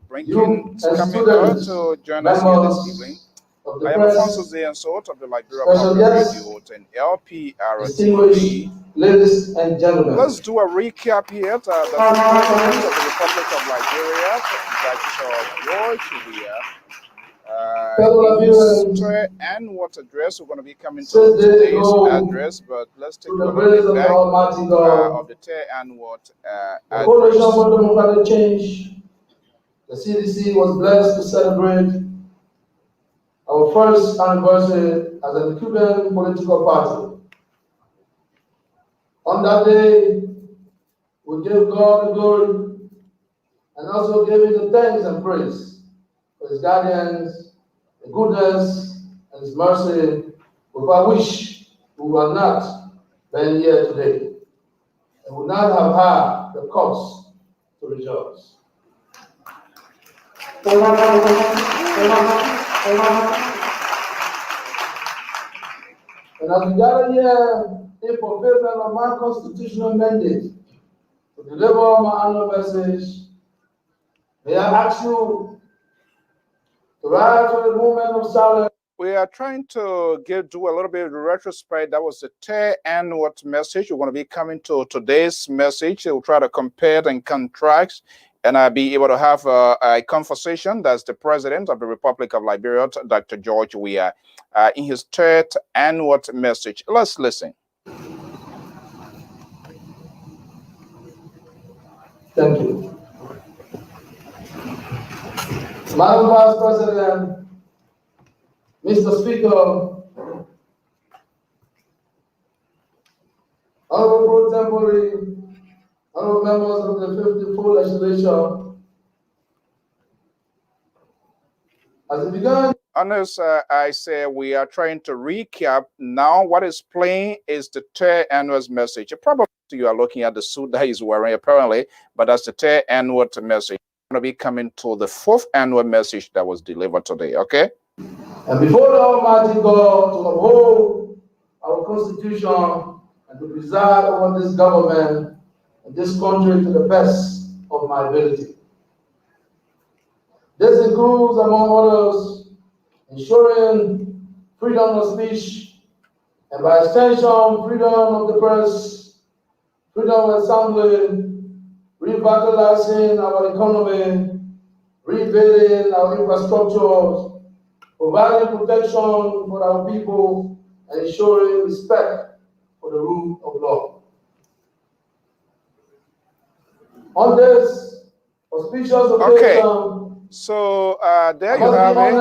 for coming to join us here this evening. I am Alfonso Zay and Sort of the Liberia Public Radio and LPRTV. Ladies and gentlemen, let's do a recap here. The President of the Republic of Liberia, Dr. George Weah, in his and what address we're going to be coming to today's address, but let's take a look at the back of the tear and what address. Change. The CDC was blessed to celebrate our first anniversary as a Cuban political party. On that day, we gave God the glory and also gave Him the thanks and praise for His guidance, the goodness, and His mercy. Without which we would not been here today and would not have had the cause to rejoice. And as we gather here in fulfillment of my constitutional mandate to deliver my annual message, may I ask you to rise for the moment of silence. We are trying to do a little bit of retrospect. That was the tear and what message. We're going to be coming to today's message. We'll try to compare and contrast and I'll be able to have a conversation. That's the President of the Republic of Liberia, Dr. George Weah, in his third annual message. Let's listen. Thank you. Madam Vice President, Mr. Speaker, Honorable Pro Tempore, honorable members of the 54th Legislature, as it began. Honest, I say we are trying to recap now. What is playing is the third annual message. Probably you are looking at the suit that he's wearing apparently, but that's the third annual message. We're going to be coming to the fourth annual message that was delivered today, okay? And before the Almighty God to uphold our Constitution and to preside over this government and this country to the best of my ability. This includes, among others, ensuring freedom of speech and by extension, freedom of the press, freedom of assembly, revitalizing our economy, rebuilding our infrastructure, providing protection for our people, and ensuring respect for the rule of law. On this auspicious occasion, so there you have it.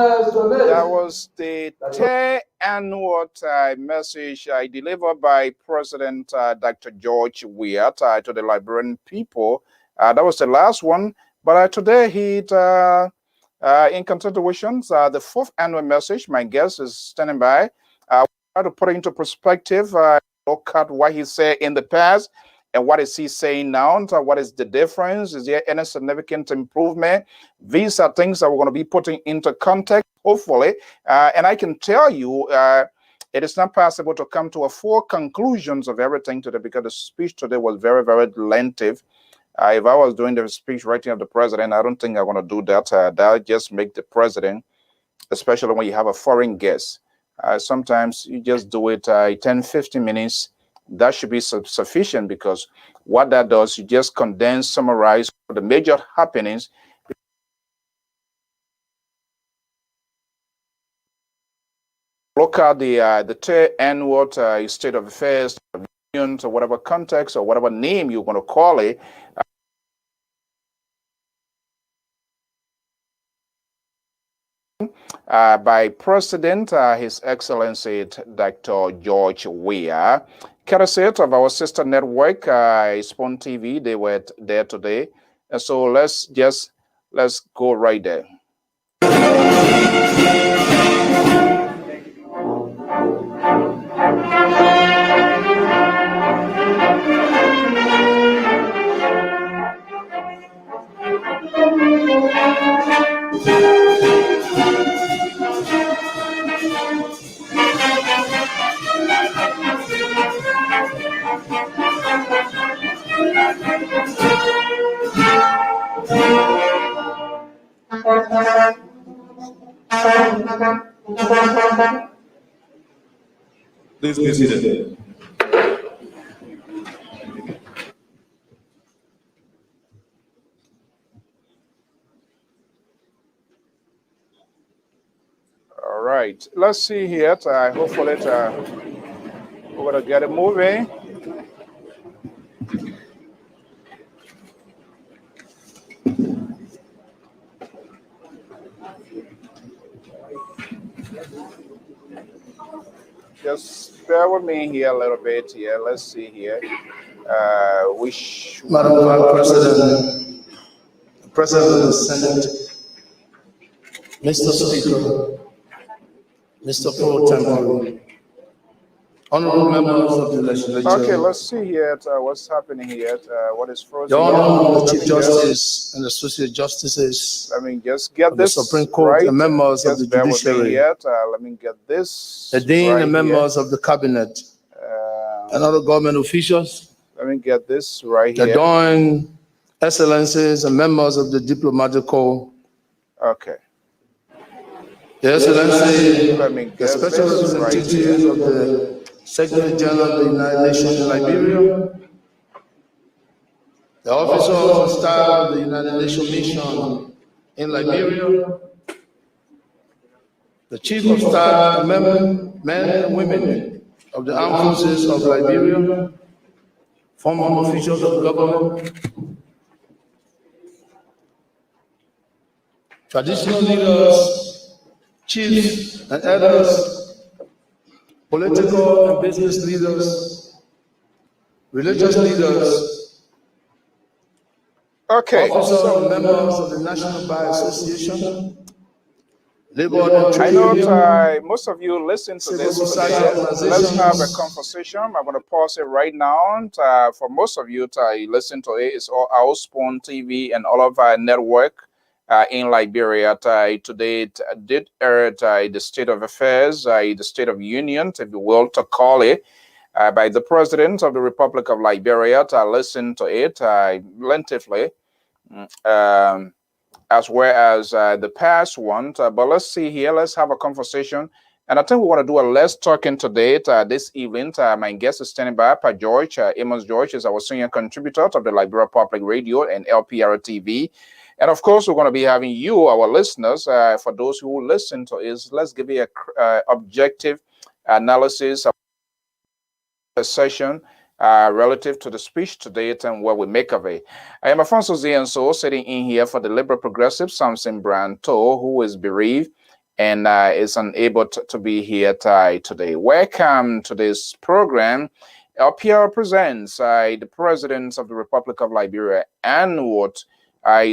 That was the 10th annual message delivered by President Dr. George Weah to the Liberian people. That was the last one. But today he, in continuation, the fourth annual message, my guest is standing by. Try to put it into perspective, look at what he said in the past and what is he saying now. So what is the difference? Is there any significant improvement? These are things that we're going to be putting into context, hopefully. And I can tell you, it is not possible to come to a full conclusions of everything today because the speech today was very, very lengthy. If I was doing the speech writing of the president, I don't think I want to do that. That just make the president, especially when you have a foreign guest. Sometimes you just do it 10, 15 minutes. That should be sufficient because what that does, you just condense, summarize the major happenings. Look at the third annual state of affairs, or whatever context or whatever name you want to call it. By President, His Excellency Dr. George Weah, courtesy of our sister network, Spawn TV. They were there today, and so let's go right there. Please be seated. All right, let's see here. Hopefully, we're gonna get it moving. Just bear with me here a little bit here. Let's see here. Madam Vice President, President of the Senate, Mr. Speaker, Mr. Pro Tempore, honorable members of the legislature. Okay, let's see here what's happening here. What is frozen? Your Honorable Chief Justice and Associate Justices. Let me just get this. The Supreme Court right. and members just of the Judiciary. Here. Let me get this. The Dean right and members of the Cabinet. And other government officials. Let me get this right the here. The Doing Excellencies and members of the Diplomatic Corps. Okay. Your Excellency, let me get the Special Representatives of the Secretary General of the United Nations in Liberia, the officers and staff of the United Nations Mission in Liberia, the Chief of Staff and men and women of the Armed Forces of Liberia, former officials of government, traditional leaders, chiefs and elders, political and business leaders, religious leaders, officers and members of the National Bar Association, labor and I know most of you listen to this. Let's have a conversation. I'm going to pause it right now. For most of you to listen to it, it's all our Spoon TV and all of our network in Liberia. Today it did air the state of affairs, the state of union, if you will, to call it, by the president of the Republic of Liberia. To listen to it lengthily. As well as the past one. But let's see here. Let's have a conversation. And I think we want to do a less talking today. This evening, my guest is standing by. George. Amos George is our senior contributor of the Liberia Public Radio and LPR TV. And of course, we're going to be having you, our listeners, for those who listen to us. Let's give you a objective analysis of the session. Relative to the speech today and what we make of it. I am Afonso Zienso, sitting in here for the Liberal Progressive Samson Branto, who is bereaved and is unable to be here today. Welcome to this program. LPR presents the President of the Republic of Liberia and what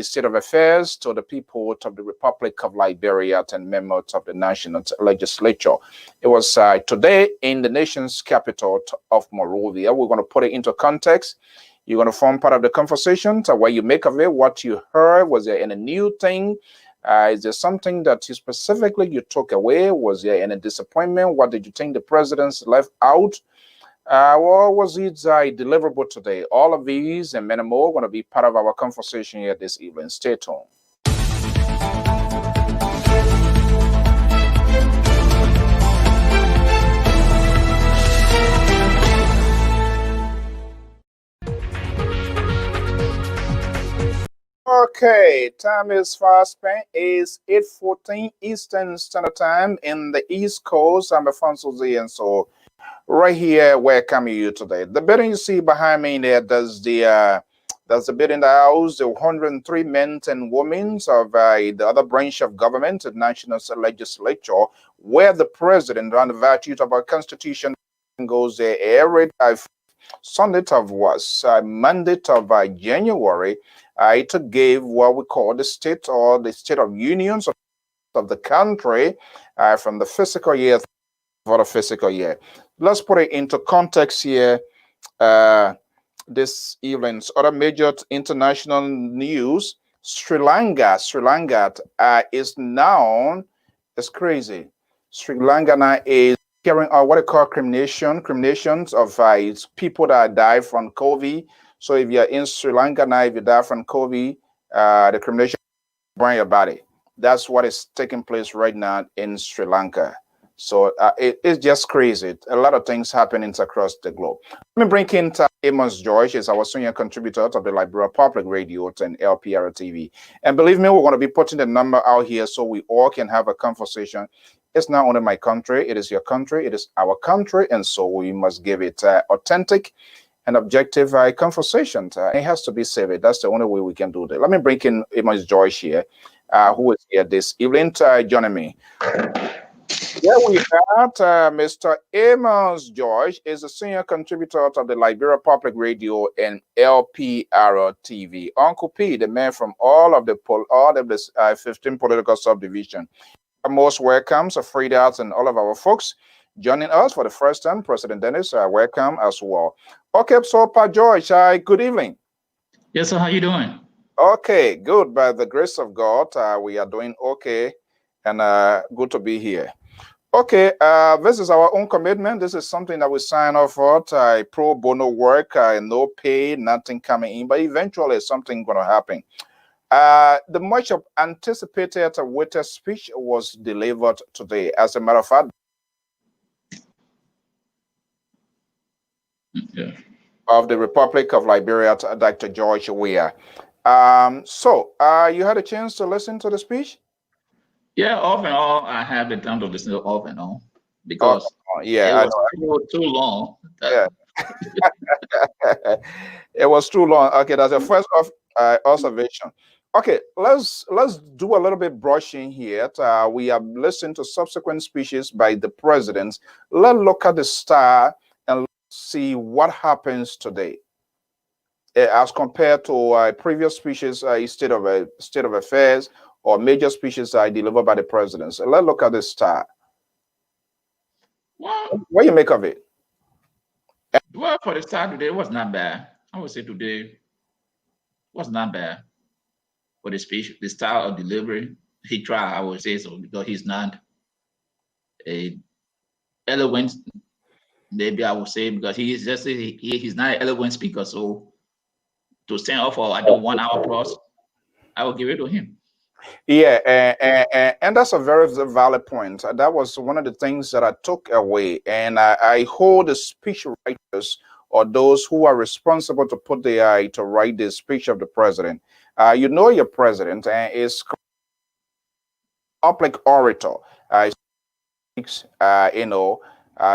state of affairs to the people of the Republic of Liberia and members of the National Legislature. It was today in the nation's capital of Monrovia. We're going to put it into context. You're going to form part of the conversation. What you make of it, what you heard. Was there any new thing? Is there something that you specifically you took away? Was there any disappointment? What did you think the president's left out? What was it deliverable today? All of these and many more are going to be part of our conversation here this evening. Stay tuned. Okay, time is fast spent. It's 8:14 Eastern Standard Time in the East Coast. I'm Afonso Zienso. Right here, welcoming you today. The building you see behind me there, that's the building in the house, the 103 men and women of the other branch of government, the National Legislature, where the president, on the virtue of our constitution, goes there every Sunday of was Monday of January. To give what we call the state or the state of unions of the country from the fiscal year for the fiscal year. Let's put it into context here. This evening's other major international news: Sri Lanka is now, it's crazy. Sri Lanka now is carrying out what they call criminations of people that die from COVID. So if you're in Sri Lanka now, if you die from COVID, the crimination burn your body. That's what is taking place right now in Sri Lanka. So it's just crazy. A lot of things happening across the globe. Let me bring in Amos George, is our senior contributor of the Liberia Public Radio and LPR TV. And believe me, we're going to be putting the number out here so we all can have a conversation. It's not only my country, it is your country, it is our country, and so we must give it authentic and objective conversation. It has to be saved. That's the only way we can do that. Let me bring in Amos George here, who is here this evening joining me. Yeah, we got Mr. Amos George is a senior contributor of the Liberia Public Radio and LPR TV. Uncle P, the man from all of the 15 political subdivision. Most welcome, so Frida and all of our folks joining us for the first time. President Dennis, welcome as well. Okay, so Pa George, good evening. Yes, sir. How you doing? Okay, good. By the grace of God, we are doing okay, and good to be here. Okay, this is our own commitment. This is something that we sign off for, pro bono work, no pay, nothing coming in, but eventually something going to happen. The much of anticipated Weah speech was delivered today. As a matter of fact, of the Republic of Liberia, Dr. George Weah. So you had a chance to listen to the speech? Yeah, off and on. I have the time to listen to off and on because yeah, it was too long. Yeah. It was too long. Okay, that's the first observation. Okay, let's do a little bit brushing here. We have listened to subsequent speeches by the presidents. Let's look at the star and see what happens today as compared to previous speeches, state of affairs or major speeches delivered by the presidents. So let's look at the star. Well, what do you make of it? Well, for the start today, it was not bad. I would say today was not bad for the speech, the style of delivery. He tried, I would say so, because he's not a eloquent. Maybe I would say because he's just he's not an eloquent speaker. So to stand up for 1 hour plus, I will give it to him. Yeah, and that's a very valid point. That was one of the things that I took away, and I hold the speech writers or those who are responsible to put to write the speech of the president. You know, your president is public orator. Speaks,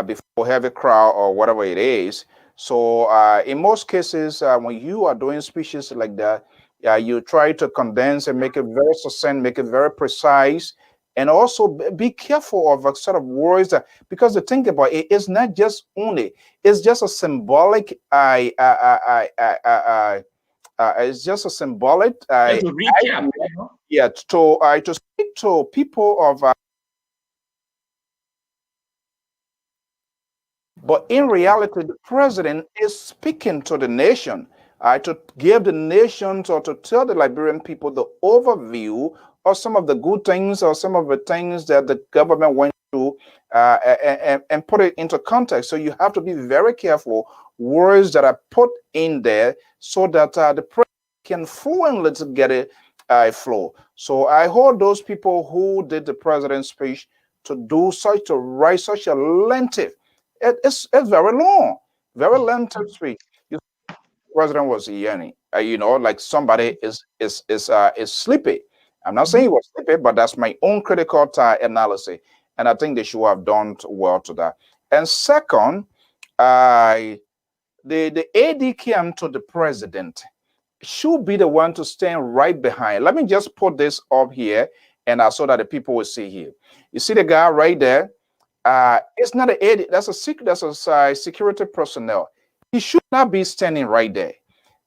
before heavy crowd or whatever it is. So in most cases, when you are doing speeches like that, you try to condense and make it very succinct, make it very precise, and also be careful of a sort of words that, because the thing about it is not just only, it's just a symbolic, it's just a symbolic, recap, yeah, to speak to people of, but in reality, the president is speaking to the nation, to give the nation or to tell the Liberian people the overview of some of the good things or some of the things that the government went through, and put it into context. So you have to be very careful words that are put in there so that the president can fluently get it flow. So I hold those people who did the president's speech to write such a lengthy. It's very long, very lengthy speech. The president was yelling, like somebody is sleepy. I'm not saying he was sleepy, but that's my own critical analysis, and I think they should have done well to that. And second, the AD came to the president should be the one to stand right behind. Let me just put this up here, and so that the people will see here. You see the guy right there. It's not an AD. That's a security personnel. He should not be standing right there.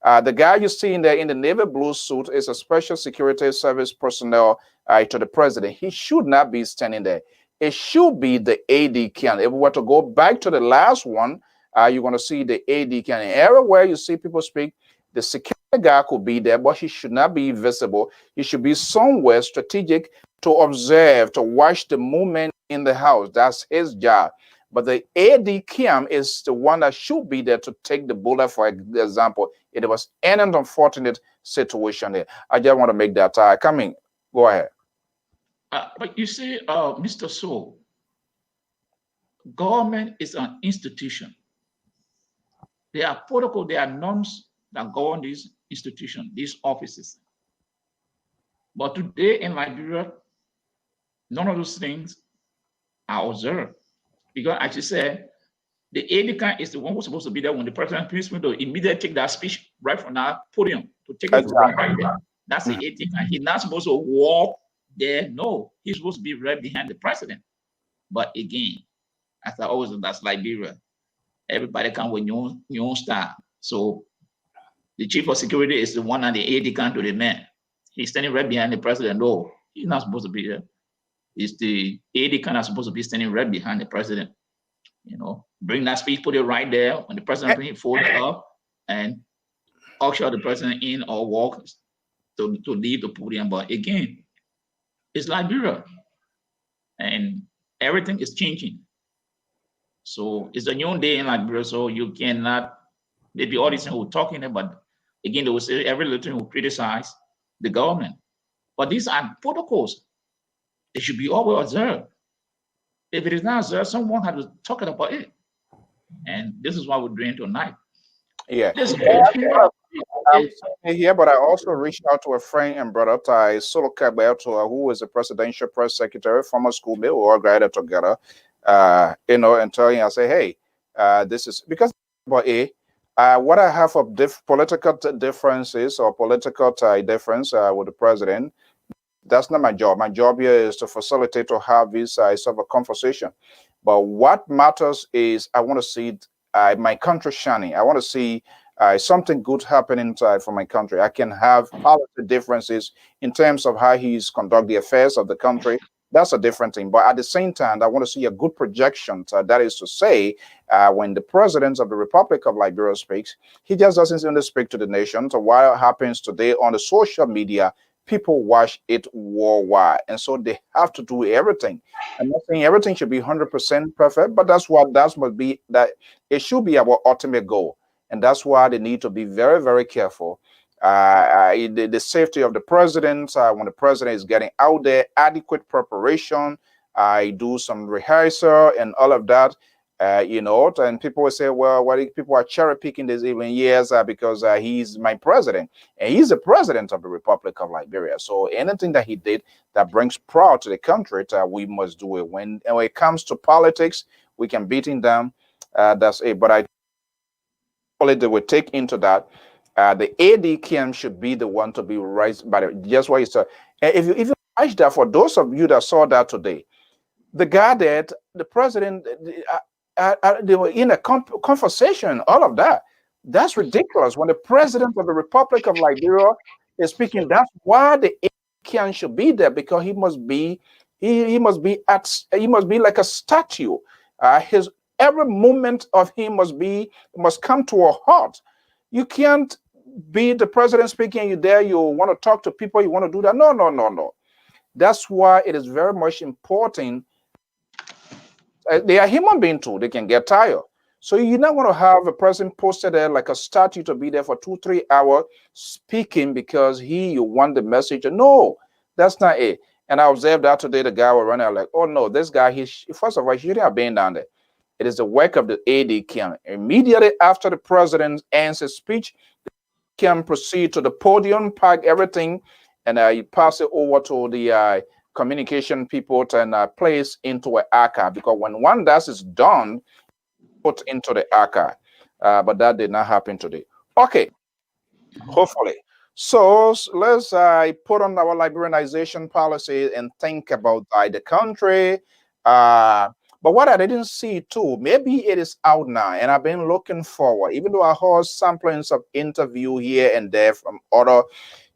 The guy you see in there in the navy blue suit is a special security service personnel to the president. He should not be standing there. It should be the AD can. If we were to go back to the last one, you're going to see the AD can. Everywhere you see people speak, the security guy could be there, but he should not be visible. He should be somewhere strategic to observe, to watch the movement in the house. That's his job. But the AD Kim is the one that should be there to take the bullet, for example. It was an unfortunate situation there. I just want to make that coming. Go ahead. But you see, Mr. So, government is an institution. There are protocol, there are norms that govern these institutions, these offices. But today in Liberia, none of those things are observed. Because as you said, the aide is the one who's supposed to be there when the president please me to immediately take that speech right from that podium to take it from right there. That's the aide. He's not supposed to walk there. No, he's supposed to be right behind the president. But again, as I always that's Liberia. Everybody come with your own style. So the chief of security is the one and the aide can to the man. He's standing right behind the president. No, he's not supposed to be there. It's the aide kind of supposed to be standing right behind the president. You know, bring that speech, put it right there. When the president folds up and usher the president in or walk to leave the podium. But again, it's Liberia and everything is changing. So it's a new day in Liberia. So you cannot, maybe all these things we're talking about, again, they will say every little thing will criticize the government. But these are protocols. They should be always observed. If it is not observed, someone has to talk about it. And this is what we're doing tonight. Yeah. Listen, I'm here, but I also reached out to a friend and brother, Solo Caberto, who is the presidential press secretary, former schoolmate. We all graduated together, and telling him, I say, hey, this is because what I have of political differences or political difference with the president. That's not my job. My job here is to facilitate to have this sort of a conversation. But what matters is I want to see my country shining. I want to see something good happening for my country. I can have policy differences in terms of how he's conduct the affairs of the country. That's a different thing. But at the same time, I want to see a good projection. That is to say, when the president of the Republic of Liberia speaks, he just doesn't only speak to the nation. So what happens today on the social media, people watch it worldwide. And so they have to do everything. I'm not saying everything should be 100% perfect, but that must be that it should be our ultimate goal. And that's why they need to be very, very careful. The safety of the president, when the president is getting out there, adequate preparation. I do some rehearsal and all of that. And people will say, well, people are cherry picking this even years because he's my president and he's the president of the Republic of Liberia. So anything that he did that brings pride to the country, we must do it. When it comes to politics, we can beat him down. That's it. But they would take into that. The ADKM should be the one to be raised by just what you said. If you watch that, for those of you that saw that today, the guy that the president, they were in a conversation, all of that. That's ridiculous. When the president of the Republic of Liberia is speaking, that's why the ADKM should be there, because he must be like a statue. His every moment of him must come to a halt. You can't be the president speaking, you want to talk to people, you want to do that. No. That's why it is very much important. They are human beings too. They can get tired. So you're not going to have a person posted there like a statue to be there for 2-3 hours speaking because you want the message. No, that's not it. And I observed that today. The guy was running out like, oh no, this guy, first of all, he shouldn't have been down there. It is the work of the ADKM. Immediately after the president ends his speech, can proceed to the podium, pack everything, and you pass it over to the communication people and place into an archive. Because when one that is done, put into the archive. But that did not happen today. Okay, hopefully. So let's put on our liberalization policy and think about the country. But what I didn't see too, maybe it is out now, and I've been looking forward, even though I heard samplings of interview here and there from other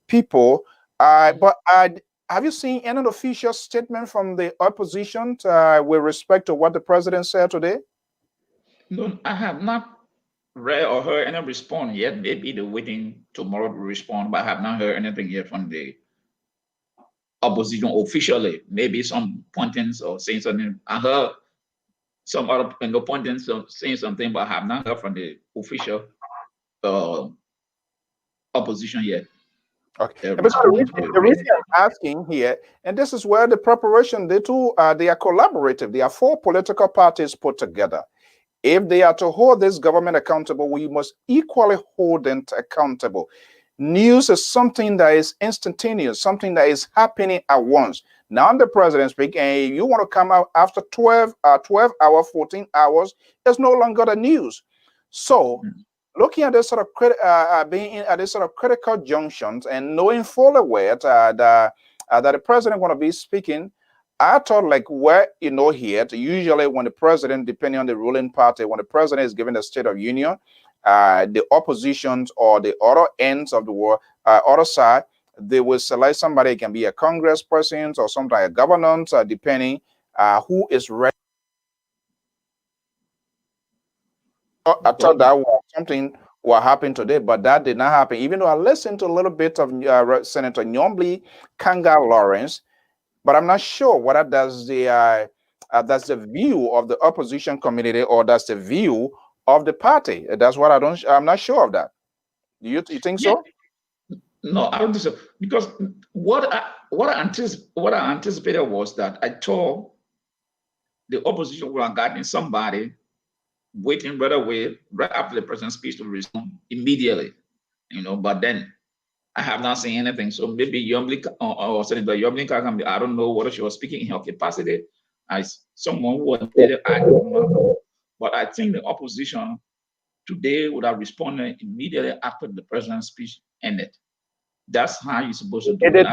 people. But have you seen any official statement from the opposition with respect to what the president said today? No, I have not read or heard any response yet. Maybe they're waiting tomorrow to respond, but I have not heard anything yet from the opposition officially. Maybe some pointings or saying something. I heard some other pointings saying something, but I have not heard from the official opposition yet. Okay. But the reason I'm asking here, and this is where the preparation, they are collaborative. There are 4 political parties put together. If they are to hold this government accountable, we must equally hold them accountable. News is something that is instantaneous, something that is happening at once. Now I'm the president speaking, and you want to come out after 12 hours, 14 hours, it's no longer the news. So looking at this sort of being at this sort of critical junctions and knowing fully well that the president going to be speaking, I thought like where here usually when the president, depending on the ruling party, when the president is given the State of Union, the oppositions or the other ends of the world, other side, they will select somebody. It can be a congressperson or something like a governance, depending who is ready. I thought that was something what happened today, but that did not happen. Even though I listened to a little bit of Senator Nyombli Kanga Lawrence, but I'm not sure whether that's the view of the opposition community or that's the view of the party. That's what I'm not sure of that. Do you think so? No, I don't think so. Because what I anticipated was that I thought the opposition would have gotten somebody waiting right away, right after the president's speech to respond immediately. But then I have not seen anything. So maybe Yomlin or Senator Yomlin, I don't know whether she was speaking in her capacity as someone who was there. I don't know. But I think the opposition today would have responded immediately after the president's speech ended. That's how you're supposed to do it.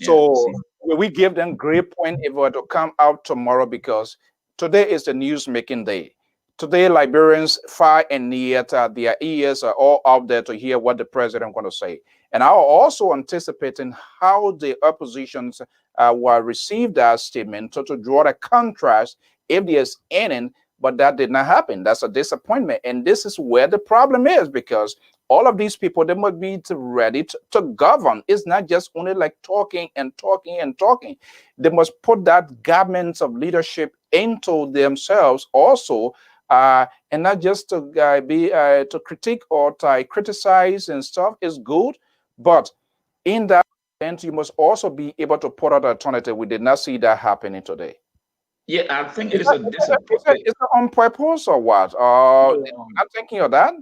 So we give them great point if we were to come out tomorrow, because today is the news making day. Today, Liberians far and near, their ears are all out there to hear what the president going to say. And I also anticipating how the oppositions will receive that statement to draw the contrast if there's any, but that did not happen. That's a disappointment. And this is where the problem is, because all of these people, they must be ready to govern. It's not just only like talking and talking and talking. They must put that garments of leadership into themselves also, and not just to to critique or to criticize and stuff is good, but in that event, you must also be able to put out an alternative. We did not see that happening today. Yeah, I think it is a disappointment. Is it on purpose or what? No. I'm thinking of that.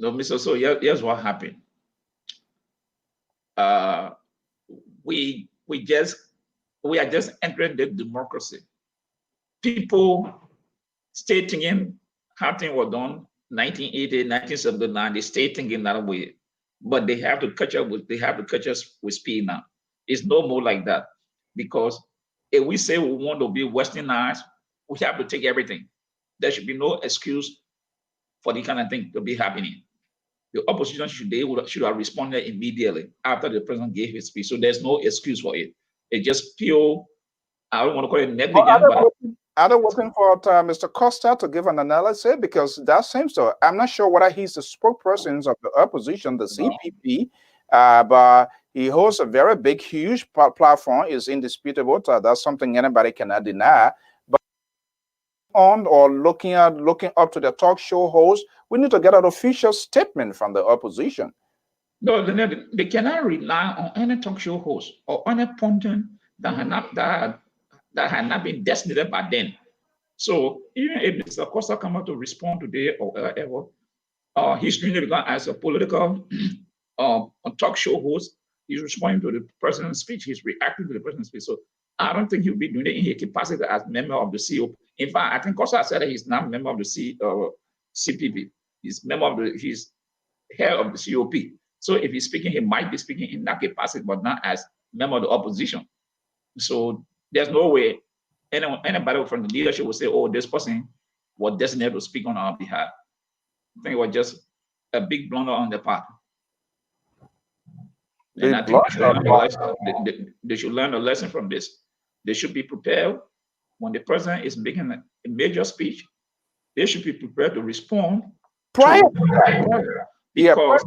No, Mr. So here's what happened. We are just entering the democracy. People stay thinking how things were done 1980, 1979. They stay thinking that way, but they have to catch up with. They have to catch us with speed now. It's no more like that, because if we say we want to be westernized, we have to take everything. There should be no excuse for the kind of thing to be happening. The opposition should have responded immediately after the president gave his speech. So there's no excuse for it. It's just pure, I don't want to call it negligence. Are they waiting for Mr. Costa to give an analysis? Because that seems to, I'm not sure whether he's the spokesperson of the opposition, the CPP, but he holds a very big, huge platform, is indisputable. That's something anybody cannot deny. But on or looking up to the talk show host, we need to get an official statement from the opposition. No, they cannot rely on any talk show host or any pundit that had not been designated by them. So even if Mr. Costa come out to respond today or whatever, he's doing it as a political talk show host. He's responding to the president's speech. He's reacting to the president's speech. So I don't think he'll be doing it in his capacity as member of the COP. In fact, I think Costa said that he's not a member of the CPP. He's head of the COP. So if he's speaking, he might be speaking in that capacity, but not as member of the opposition. So there's no way anybody from the leadership will say, "Oh, this person was designated to speak on our behalf." I think it was just a big blunder on their part. And I think they should learn a lesson from this. They should be prepared when the president is making a major speech. They should be prepared to respond prior. Because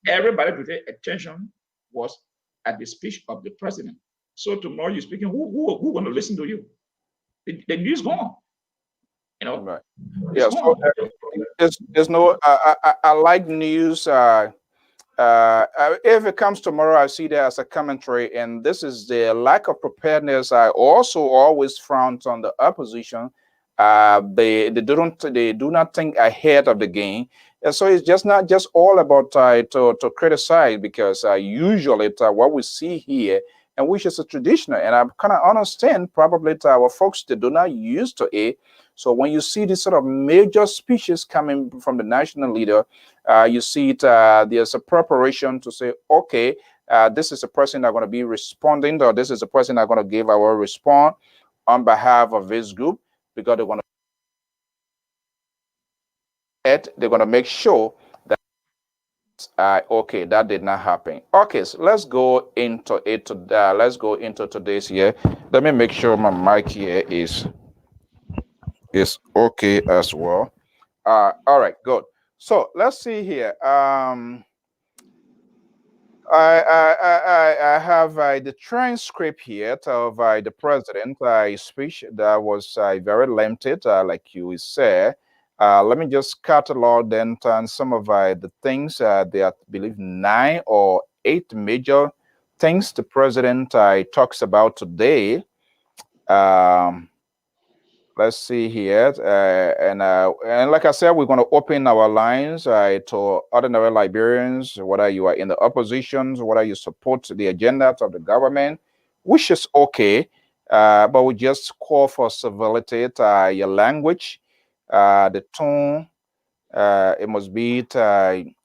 everybody paying attention was at the speech of the president. So tomorrow you're speaking, who going to listen to you? The news gone. Right. Yeah. So there's no. I like news. if it comes tomorrow, I see that as a commentary, and this is the lack of preparedness. I also always frown on the opposition. They do not think ahead of the game, and so it's just not just all about to criticize, because usually what we see here, and which is a traditional, and I kind of understand probably our folks they do not used to it. So when you see this sort of major speeches coming from the national leader, you see it, there's a preparation to say, okay, this is a person that's going to be responding, or this is a person that's going to give our response on behalf of this group, because they're going to make sure that okay, that did not happen. Okay, so let's go into it. Let's go into today's here. Let me make sure my mic here is okay as well. All right, good. So let's see here. I have the transcript here of the president speech that was very limited, like you said. Let me just catalog then some of the things. There are, I believe, 9 or 8 major things the president talks about today. Um, let's see here, and like I said, we're going to open our lines to ordinary Liberians, whether you are in the oppositions, whether you support the agenda of the government, which is okay, but we just call for civility, your language, the tone. It must be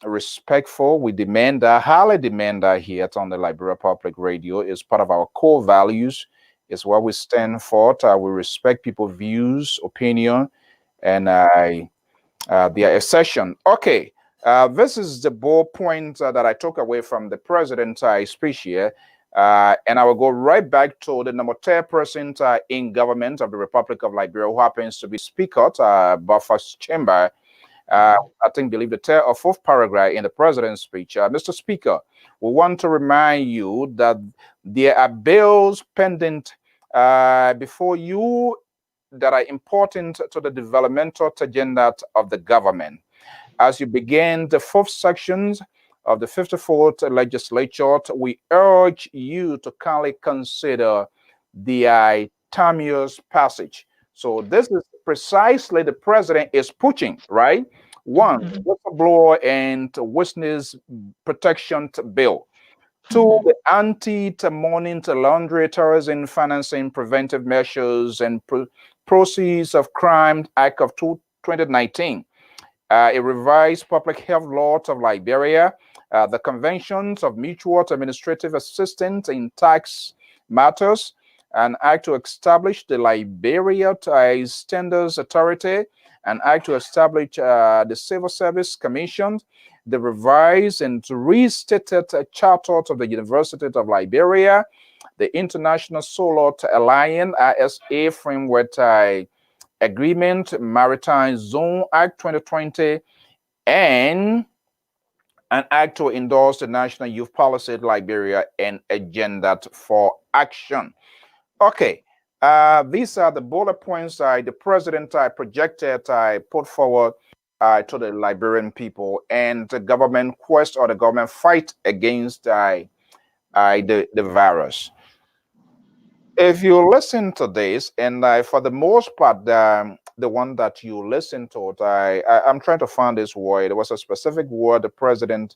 respectful. We demand that, highly demand that here on the Liberia Public Radio. Is part of our core values. It's what we stand for. We respect people's views, opinion, and their assertion. Okay, this is the bold point that I took away from the president's speech here. And I will go right back to the number 10 person in government of the Republic of Liberia, who happens to be Speaker Buffer's Chamber. I believe the third or fourth paragraph in the president's speech. Mr. Speaker, we want to remind you that there are bills pending before you that are important to the developmental agenda of the government. As you begin the fourth sections of the 54th legislature, we urge you to kindly consider the Tamiya's passage. So this is precisely the president is pushing, right? One, whistleblower and witness protection bill. Two, the anti-money laundering, terrorism financing preventive measures and proceeds of crime act of 2019. A revised public health law of Liberia, the conventions of mutual administrative assistance in tax matters, an act to establish the Liberia Standards Authority, an act to establish the Civil Service Commission, the revised and restated charter of the University of Liberia, the International Solar Alliance ISA framework agreement, Maritime Zone Act 2020, and an act to endorse the National Youth Policy of Liberia and agenda for action. Okay, these are the bullet points the president projected, put forward to the Liberian people, and the government quest or the government fight against the virus. If you listen to this, and for the most part, the one that you listen to, I'm trying to find this word. There was a specific word the president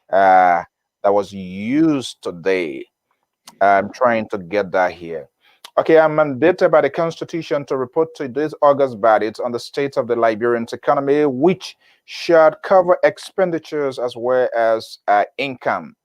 that was used today. I'm trying to get that here. Okay, I'm mandated by the Constitution to report to this August budget on the state of the Liberian economy, which should cover expenditures as well as income.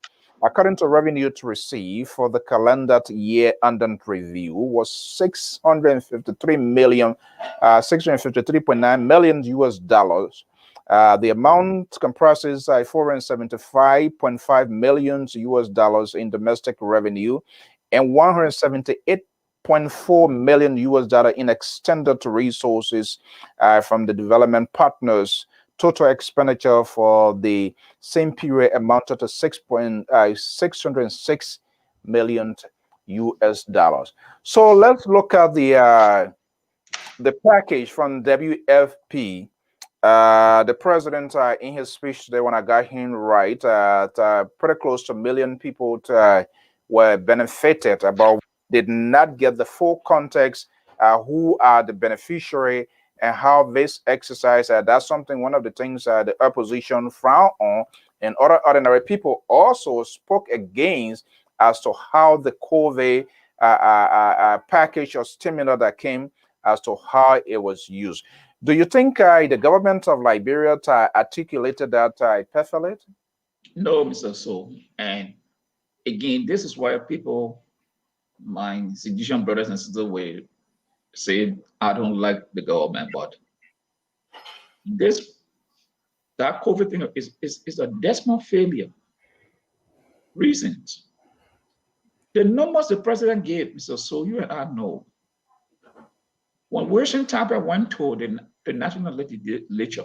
According to revenue to receive for the calendar year under review was 653.9 million US dollars. The amount comprises 475.5 million US dollars in domestic revenue and 178.4 million US dollar in extended resources from the development partners. Total expenditure for the same period amounted to 606 million US dollars. So let's look at the package from WFP The president, in his speech today, when I got him right, pretty close to 1 million people were benefited, but did not get the full context, who are the beneficiary and how this exercise, that's something, one of the things the opposition frown on, and other ordinary people also spoke against as to how the COVID package or stimulus that came, as to how it was used. Do you think the government of Liberia articulated that perfectly? No, Mr. So. And again, this is why people, my institution brothers and sisters, will say, I don't like the government, but that COVID thing is a decimal failure. Reasons. The numbers the president gave, Mr. So, you and I know. When Wilson Tapper went to the national legislature,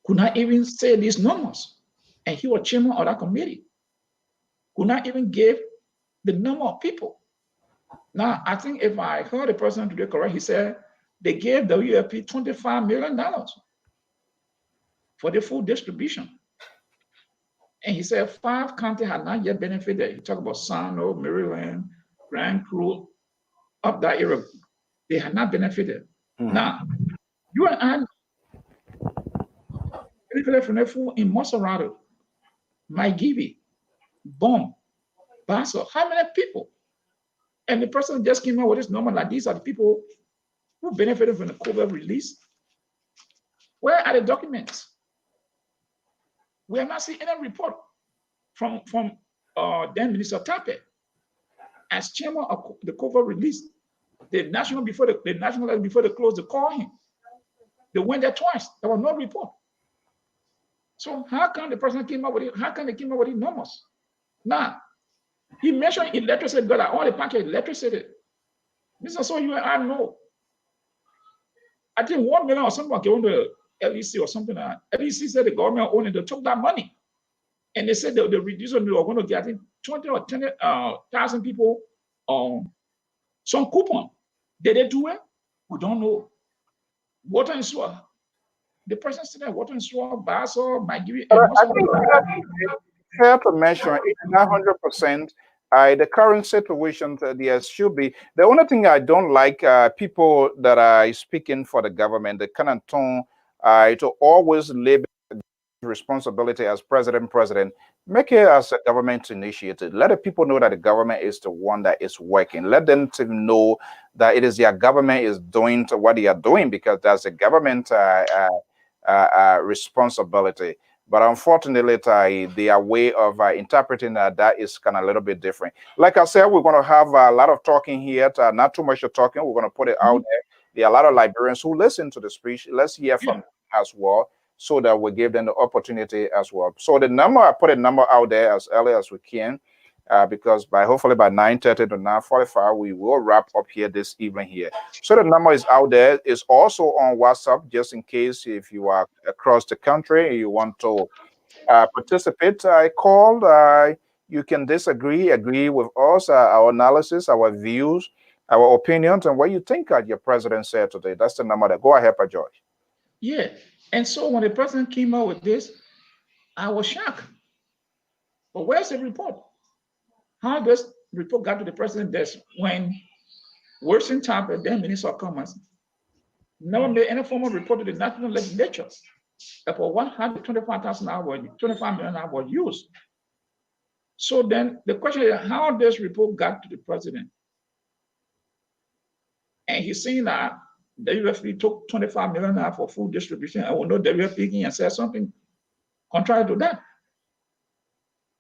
could not even say these numbers. And he was chairman of that committee. Could not even give the number of people. Now, I think if I heard the president today correct, he said they gave the WFP $25 million for the food distribution. And he said 5 counties had not yet benefited. He talked about Sano, Maryland, Grand Cru, up that area. They had not benefited. Now, you and I benefited from the food in Maserati, Maigibi, Bomb, Basel. How many people? And the president just came out with this number like these are the people who benefited from the COVID release. Where are the documents? We have not seen any report from then Minister Tape as chairman of the COVID release. The national before they closed, they called him. They went there twice. There was no report. So how can the president came up with it? How can they came up with these numbers? Now, he mentioned electricity, got all the package electricity. Mr. So you and I know. I think 1 million or something came to LEC or something like that. LEC said the government owned it, they took that money. And they said the reducer they were going to get, I think, 20 or 10,000 people some coupon. Did they do it? We don't know. Water and sewer. The president said that water and sewer, Basel, might give you. I think fair to mention, it's not 100%. The current situation, there should be. The only thing I don't like, people that are speaking for the government, the kind of tone to always label responsibility as president, make it as a government initiative. Let the people know that the government is the one that is working. Let them know that it is their government is doing what they are doing, because that's a government responsibility. But unfortunately, their way of interpreting that is kind of a little bit different. Like I said, we're going to have a lot of talking here, not too much of talking. We're going to put it out there. There are a lot of Liberians who listen to the speech. Let's hear from them as well, so that we give them the opportunity as well. So the number, I put a number out there as early as we can, because hopefully by 9:30 to 9:45, we will wrap up here this evening here. So the number is out there. It's also on WhatsApp, just in case if you are across the country and you want to participate. I called. You can disagree, agree with us, our analysis, our views, our opinions, and what you think your president said today. That's the number. Go ahead, Pa George. Yeah. And so when the president came out with this, I was shocked. But where's the report? How this report got to the president's desk when Wilson Tapper, then Minister of Commerce, never made any formal report to the national legislature about what had the 25,000 hours, 25 million hours used. So then the question is how this report got to the president. And he's saying that the WFP took 25 million for food distribution. I will know WFP and say something contrary to that.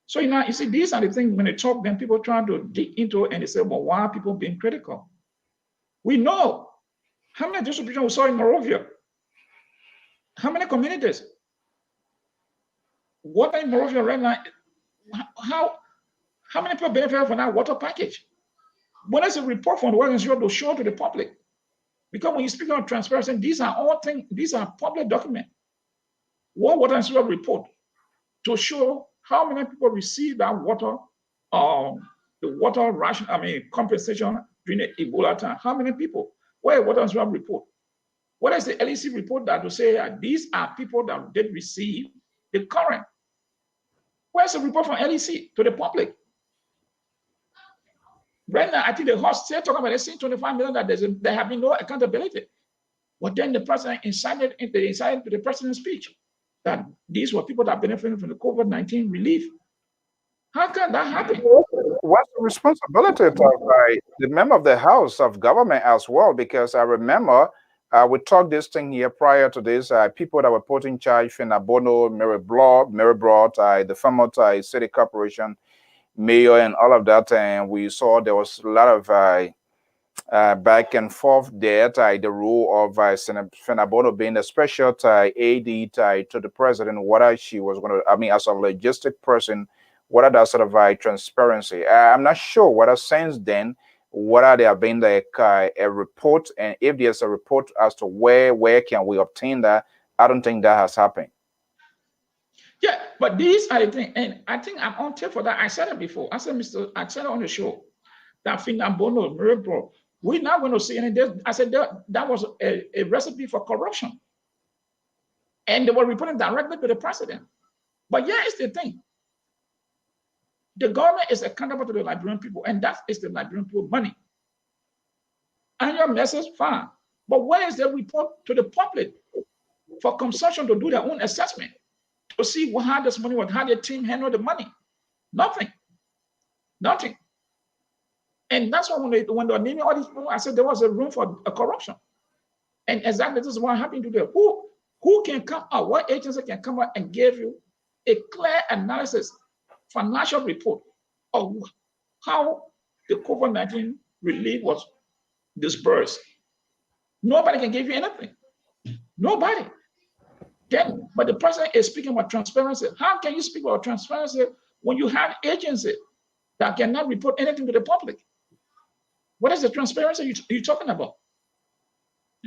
So you see, these are the things when they talk, then people trying to dig into it and they say, well, why are people being critical? We know how many distribution we saw in Morovia. How many communities? Water in Morovia right now, how many people benefit from that water package? When is a report from the Water Institute to show to the public? Because when you speak about transparency, these are all things, these are public documents. What Water Institute report to show how many people receive that water, the water ration, compensation during the Ebola time. How many people? Where Water Institute report? What is the LEC report that will say these are people that did receive the current? Where's the report from LEC to the public? Right now, I think the host still talking about the same 25 million that there have been no accountability. But then the president incited to the president's speech that these were people that benefited from the COVID-19 relief. How can that happen? What's the responsibility of the member of the House of Government as well? Because I remember we talked this thing here prior to this. People that were put in charge, Finabono, Mary Broad, the former city corporation mayor, and all of that, and we saw there was a lot of back and forth there. The role of Finabono being a special AD to the president, whether she was going to, I mean, as a logistic person, what are that sort of transparency? I'm not sure whether since then, whether there have been like a report, and if there's a report as to where can we obtain that. I don't think that has happened. Yeah, but these are the things, and I think I'm on tape for that. I said it before. I said it on the show that Finabono, Mirabro, we're not going to see any. I said that was a recipe for corruption, and they were reporting directly to the president. But yeah, it's the thing. The government is accountable to the Liberian people, and that is the Liberian people money. And your message, fine. But where is the report to the public for consumption to do their own assessment, to see how this money was, how the team handled the money? Nothing. Nothing. And that's why when they were naming all these people, I said there was a room for a corruption. And exactly this is what happened today. Who can come out? What agency can come out and give you a clear analysis, financial report of how the COVID-19 relief was dispersed? Nobody can give you anything. Nobody. Then, but the president is speaking about transparency. How can you speak about transparency when you have agencies that cannot report anything to the public? What is the transparency you're talking about?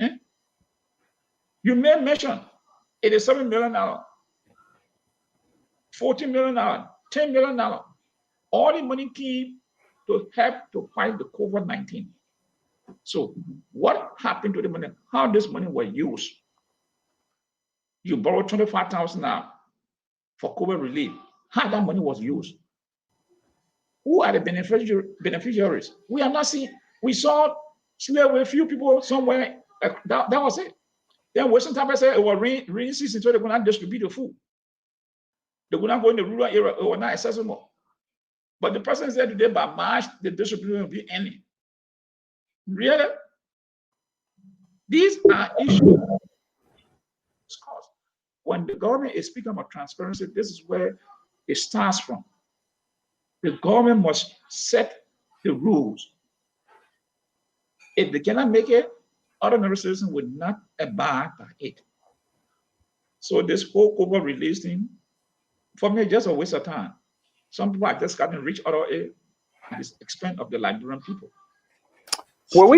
Eh? You may mention $87 million, $14 million, $10 million. All the money came to help to fight the COVID-19. So what happened to the money? How this money was used? You borrowed $25,000 for COVID relief. How that money was used? Who are the beneficiaries? We are not seeing. We saw a few people somewhere. That was it. Then Western Time said it was rain season, so they could not distribute the food. They could not go in the rural area. It was not accessible. But the president said today by March the distribution will be ending. Really? These are issues. When the government is speaking about transparency, this is where it starts from. The government must set the rules. If they cannot make it, ordinary citizens would not abide by it. So this whole COVID release thing, for me, just a waste of time. Some people are just getting rich out of it at the expense of the Liberian people. Will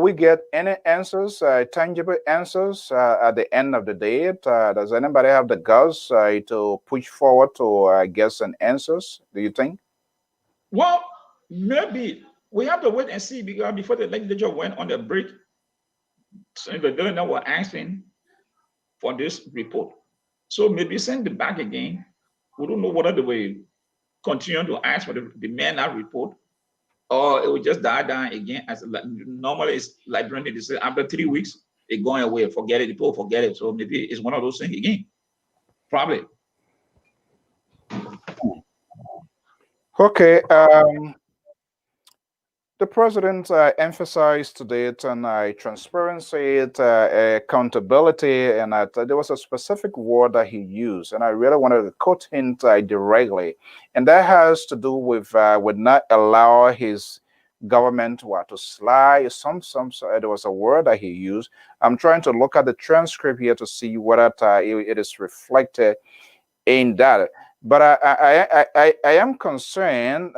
we get any answers, tangible answers at the end of the day? Does anybody have the guts to push forward to get some answers, do you think? Well, maybe we have to wait and see, because before the legislature went on the break, so the governor were asking for this report. So maybe send it back again. We don't know whether they will continue to ask for the man report, or it will just die down again. As normally it's Liberian, they say after 3 weeks, it's going away, forget it, people forget it. So maybe it's one of those things again. Probably. Okay. The president emphasized today on transparency, accountability, and there was a specific word that he used, and I really wanted to quote him directly, and that has to do with not allow his government to slide. There was a word that he used. I'm trying to look at the transcript here to see whether it is reflected in that. But I am concerned.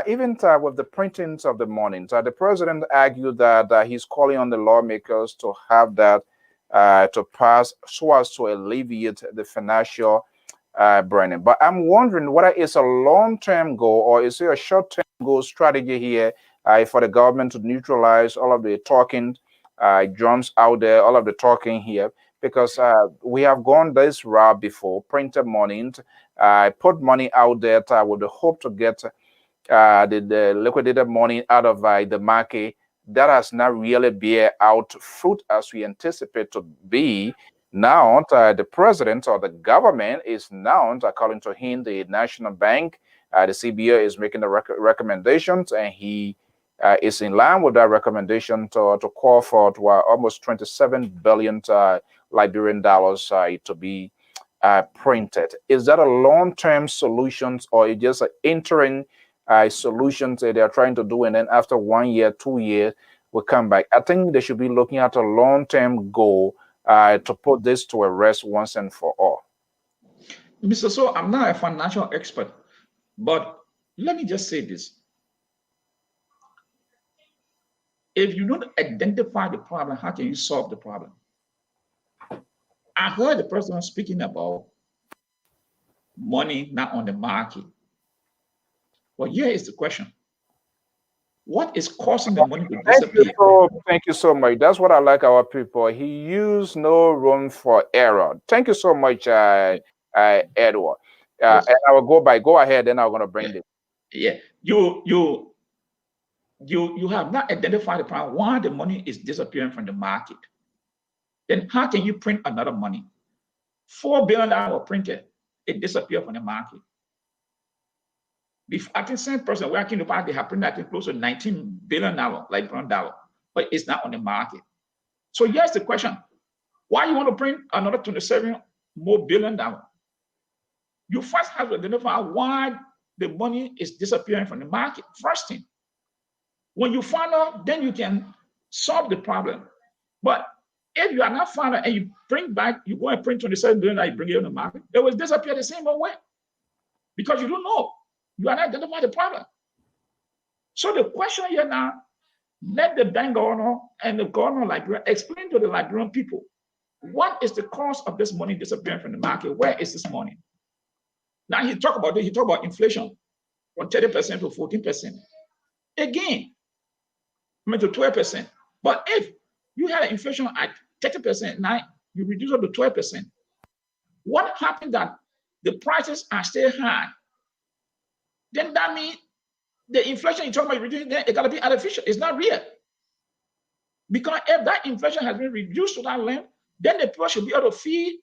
Even with the printings of the morning, the president argued that he's calling on the lawmakers to have that to pass so as to alleviate the financial burden. But I'm wondering whether it's a long-term goal or is it a short-term goal strategy here for the government to neutralize all of the talking drums out there, all of the talking here, because we have gone this route before, printed money, put money out there with the hope to get the liquidated money out of the market. That has not really bear out fruit as we anticipate to be. Now, the president or the government is now, according to him, the National Bank, the CBO is making the recommendations, and he is in line with that recommendation to call for almost 27 billion Liberian dollars to be printed. Is that a long-term solution, or just an interim solution that they are trying to do, and then after 1 year, 2 years, we'll come back? I think they should be looking at a long-term goal to put this to a rest once and for all. Mr. So, I'm not a financial expert, but let me just say this. If you don't identify the problem, how can you solve the problem? I heard the president speaking about money not on the market. Well, here is the question. What is causing the money to disappear? Thank you so much. That's what I like our people. He used no room for error. Thank you so much, Edward. Yes. And I will go ahead, and I'm going to bring it. Yeah, you have not identified the problem why the money is disappearing from the market. Then how can you print another money? $4 billion printed, it disappeared from the market. I think same person working the party have printed, I think, close to $19 billion, Liberian dollar, but it's not on the market. So here's the question: why you want to print another 27 more billion dollars? You first have to identify why the money is disappearing from the market. First thing, when you find out, then you can solve the problem. But if you are not found out and you bring back, you go and print 27 billion, you bring it on the market, it will disappear the same way because you don't know. You are not identifying the problem. So the question here now, let the bank governor and the governor of Liberia explain to the Liberian people what is the cause of this money disappearing from the market. Where is this money? Now he talk about it. He talk about inflation from 30% to 14%. Again, to 12%. But if you had inflation at 30%, now you reduce it to 12%. What happened that the prices are still high? Then that means the inflation you talk about reducing, then it gotta be artificial. It's not real. Because if that inflation has been reduced to that level, then the people should be able to feed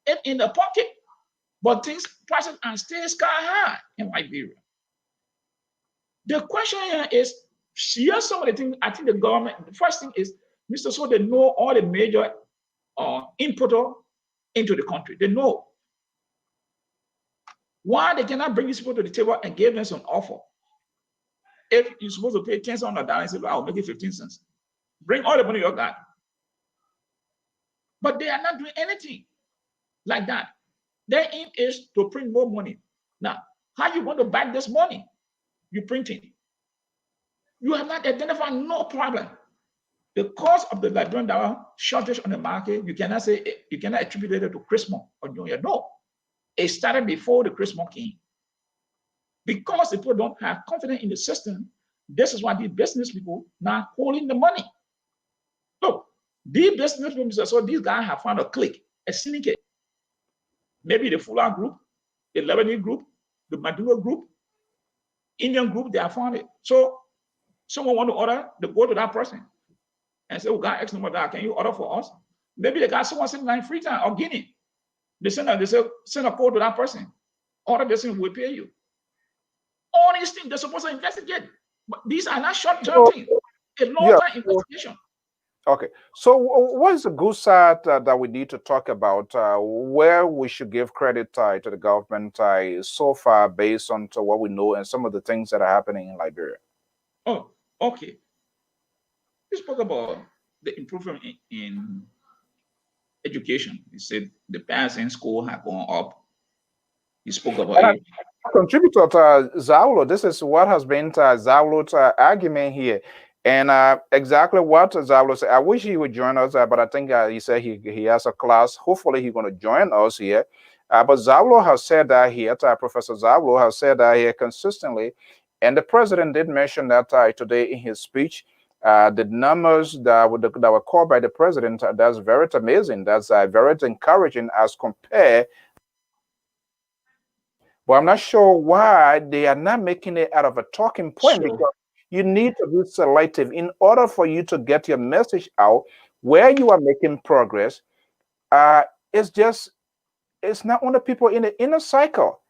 it in the pocket. But prices are still sky high in Liberia. The question here is, here's some of the things I think the government, the first thing is, Mr. So they know all the major importer into the country. They know why they cannot bring these people to the table and give them some offer. If you're supposed to pay 10 cents on a dollar and say, well, I'll make it 15 cents. Bring all the money you got. But they are not doing anything like that. Their aim is to print more money. Now, how you want to back this money? You printing. You have not identified no problem. The cause of the Liberian dollar shortage on the market, you cannot say, you cannot attribute it to Christmas or New Year. No, it started before the Christmas came. Because the people don't have confidence in the system, this is why these business people now holding the money. Look, these business people, so these guys have found a clique, a syndicate. Maybe the Fuller group, the Lebanese group, the Maduro group, Indian group, they have found it. So someone want to order, they go to that person and say, oh, God, X number that, can you order for us? Maybe they got someone sitting in Freetown or Guinea. They send a code to that person. Order this and we'll pay you. All these things they're supposed to investigate. But these are not short-term things. A long-term investigation. Okay. So what is the good side that we need to talk about, where we should give credit to the government so far based on what we know and some of the things that are happening in Liberia? Oh, okay. You spoke about the improvement in education. You said the pass in school have gone up. You spoke about it. Contributor to Zaulo, this is what has been Zaulo's argument here. And exactly what Zaulo said. I wish he would join us, but I think he said he has a class. Hopefully he's going to join us here. But Zaulo has said that here, Professor Zaulo has said that here consistently. And the president did mention that today in his speech. The numbers that were called by the president, that's very amazing. That's very encouraging as compared. But I'm not sure why they are not making it out of a talking point, because you need to be selective in order for you to get your message out where you are making progress. It's just, it's not only people in the inner cycle.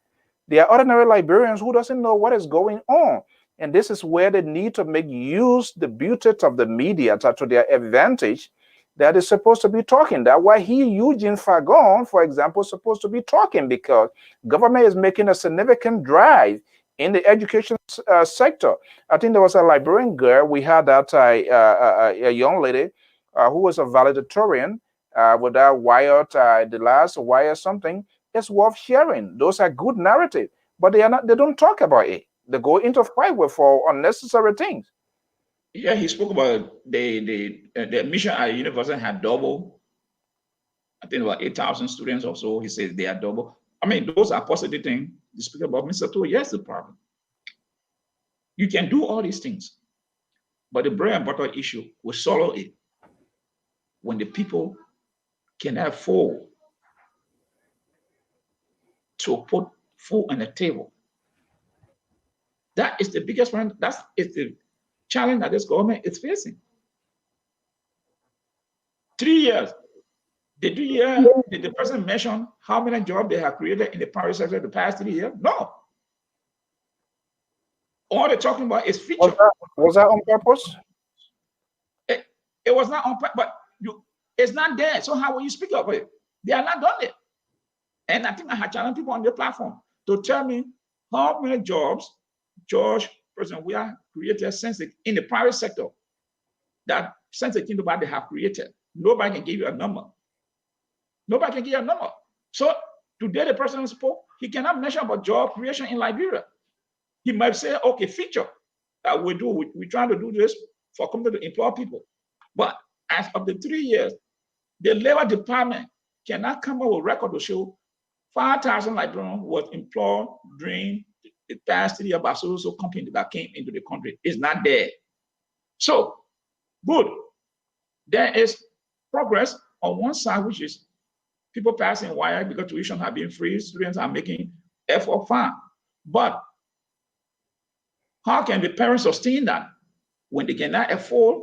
They are ordinary Liberians who doesn't know what is going on. And this is where they need to make use the beauty of the media to their advantage, that is supposed to be talking. That's why Eugene Fagon, for example, is supposed to be talking, because government is making a significant drive in the education sector. I think there was a Liberian girl, we had that a young lady who was a valedictorian with that Wire, the last Wire something. It's worth sharing. Those are good narrative, but they are not. They don't talk about it. They go into fight with for unnecessary things. Yeah, he spoke about the admission at the university had double. I think about 8,000 students or so. He says they are double. I mean, those are positive things. You speak about Mr. Toh, yes, the problem. You can do all these things, but the bread and butter issue will solve it when the people can afford to put food on the table. That is the biggest one. That is the challenge that this government is facing. 3 years. Did the president mention how many jobs they have created in the private sector the past 3 years? No. All they're talking about is feature. Was that on purpose? It was not on purpose, but it's not there. So how will you speak of it? They are not done it. And I think I had challenged people on the platform to tell me how many jobs President Weah created since in the private sector, that since the kingdom they have created. Nobody can give you a number. Nobody can give you a number. So today the president spoke, he cannot mention about job creation in Liberia. He might say, okay, feature that we do, we're trying to do this for company to employ people. But as of the 3 years, the labor department cannot come up with a record to show 5,000 Liberians was employed during the past 3 years by so companies that came into the country. It's not there. So, good. There is progress on one side, which is people passing wire because tuition have been free, students are making effort, fine. But how can the parents sustain that when they cannot afford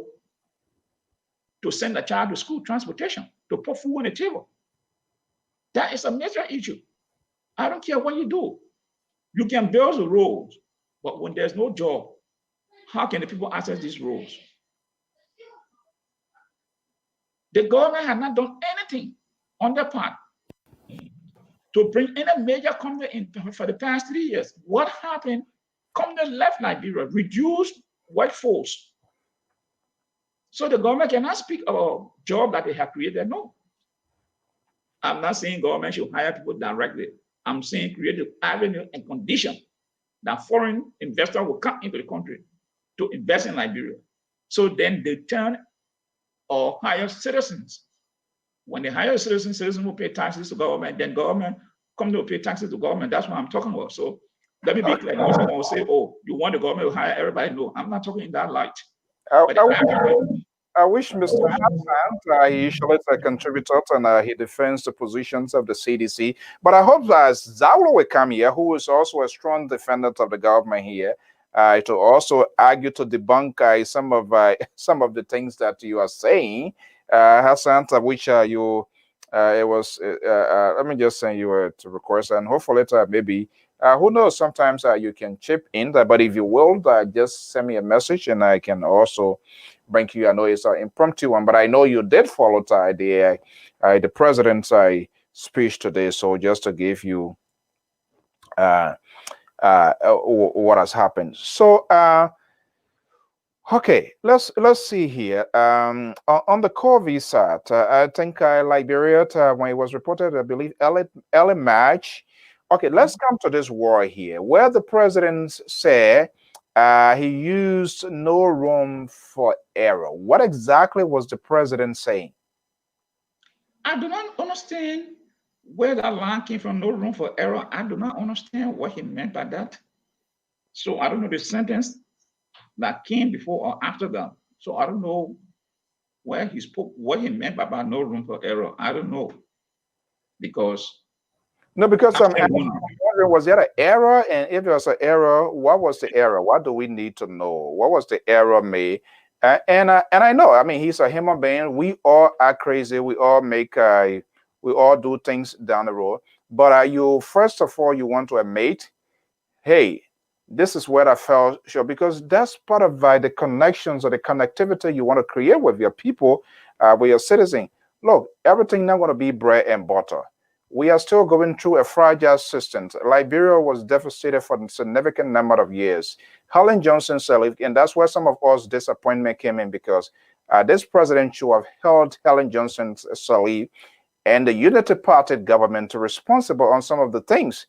to send a child to school, transportation, to put food on the table? That is a major issue. I don't care what you do. You can build the roads, but when there's no job, how can the people access these roads? The government has not done anything on their part to bring any major company in for the past 3 years. What happened? Companies left Liberia, reduced workforce. So the government cannot speak about jobs that they have created. No. I'm not saying government should hire people directly. I'm saying create an avenue and condition that foreign investors will come into the country to invest in Liberia. So then they turn or hire citizens. When they hire citizens, citizens will pay taxes to government, then government come to pay taxes to government. That's what I'm talking about. So let me be clear. Someone will say, oh, you want the government to hire everybody? No, I'm not talking in that light. I wish Mr. Hassan, he usually is a contributor and he defends the positions of the CDC. But I hope that Zawlo will come here, who is also a strong defender of the government here, to also argue to debunk some of the things that you are saying. Hassan, which you, it was, let me just send you to request, and hopefully maybe, who knows, sometimes you can chip in, but if you will, just send me a message and I can also bring you. I know it's an impromptu one, but I know you did follow the president's speech today. So just to give you what has happened. So okay, let's see here. On the COVID side, I think Liberia, when it was reported, I believe early March. Okay, let's come to this war here, where the president said he used no room for error. What exactly was the president saying? I do not understand where that line came from, no room for error. I do not understand what he meant by that. So I don't know the sentence that came before or after that. So I don't know where he spoke, what he meant about no room for error. I don't know. Because No, because I'm I'm still wondering. wondering, was there an error? And if there was an error, what was the error? What do we need to know? What was the error made? And I know, I mean, he's a human being. We all are crazy. We all make, we all do things down the road. But you, first of all, you want to admit, hey, this is where I fell short, because that's part of the connections or the connectivity you want to create with your people, with your citizen. Look, everything not going to be bread and butter. We are still going through a fragile system. Liberia was devastated for a significant number of years. Helen Johnson said, and that's where some of us disappointment came in, because this president should have held Helen Johnson Sirleaf and the Unity Party government responsible on some of the things.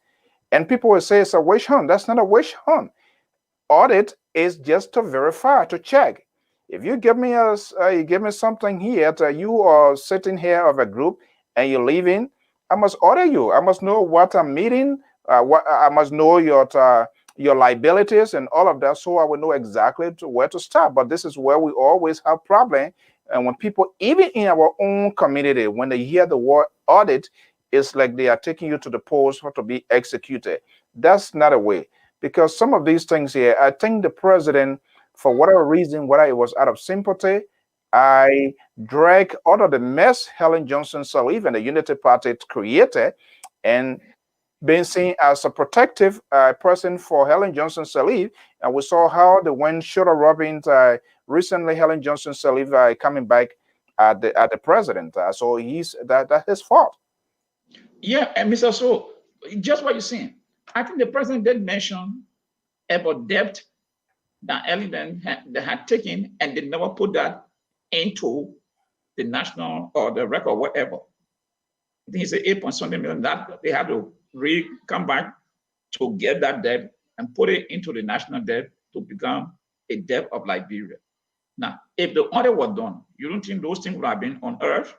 And people will say it's a witch hunt. That's not a witch hunt. Audit is just to verify, to check. If you give me you give me something here that you are sitting here of a group and you're leaving, I must audit you. I must know what I'm meeting. What I must know your liabilities and all of that, so I will know exactly where to start. But this is where we always have problem. And when people, even in our own community, when they hear the word audit, it's like they are taking you to the polls for to be executed. That's not a way, because some of these things here, I think the president, for whatever reason, whether it was out of sympathy, I drag out of the mess Helen Johnson Sirleaf and the Unity Party created, and being seen as a protective person for Helen Johnson Sirleaf. And we saw how the went shoulder rubbing recently. Helen Johnson Sirleaf coming back at the president. So that's his fault. Yeah, and Mr. So, just what you're saying. I think the president did mention about debt that Ellen they had taken, and they never put that into the national or the record, whatever. I think it's 8.something million that they had to come back to get that debt and put it into the national debt to become a debt of Liberia. Now, if the audit was done, you don't think those things would have been on earth?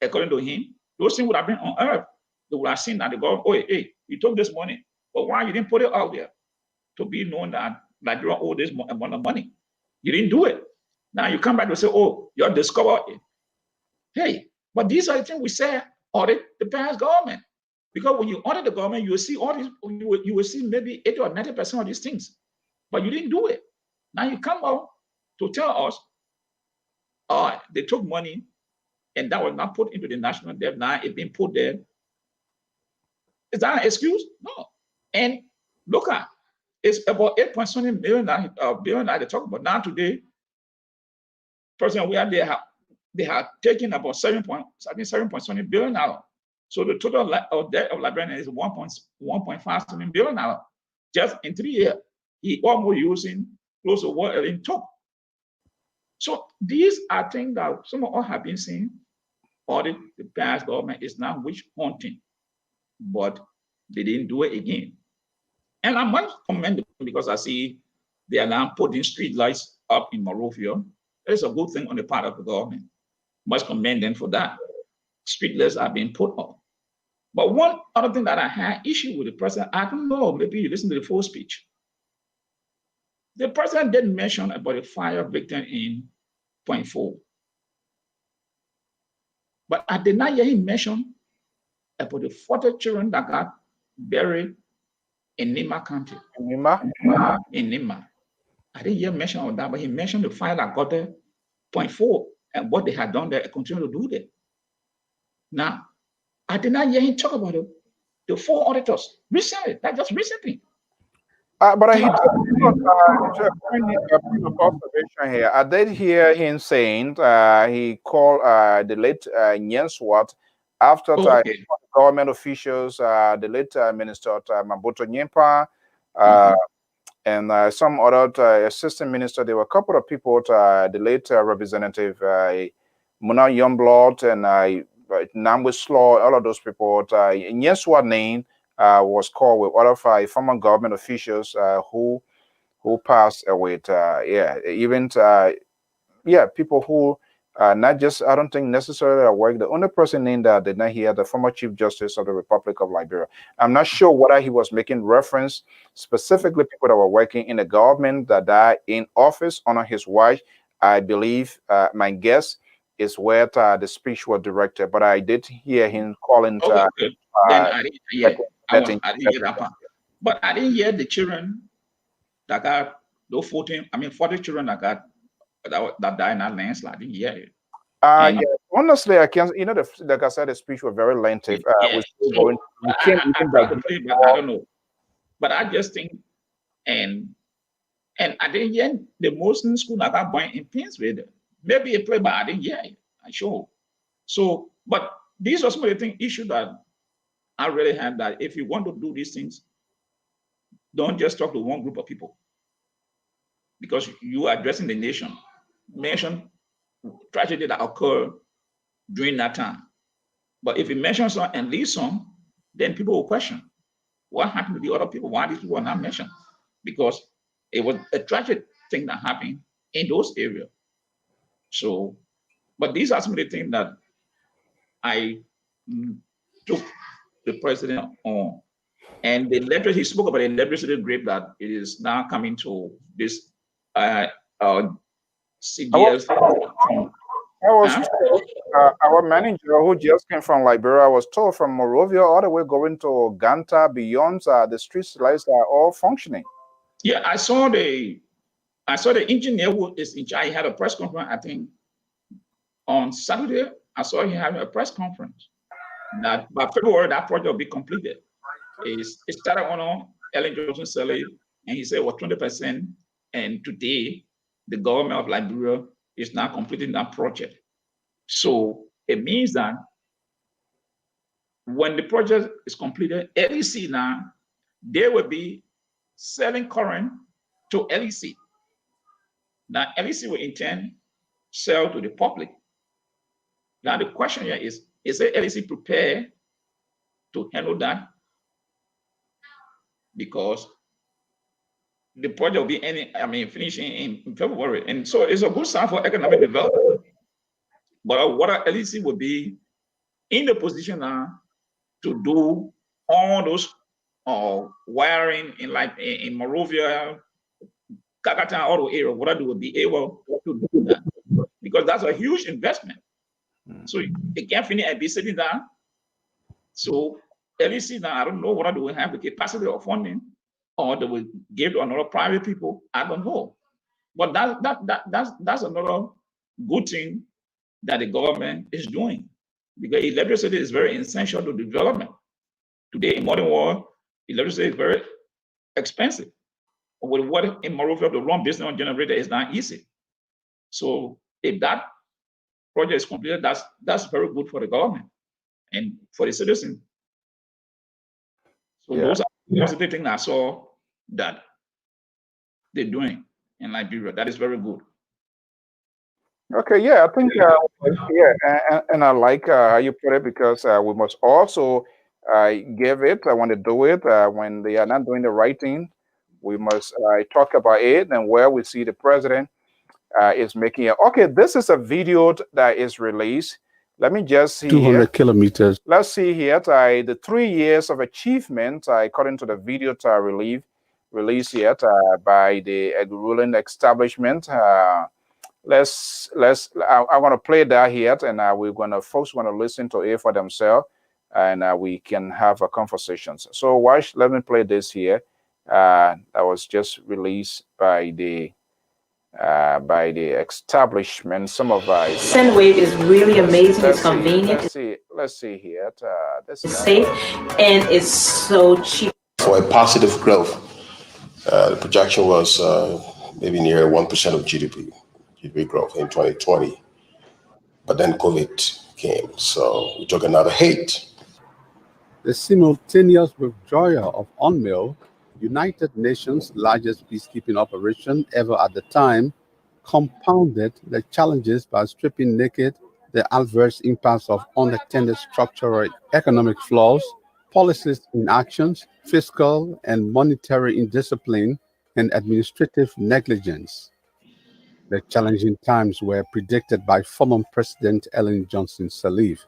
According to him, those things would have been on earth. They would have seen that they go, oh, hey, you took this money, but why you didn't put it out there to be known that Liberia owed this amount of money? You didn't do it. Now you come back and say, oh, you have discovered it. Hey, but these are the things we say audit the past government. Because when you audit the government, you will see all these, you will see maybe 80 or 90% of these things. But you didn't do it. Now you come out to tell us, they took money and that was not put into the national debt. Now it's been put there. Is that an excuse? No. And look at, it's about 8.something billion that they talk about. Now today, President Weah, they have taken about 7.something billion dollars. So the total debt of Liberia is 1.5 billion dollars. Just in 3 years, he almost using close to what Ellen took. So these are things that some of us have been seeing. Audit the past government is now witch hunting, but they didn't do it again. And I must commend them because I see they are now putting street lights up in Monrovia. It's a good thing on the part of the government. Must commend them for that. Street lights are being put up. But one other thing that I had issue with the president, I don't know, maybe you listen to the full speech. The president didn't mention about a fire victim in Point 4. But I did not hear him mention about the 40 children that got buried in Nima County. In Nima. I didn't hear mention of that, but he mentioned the fire that got there, Point 4, and what they had done there and continue to do there. Now, I did not hear him talk about it. The 4 auditors recently, not just recently. But he observation here. I did hear him saying he called the late Nyen Swat after government officials, the late Minister Mabuto Nyimpa, and some other assistant minister. There were a couple of people, the late Representative Muna Youngblood and Namwe Slaw, all of those people. Nyen Swat name was called with other 5 former government officials who passed away. Even people who not just, I don't think necessarily at work. The only person named that did not hear the former Chief Justice of the Republic of Liberia. I'm not sure whether he was making reference specifically people that were working in the government that died in office under his wife. I believe my guess is where the speech was directed, but I did hear him calling. Okay, good. Then I didn't hear. I betting- didn't hear that part. But I didn't hear the children that got those 40 children that died in that landslide. I didn't hear it. Yeah, honestly, I can't. You know, like I said, the speech was very lengthy. Yeah, we can't I tried to play, but I don't know. But I just think, and I didn't hear the Muslim school that got born in Pennsylvania. Maybe it played, but I didn't hear it. I sure. So, but these are some of the things issue that I really have, that if you want to do these things, don't just talk to one group of people, because you are addressing the nation. Mention tragedy that occurred during that time. But if you mention some and leave some, then people will question what happened to the other people. Why these people are not mentioned? Because it was a tragic thing that happened in those areas. So, but these are some of the things that I took the president on. And the leprosy, he spoke about the leprosy grape that it is now coming to this CDS. Our manager, who just came from Liberia, was told from Monrovia all the way going to Ganta, beyond the street lights are all functioning. Yeah, I saw the engineer who is in charge. He had a press conference, I think, on Saturday. I saw him having a press conference that by February that project will be completed. It started on Ellen Johnson Sally, and he said it was 20%. And today, the government of Liberia is now completing that project. So it means that when the project is completed, LEC now, they will be selling current to LEC. Now, LEC will in turn sell to the public. Now, the question here is LEC prepared to handle that? Because the project will be finishing in February. And so it's a good sign for economic development. But what LEC will be in the position now to do all those wiring in Monrovia, Kakata, all the area, what they will be able to do that. Because that's a huge investment. So it can't finish and be sitting down. So LEC now, I don't know whether they will have the capacity of funding or they will give to another private people. I don't know. But that's another good thing that the government is doing, because electricity is very essential to development. Today in modern world, electricity is very expensive. With what in Monrovia, the run business on generator is not easy. So if that project is completed, that's very good for the government and for the citizen. So those are the positive things I saw that they're doing in Liberia. That is very good. Okay, yeah, I think, and I like how you put it, because we must also give it, I want to do it, when they are not doing the right thing, we must talk about it, and where we see the president is making it. Okay, this is a video that is released. Let me just see 200 here. kilometers. Let's see here, the 3 years of achievement, according to the video released here by the ruling establishment. I want to play that here, and we're going to, folks want to listen to it for themselves, and we can have a conversation. So let me play this here. That was just released by the establishment. Some of SendWave is really amazing. It's convenient. Let's see here. This it's safe and it's so cheap. For a positive growth, the projection was maybe near 1% of GDP growth in 2020. But then COVID came, so we took another hit. The simultaneous withdrawal of UNMIL, United Nations' largest peacekeeping operation ever at the time, compounded the challenges by stripping naked the adverse impacts of unattended structural economic flaws, policies inactions, fiscal and monetary indiscipline, and administrative negligence. The challenging times were predicted by former President Ellen Johnson Sirleaf.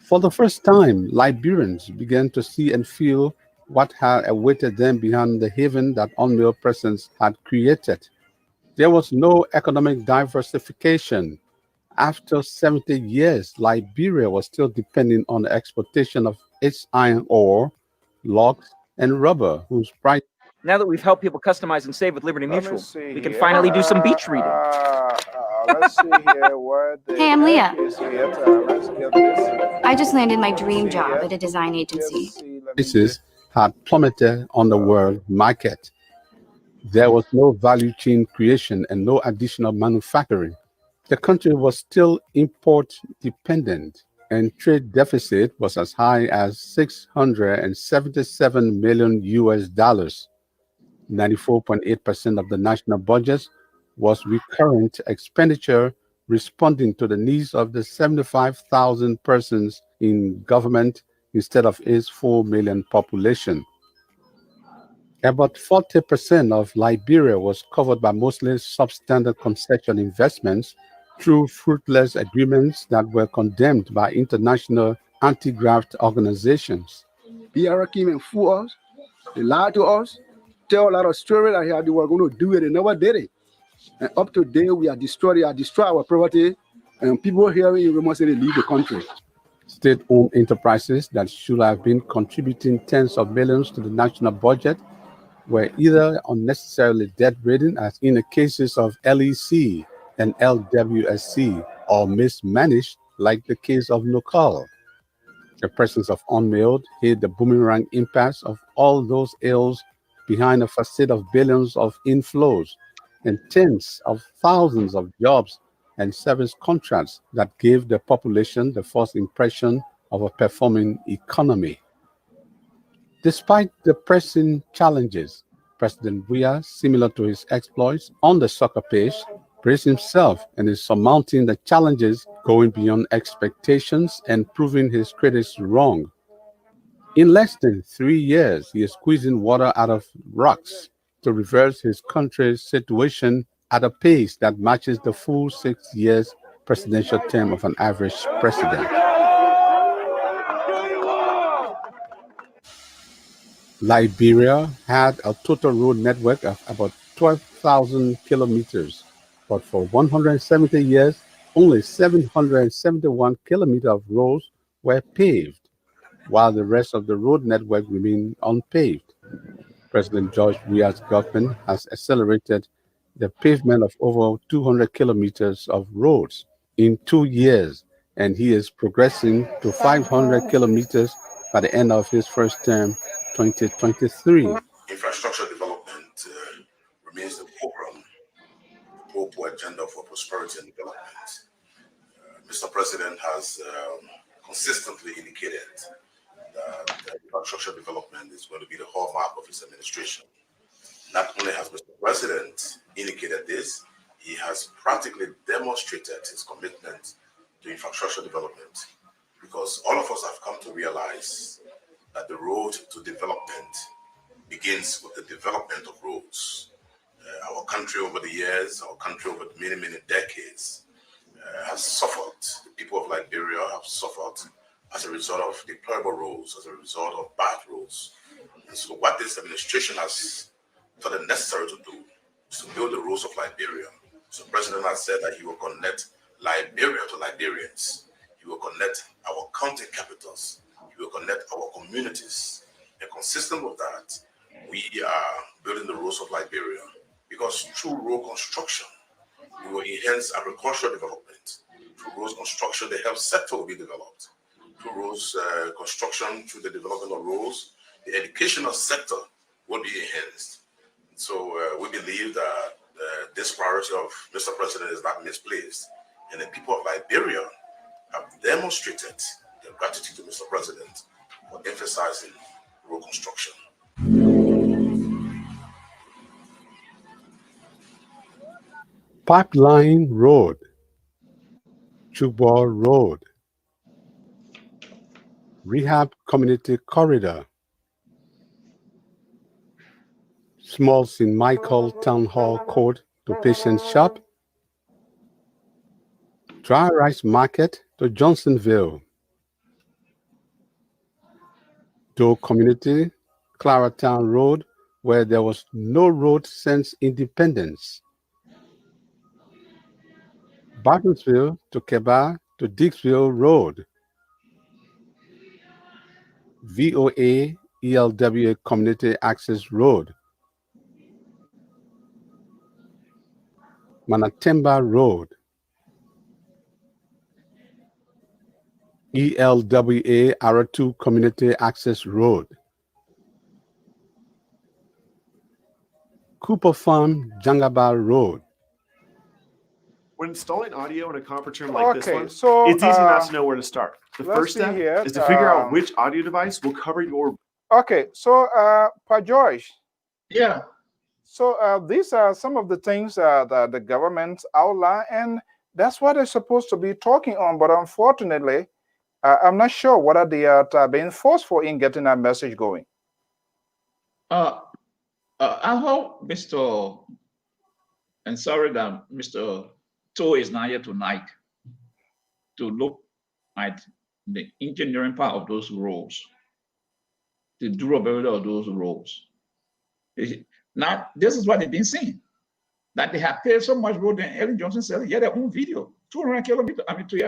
For the first time, Liberians began to see and feel what had awaited them behind the haven that UNMIL presence had created. There was no economic diversification. After 70 years, Liberia was still depending on the exportation of its iron ore, logs, and rubber, whose price. Now that we've helped people customize and save with Liberty Let me Mutual, see we can here. finally do some beach reading. Let's see here where the Hey, I'm Leah. is here. Let's get this. I just landed my dream See job here. at a design agency. Let's see, let me Prices had plummeted on the world market. There was no value chain creation and no additional manufacturing. The country was still import dependent, and trade deficit was as high as $677 million US dollars. 94.8% of the national budget was recurrent expenditure responding to the needs of the 75,000 persons in government instead of its 4 million population. About 40% of Liberia was covered by mostly substandard concession investments through fruitless agreements that were condemned by international anti-graft organizations. BR came and fooled us, they lied to us, tell a lot of stories that they were going to do it, they never did it. And up to date, we are destroyed our property, and people here in Remo say they leave the country. State-owned enterprises that should have been contributing tens of millions to the national budget were either unnecessarily debt-ridden, as in the cases of LEC and LWSC, or mismanaged, like the case of Nokal. The presence of unmailed hid the boomerang impacts of all those ills behind a facade of billions of inflows and tens of thousands of jobs and service contracts that gave the population the false impression of a performing economy. Despite the pressing challenges, President Weah, similar to his exploits on the soccer pitch, praised himself and is surmounting the challenges, going beyond expectations and proving his critics wrong. In less than 3 years, he is squeezing water out of rocks to reverse his country's situation at a pace that matches the full 6 years presidential term of an average president. Liberia had a total road network of about 12,000 kilometers, but for 170 years, only 771 kilometers of roads were paved, while the rest of the road network remained unpaved. President George Weah's government has accelerated the pavement of over 200 kilometers of roads in 2 years, and he is progressing to 500 kilometers by the end of his first term, 2023. Infrastructure development remains the fulcrum, the agenda for prosperity and development. Mr. President has consistently indicated that infrastructure development is going to be the hallmark of his administration. Not only has Mr. President indicated this, he has practically demonstrated his commitment to infrastructure development, because all of us have come to realize that the road to development begins with the development of roads. Our country over the years, our country over many, many decades has suffered. The people of Liberia have suffered as a result of deplorable roads, as a result of bad roads. And so what this administration has thought it necessary to do is to build the roads of Liberia. So the president has said that he will connect Liberia to Liberians. He will connect our county capitals. He will connect our communities. And consistent with that, we are building the roads of Liberia, because through road construction, we will enhance agricultural development. Through road construction, the health sector will be developed. Through roads construction, through the development of roads, the educational sector will be enhanced. So we believe that this priority of Mr. President is not misplaced. And the people of Liberia have demonstrated their gratitude to Mr. President for emphasizing road construction. Pipeline Road, Chubor Road, Rehab Community Corridor, Small St. Michael Town Hall Court to Patient Shop, Dry Rice Market to Johnsonville, Doe Community, Claratown Road, where there was no road since independence, Bartonsville to Keba to Dixville Road. VOA ELWA Community Access Road. Manatemba Road. ELWA Aratu Community Access Road. Cooper Farm Jangaba Road. When installing audio in a conference room like this one, so, it's easy not to know where to start. The let's first see step here, is to figure out which audio device will cover your... Okay, so, Pa George. Yeah. So these are some of the things that the government outline, and that's what they're supposed to be talking on. But unfortunately, I'm not sure whether they are being forceful in getting that message going. I hope Mr. and sorry that Mr. Toe is not here tonight to look at the engineering part of those roads, the durability of those roads. Now, this is what they've been saying, that they have paid so much road than Ellen Johnson said, yeah, their own video, 200 kilometers,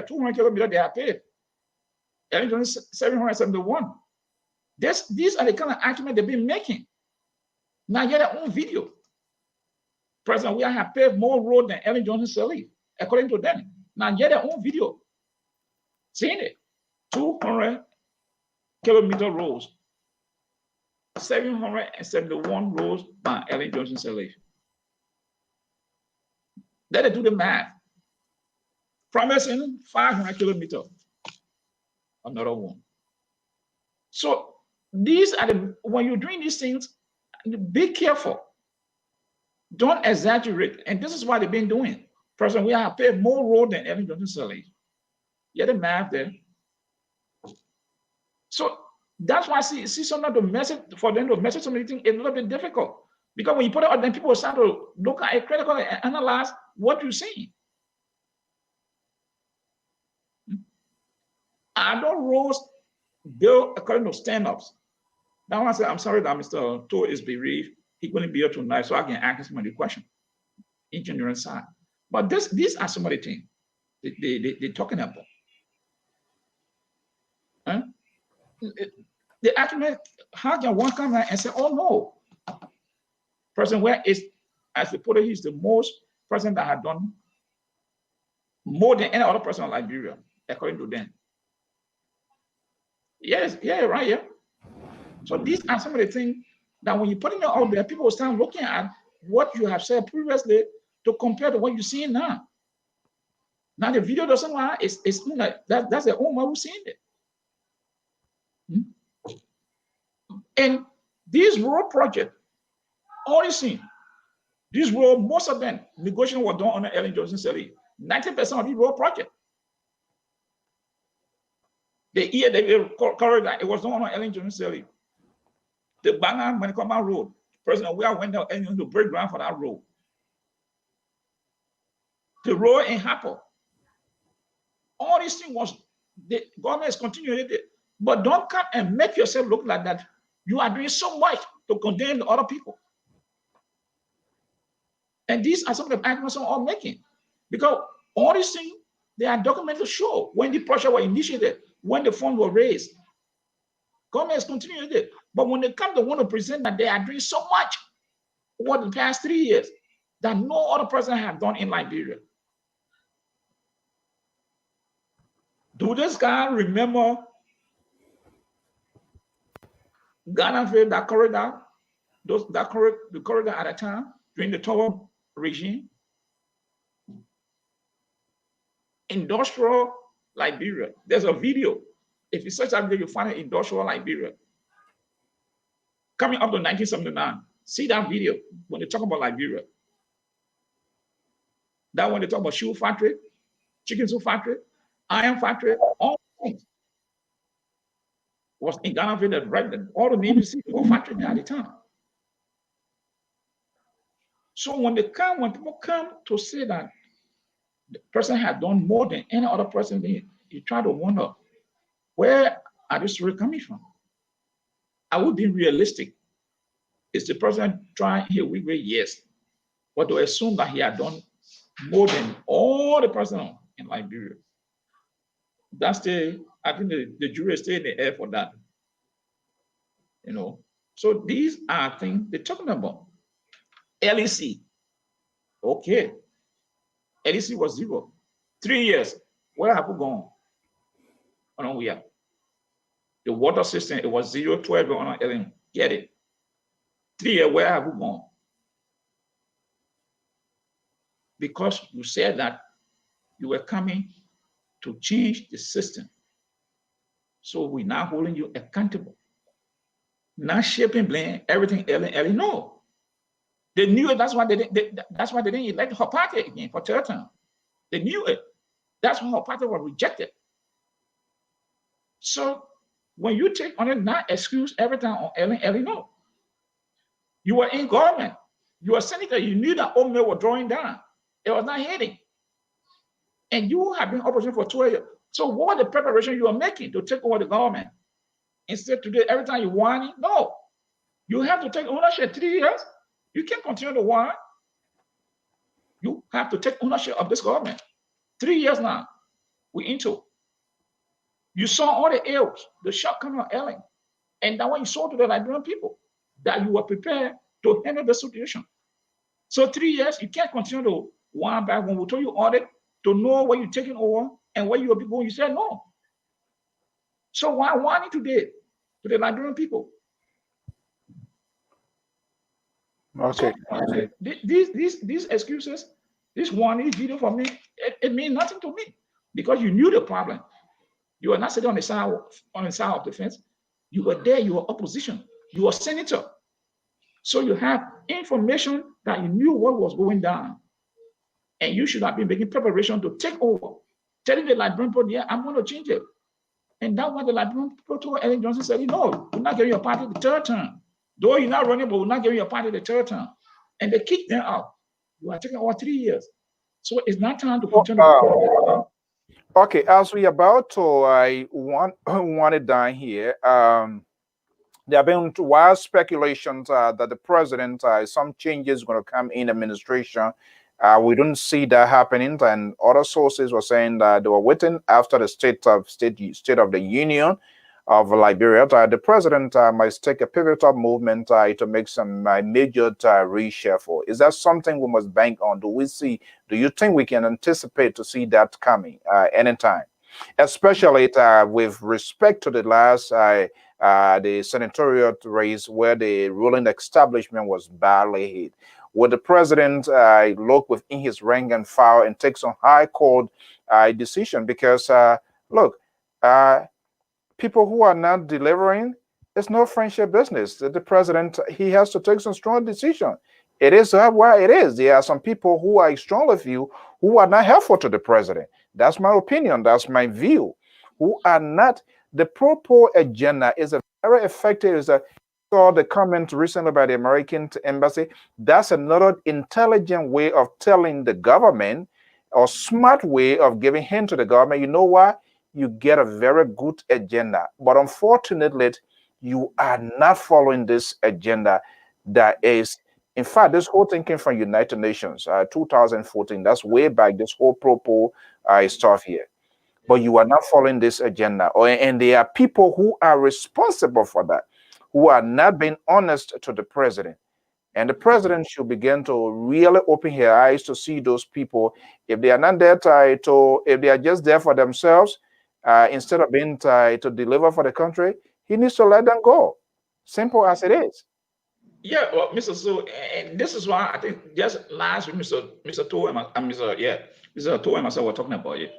200 kilometers they have paid. Ellen Johnson 771. These are the kind of arguments they've been making. Now, yeah, their own video. President Weah have paved more road than Ellen Johnson Sirleaf, according to them. Now, yeah, their own video. Seeing it. 200 kilometer roads. 771 roads by Ellen Johnson Sirleaf. Let us do the math. Promising 500 kilometers. Another one. So these are the, when you're doing these things, be careful. Don't exaggerate. And this is what they've been doing. President, we have paved more road than Ellen Johnson Sirleaf. You get the math there. So that's why I see some of the message for them to message some of the things is a little bit difficult. Because when you put it out, then people start to look at it critically and analyze what you're saying. I don't roads built according to stand-ups. Now I say, I'm sorry that Mr. Toe is bereaved. He couldn't be here tonight, so I can ask him the question. Engineering side. But these are some of the things they're talking about. Huh? The argument, how can one come out and say, oh no, President Weah is, as they put it, he's the most president that had done more than any other president in Liberia, according to them. Yes, yeah, right here. So these are some of the things that when you put it out there, people will start looking at what you have said previously to compare to what you're seeing now. Now the video doesn't lie, it's like that's the own one who's seeing it. And these road projects, all you see, these road, most of them, negotiation was done under Ellen Johnson Sirleaf. 90% of these road projects. The year they corridor, it was done under Ellen Johnson Sirleaf. The Banga Manikoma Road, President Weah went down and to break ground for that road. The road in Hapo. All these things was, the government is continuing it, but don't come and make yourself look like that. You are doing so much to condemn the other people. And these are some of the arguments I'm all making. Because all these things, they are documented to show when the project was initiated, when the funds were raised. Government is continuing it. But when they come to want to present that they are doing so much over the past 3 years that no other president has done in Liberia. Do this guy remember Ghana failed that corridor, the corridor at a time during the Tower regime? Industrial Liberia. There's a video. If you search that video, you find it, Industrial Liberia. Coming up to 1979. See that video when they talk about Liberia. That when they talk about shoe factory, chicken soup factory, iron factory, all things was in Ghana, right? All the names you see were factory at the time. So when people come to say that the person had done more than any other person, you try to wonder, where are these stories coming from? I would be realistic. Is the person trying here? Yes, but to assume that he had done more than all the presidents in Liberia. That's I think the jury is still in the air for that. You know, so these are things they're talking about. LEC, okay. LEC was 0. 3 years, where have we gone? On Weah. The water system, it was 0, 12 on 11. Get it? 3 years, where have we gone? Because you said that you were coming to change the system. So we're now holding you accountable. Not shaping blame, everything Ellen. No. They knew it. That's why they didn't elect her party again for third term. They knew it. That's why her party was rejected. So when you take on it, not excuse everything on Ellen, no. You were in government. You were a senator. You knew that oil was drawing down. It was not hitting. And you have been opposition for 12 years. So what was the preparation you are making to take over the government? Instead today, every time you whine, no. You have to take ownership 3 years. You can't continue to whine. You have to take ownership of this government. 3 years now, we're into. You saw all the ills, the shortcomings of Ellen. And that when you saw to the Liberian people that you were prepared to handle the situation. So 3 years, you can't continue to whine back when we told you audit to know where you're taking over and where you'll be going. You said no. So why whining today to the Liberian people? Okay. So, these excuses, this warning video for me, it means nothing to me because you knew the problem. You were not sitting on the side of the fence. You were there. You were opposition. You were senator. So you have information that you knew what was going down, and you should have been making preparation to take over, telling the Liberian people, "Yeah, I'm going to change it." And that's what the Liberian people told Ellen Johnson said, "No, we're not giving your party the third term. Though you're not running, but we're not giving your party the third term." And they kicked them out. You are taking over 3 years. So it's not time to continue. Okay, as we about to want it down here, there have been wild speculations that the president, some changes going to come in administration. We don't see that happening, and other sources were saying that they were waiting after the State of the Union of Liberia. The president might take a pivotal movement to make some major reshuffle. Is that something we must bank on? Do you think we can anticipate to see that coming anytime? Especially with respect to the last the senatorial race where the ruling establishment was badly hit. Would the president look within his rank and file and take some high court decision? Because look, people who are not delivering, it's no friendship business. The president, he has to take some strong decision. It is why it is. There are some people who are strong with you who are not helpful to the president. That's my opinion. That's my view. Who are not. The pro-poor agenda is a very effective. Saw the comment recently by the American embassy. That's another intelligent way of telling the government, or smart way of giving hint to the government. You know what? You get a very good agenda, but unfortunately, you are not following this agenda. That is, in fact, this whole thing came from United Nations, 2014. That's way back. This whole pro-poor stuff here. But you are not following this agenda, and there are people who are responsible for that, who are not being honest to the president. And the president should begin to really open her eyes to see those people. If they are not there if they are just there for themselves, instead of being to deliver for the country, he needs to let them go. Simple as it is. Yeah, well, Mr. So, and this is why I think just last week, Mr. Toh and Mr. Toh and myself were talking about it,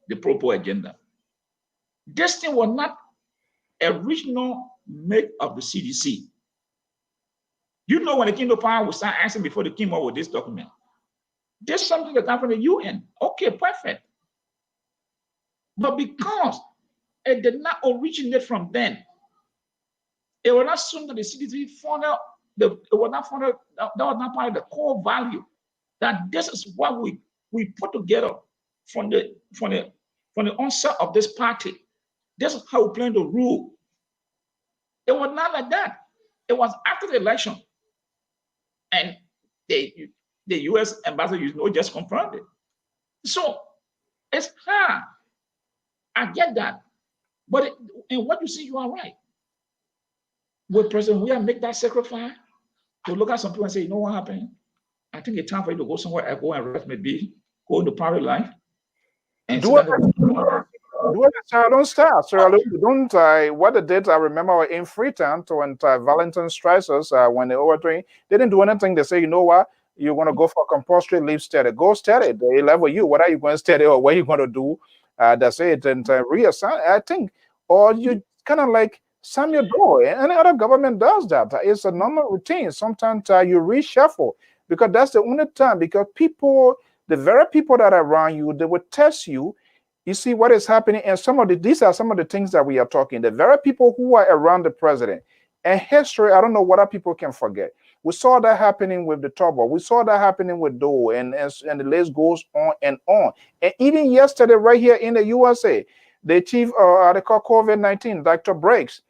the pro-poor agenda. This thing was not original make of the CDC. You know, when the came to power, we start asking before they came up with this document. There's something that happened from the UN. Okay, perfect. But because it did not originate from then, it was not assumed that the CDC funnel, it was not funnel, that was not part of the core value. That this is what we put together from the onset of this party. This is how we plan to rule. It was not like that. It was after the election. And the U.S. ambassador, just confirmed it. So it's hard. I get that. But in what you see, you are right. Will President Weah make that sacrifice to look at some people and say, you know what happened? I think it's time for you to go somewhere else, go and rest, maybe go into private life. And Do it, Sierra Leone style. Sierra Leone don't. What they did, I remember in Freetown when Valentine Strikers, when they overtrained, they didn't do anything. They say, you know what, you're going to go for compulsory leave study. Go study. They level you. What are you going to study or what are you going to do? That's it. And reassign, I think, or you kind of like slam your door. Any other government does that. It's a normal routine. Sometimes you reshuffle because that's the only time. Because people, the very people that are around you, they will test you. You see what is happening, and these are some of the things that we are talking. The very people who are around the president and history, I don't know what other people can forget. We saw that happening with the Turbo. We saw that happening with Doe, and the list goes on and on. And even yesterday, right here in the USA, the chief they call COVID-19, Dr. Briggs.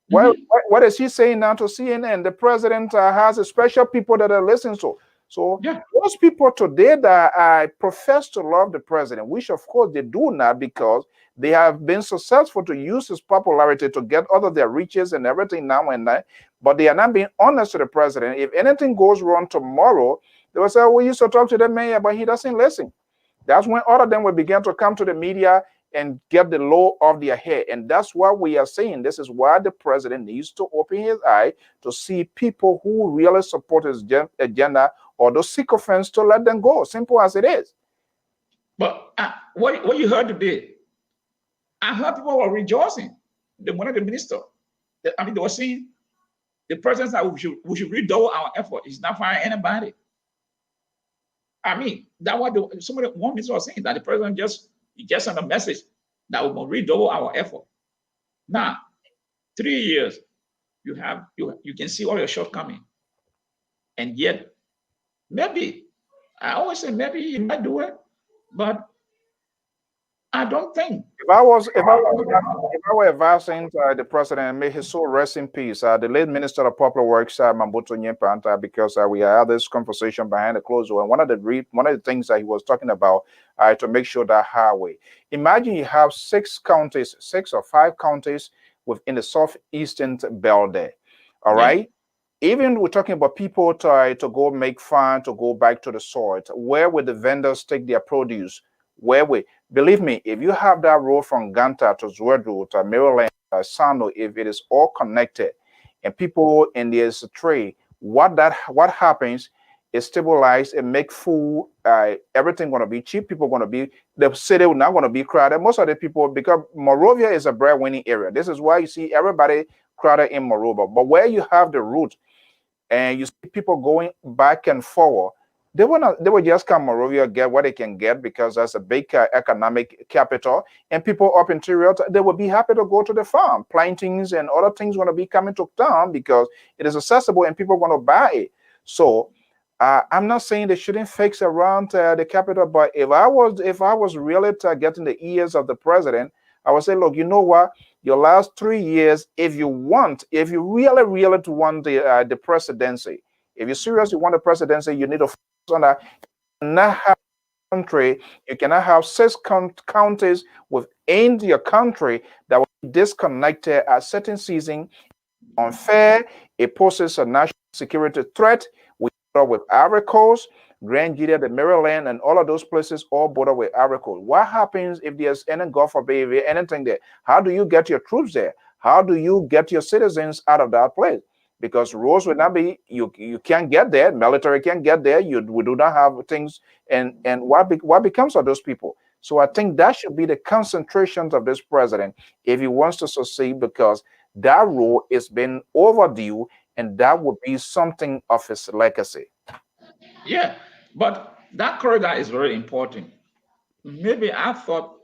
What is he saying now to CNN? The president has a special people that are listening to. So those people today that profess to love the president, which of course they do not because they have been successful to use his popularity to get all of their riches and everything now and then, but they are not being honest to the president. If anything goes wrong tomorrow, they will say, we used to talk to the mayor, but he doesn't listen. That's when all of them will begin to come to the media and get the low off their head. And that's what we are saying. This is why the president needs to open his eye to see people who really support his agenda or those sycophants to let them go. Simple as it is. But what you heard today, I heard people were rejoicing. One of the minister, they were saying, the president said we should redouble our effort. He's not firing anybody. That was one minister was saying that the president just sent a message that we will redouble our effort. Now, 3 years, you can see all your shortcomings, and yet maybe I always say maybe he might do it, but I don't think. If I were advising the president, may his soul rest in peace, the late Minister of Public Works, Mambutu Nyempanta, because we had this conversation behind the closed door, and one of the things that he was talking about to make sure that highway. Imagine you have 6 or 5 counties within the southeastern belt there. All right. Even we're talking about people to go make fun, to go back to the soil. Where would the vendors take their produce? Believe me, if you have that road from Ganta to Zwedru to Maryland, Sano, if it is all connected and people in there's a trade, what happens is stabilized and make food, everything going to be cheap. People going to be, the city not going to be crowded. Most of the people, because Monrovia is a breadwinning area. This is why you see everybody crowded in Monrovia. But where you have the route and you see people going back and forward, they will just come Monrovia, get what they can get because that's a big economic capital, and people up interior, they will be happy to go to the farm. Plantings and other things going to be coming to town because it is accessible and people are going to buy it. So I'm not saying they shouldn't fix around the capital, but if I was really getting the ears of the president, I would say, look, you know what? Your last 3 years, if you really want the presidency, if you seriously want the presidency, you need to focus on that. Not have country. You cannot have 6 counties within your country that will be disconnected at certain season. Unfair. It poses a national security threat. We border with Ivory Coast, Grand Gilead, the Maryland, and all of those places all border with Ivory Coast. What happens if there's any God forbid anything there? How do you get your troops there? How do you get your citizens out of that place? Because roads will not be, you can't get there, military can't get there, we do not have things, and what becomes of those people? So I think that should be the concentration of this president if he wants to succeed, because that role is been overdue, and that would be something of his legacy. Yeah, but that corridor is very important. Maybe I thought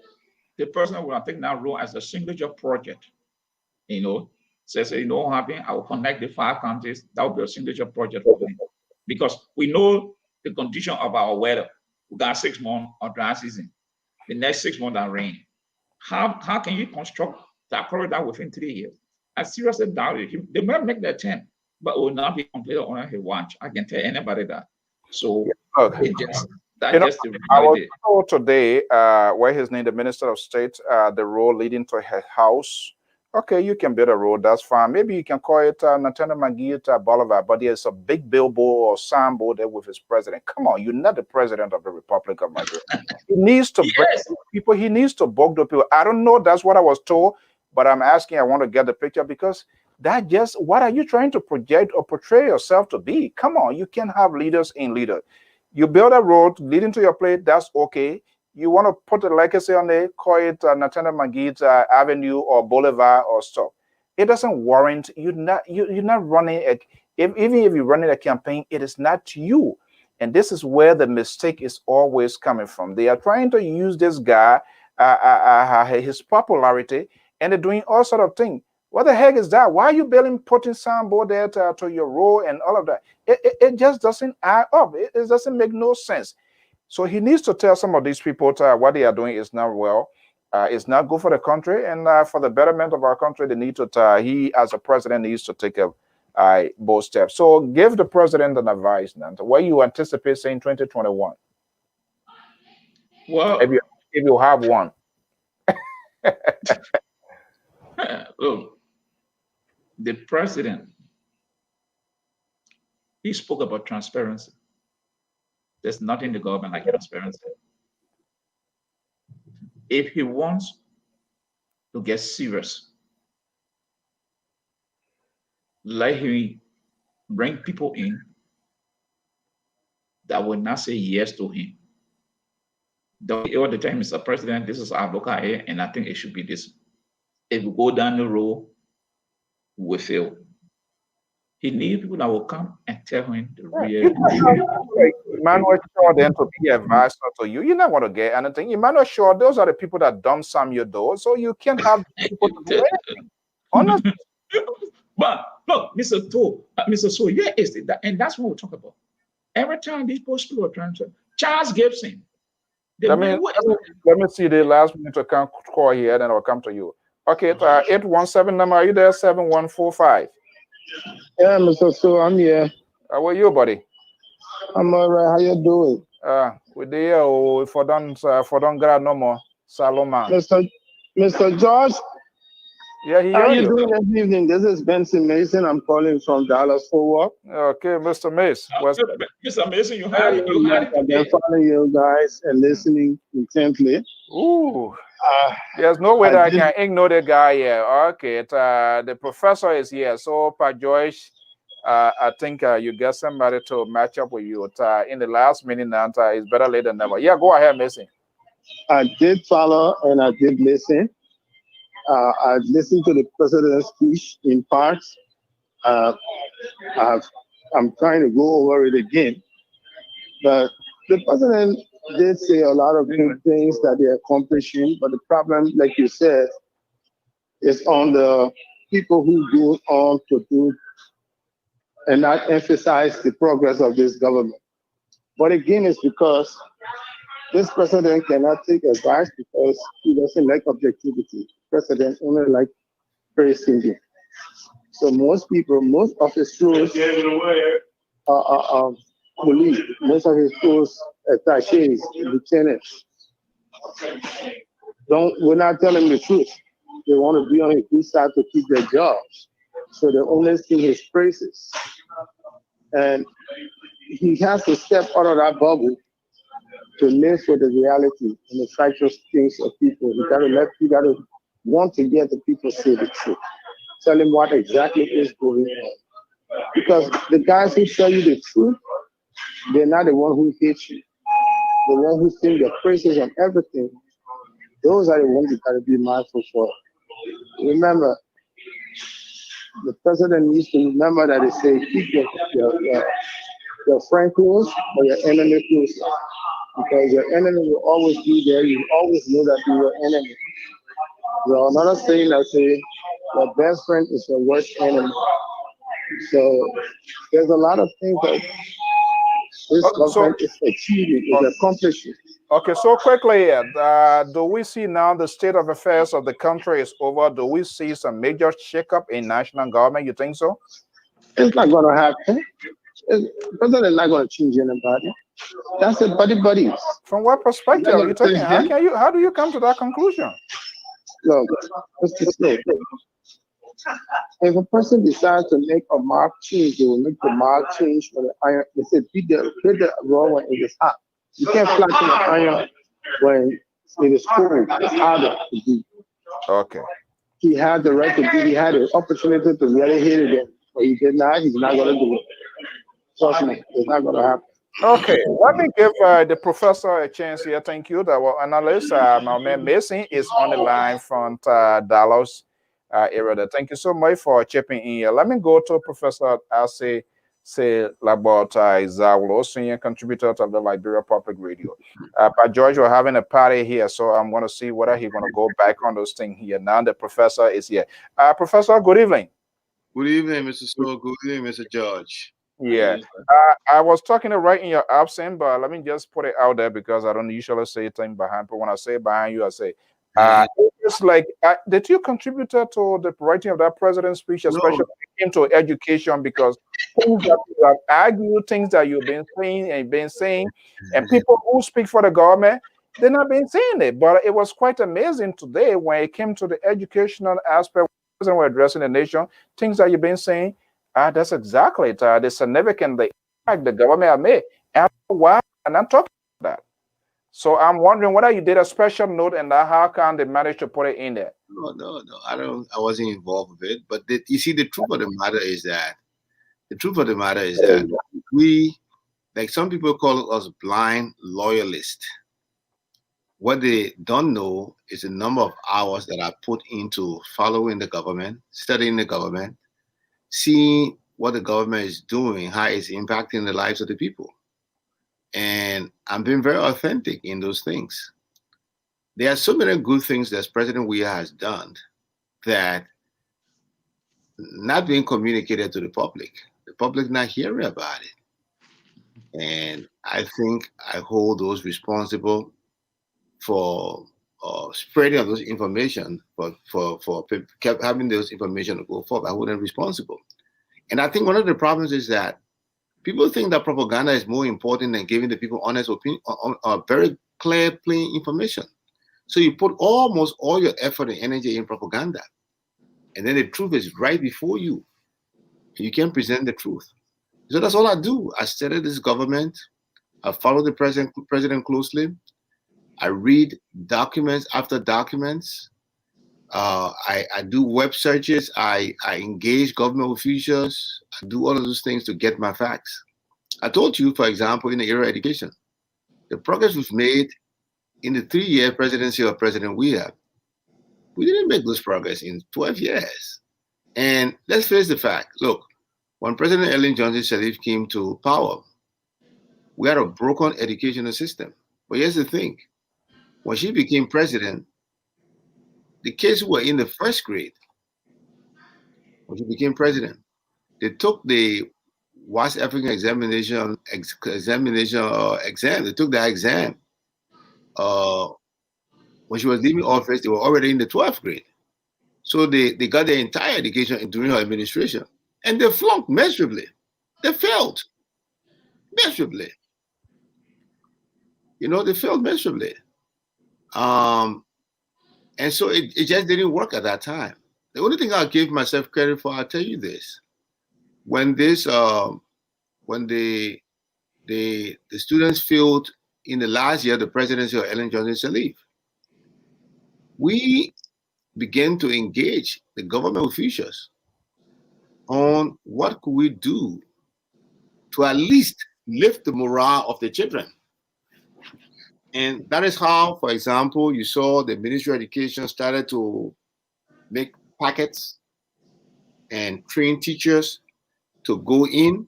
the president would have taken that role as a signature project, says, I will connect the 5 counties. That will be a signature project for me. Because we know the condition of our weather. We got 6 months of dry season. The next 6 months are rain. How can you construct that corridor within 3 years? I seriously doubt it. They might make the attempt, but it will not be completed on his watch. I can tell anybody that. So Look, That's just the I was reality. told today, where his name, the Minister of State, the road leading to her house. Okay, you can build a road, that's fine. Maybe you can call it Natana Magita Boulevard, but there's a big billboard or signboard there with his president. Come on, you're not the president of the Republic of Nigeria. He needs to bring people, he needs to bug the people. I don't know, that's what I was told, but I'm asking, I want to get the picture because that just, what are you trying to project or portray yourself to be? Come on, you can't have leaders in leaders. You build a road leading to your place, that's okay. You want to put a legacy on there, call it Natana Magid Avenue or Boulevard or stuff. It doesn't warrant, you're not running, even if you're running a campaign, it is not you. And this is where the mistake is always coming from. They are trying to use this guy, his popularity, and they're doing all sort of things. What the heck is that? Why are you putting signboard there to your road and all of that? It just doesn't add up. It doesn't make no sense. So he needs to tell some of these people what they are doing is not well. It's not good for the country, and for the betterment of our country, they need to. He, as a president, needs to take both steps. So give the president an advice, now. What you anticipate saying 2021? Well, if you have one. Look, the president, he spoke about transparency. There's nothing in the government like transparency. If he wants to get serious, let him bring people in that will not say yes to him. All the time, Mr. President, this is our local area, and I think it should be this. If we go down the road, we fail. He needs people that will come and tell him the real truth. Emmanuel Shaw then to be advisor to you. You're not going to get anything. Emmanuel Shaw, those are the people that dump some your door, so you can't have people to do anything. Honestly. But look, Mr. So, yeah, and that's what we talk about. Every time these people are trying to Charles Gibson. Let me see the last minute to call here, then I'll come to you. Okay, 817 number. Are you there? 7145. Yeah, Mr. So I'm here. How are you, buddy? I'm all right. How you doing? We there for don't grab no more. Saloma. Mr. George. Yeah, how you doing this evening? This is Benson Mason. I'm calling from Dallas Fort Worth. Okay, Mr. Mason. Mr. Mason, you had it. I've been following you guys and listening intently. Ooh. There's no way that I can ignore the guy here. Okay, the professor is here. So, Pa Joyce, I think you get somebody to match up with you in the last minute. Now, it's better late than never. Yeah, go ahead, Mason. I did follow and I did listen. I listened to the president's speech in parts. I'm trying to go over it again. But the president did say a lot of good things that they're accomplishing, but the problem, like you said, is on the people who go on to do and not emphasize the progress of this government. But again, it's because this president cannot take advice because he doesn't like objectivity. President only like praising him. So most people, most of his schools police, most of his schools attachés, lieutenants, we're not telling the truth. They want to be on his good side to keep their jobs. So they only sing his praises. And he has to step out of that bubble to live with the reality and the factual things of people. You got to want to get the people to say the truth. Tell them what exactly is going on. Because the guys who tell you the truth, they're not the one who hates you. The one who sing the praises on everything, those are the ones you got to be mindful for. Remember, the president needs to remember that they say keep your friend close or your enemy close. Because your enemy will always be there. You always know that you're your enemy. There's another saying that say your best friend is your worst enemy. So there's a lot of things that this government is achieving, is accomplishing. Okay, so quickly, do we see now the state of affairs of the country is over? Do we see some major shakeup in national government? You think so? It's not going to happen. The president is not going to change anybody. That's a buddy. From what perspective are you talking? How do you come to that conclusion? Look, Mr. Smith, if a person decides to make a mark change, they will make the mark change for the iron. They say hit the raw when it is hot. You can't flatten the iron when it is cold. It's harder to do. Okay. He had the right to do. He had the opportunity to really hit it again, but he did not. He's not going to do it. Trust me, it's not going to happen. Okay, let me give the professor a chance here. Thank you. Our analyst, my man Mason, is on the line from Dallas area. Thank you so much for chipping in here. Let me go to Professor Ase about Zawlo, senior contributor to the Liberia Public Radio. But George, we're having a party here, so I'm going to see whether he's going to go back on those things here. Now the professor is here. Professor, good evening. Good evening, Mr. Snow. Good evening, Mr. George. Yeah, I was talking right in your absence, but let me just put it out there because I don't usually say things behind. But when I say behind you, I say, it's like, did you contribute to the writing of that president's speech, especially when it came to education? Because things that you have argued, things that you've been saying, and people who speak for the government, they're not been saying it. But it was quite amazing today when it came to the educational aspect, when we're addressing the nation, things that you've been saying. That's exactly it. The significant impact the government have made. And why? And I'm talking about that. So I'm wondering whether you did a special note and how can they manage to put it in there? No. I wasn't involved with it. But you see, the truth of the matter is that we, like some people call us blind loyalists. What they don't know is the number of hours that I put into following the government, studying the government, seeing what the government is doing, how it's impacting the lives of the people. And I'm being very authentic in those things. There are so many good things that President Weah has done that not being communicated to the public not hearing about it. And I think I hold those responsible for spreading of those information, for having those information to go forward. I wasn't responsible. And I think one of the problems is that people think that propaganda is more important than giving the people honest opinion, very clear, plain information. So you put almost all your effort and energy in propaganda, and then the truth is right before you. You can't present the truth. So that's all I do. I study this government. I follow the president closely. I read documents after documents. I do web searches. I engage government officials. I do all of those things to get my facts. I told you, for example, in the area of education, the progress we've made in the 3-year presidency of President Weah, we didn't make this progress in 12 years. And let's face the fact. Look, when President Ellen Johnson Sirleaf came to power, we had a broken educational system. But here's the thing. When she became president, the kids who were in the first grade, when she became president, they took the West African exam. They took that exam. When she was leaving office, they were already in the 12th grade. So they got their entire education during her administration. And they flunked miserably. They failed miserably. They failed miserably. And so it just didn't work at that time. The only thing I'll give myself credit for, I'll tell you this. When the students failed in the last year of the presidency of Ellen Johnson Sirleaf, we began to engage the government officials on what could we do to at least lift the morale of the children. And that is how, for example, you saw the Ministry of Education started to make packets and train teachers to go in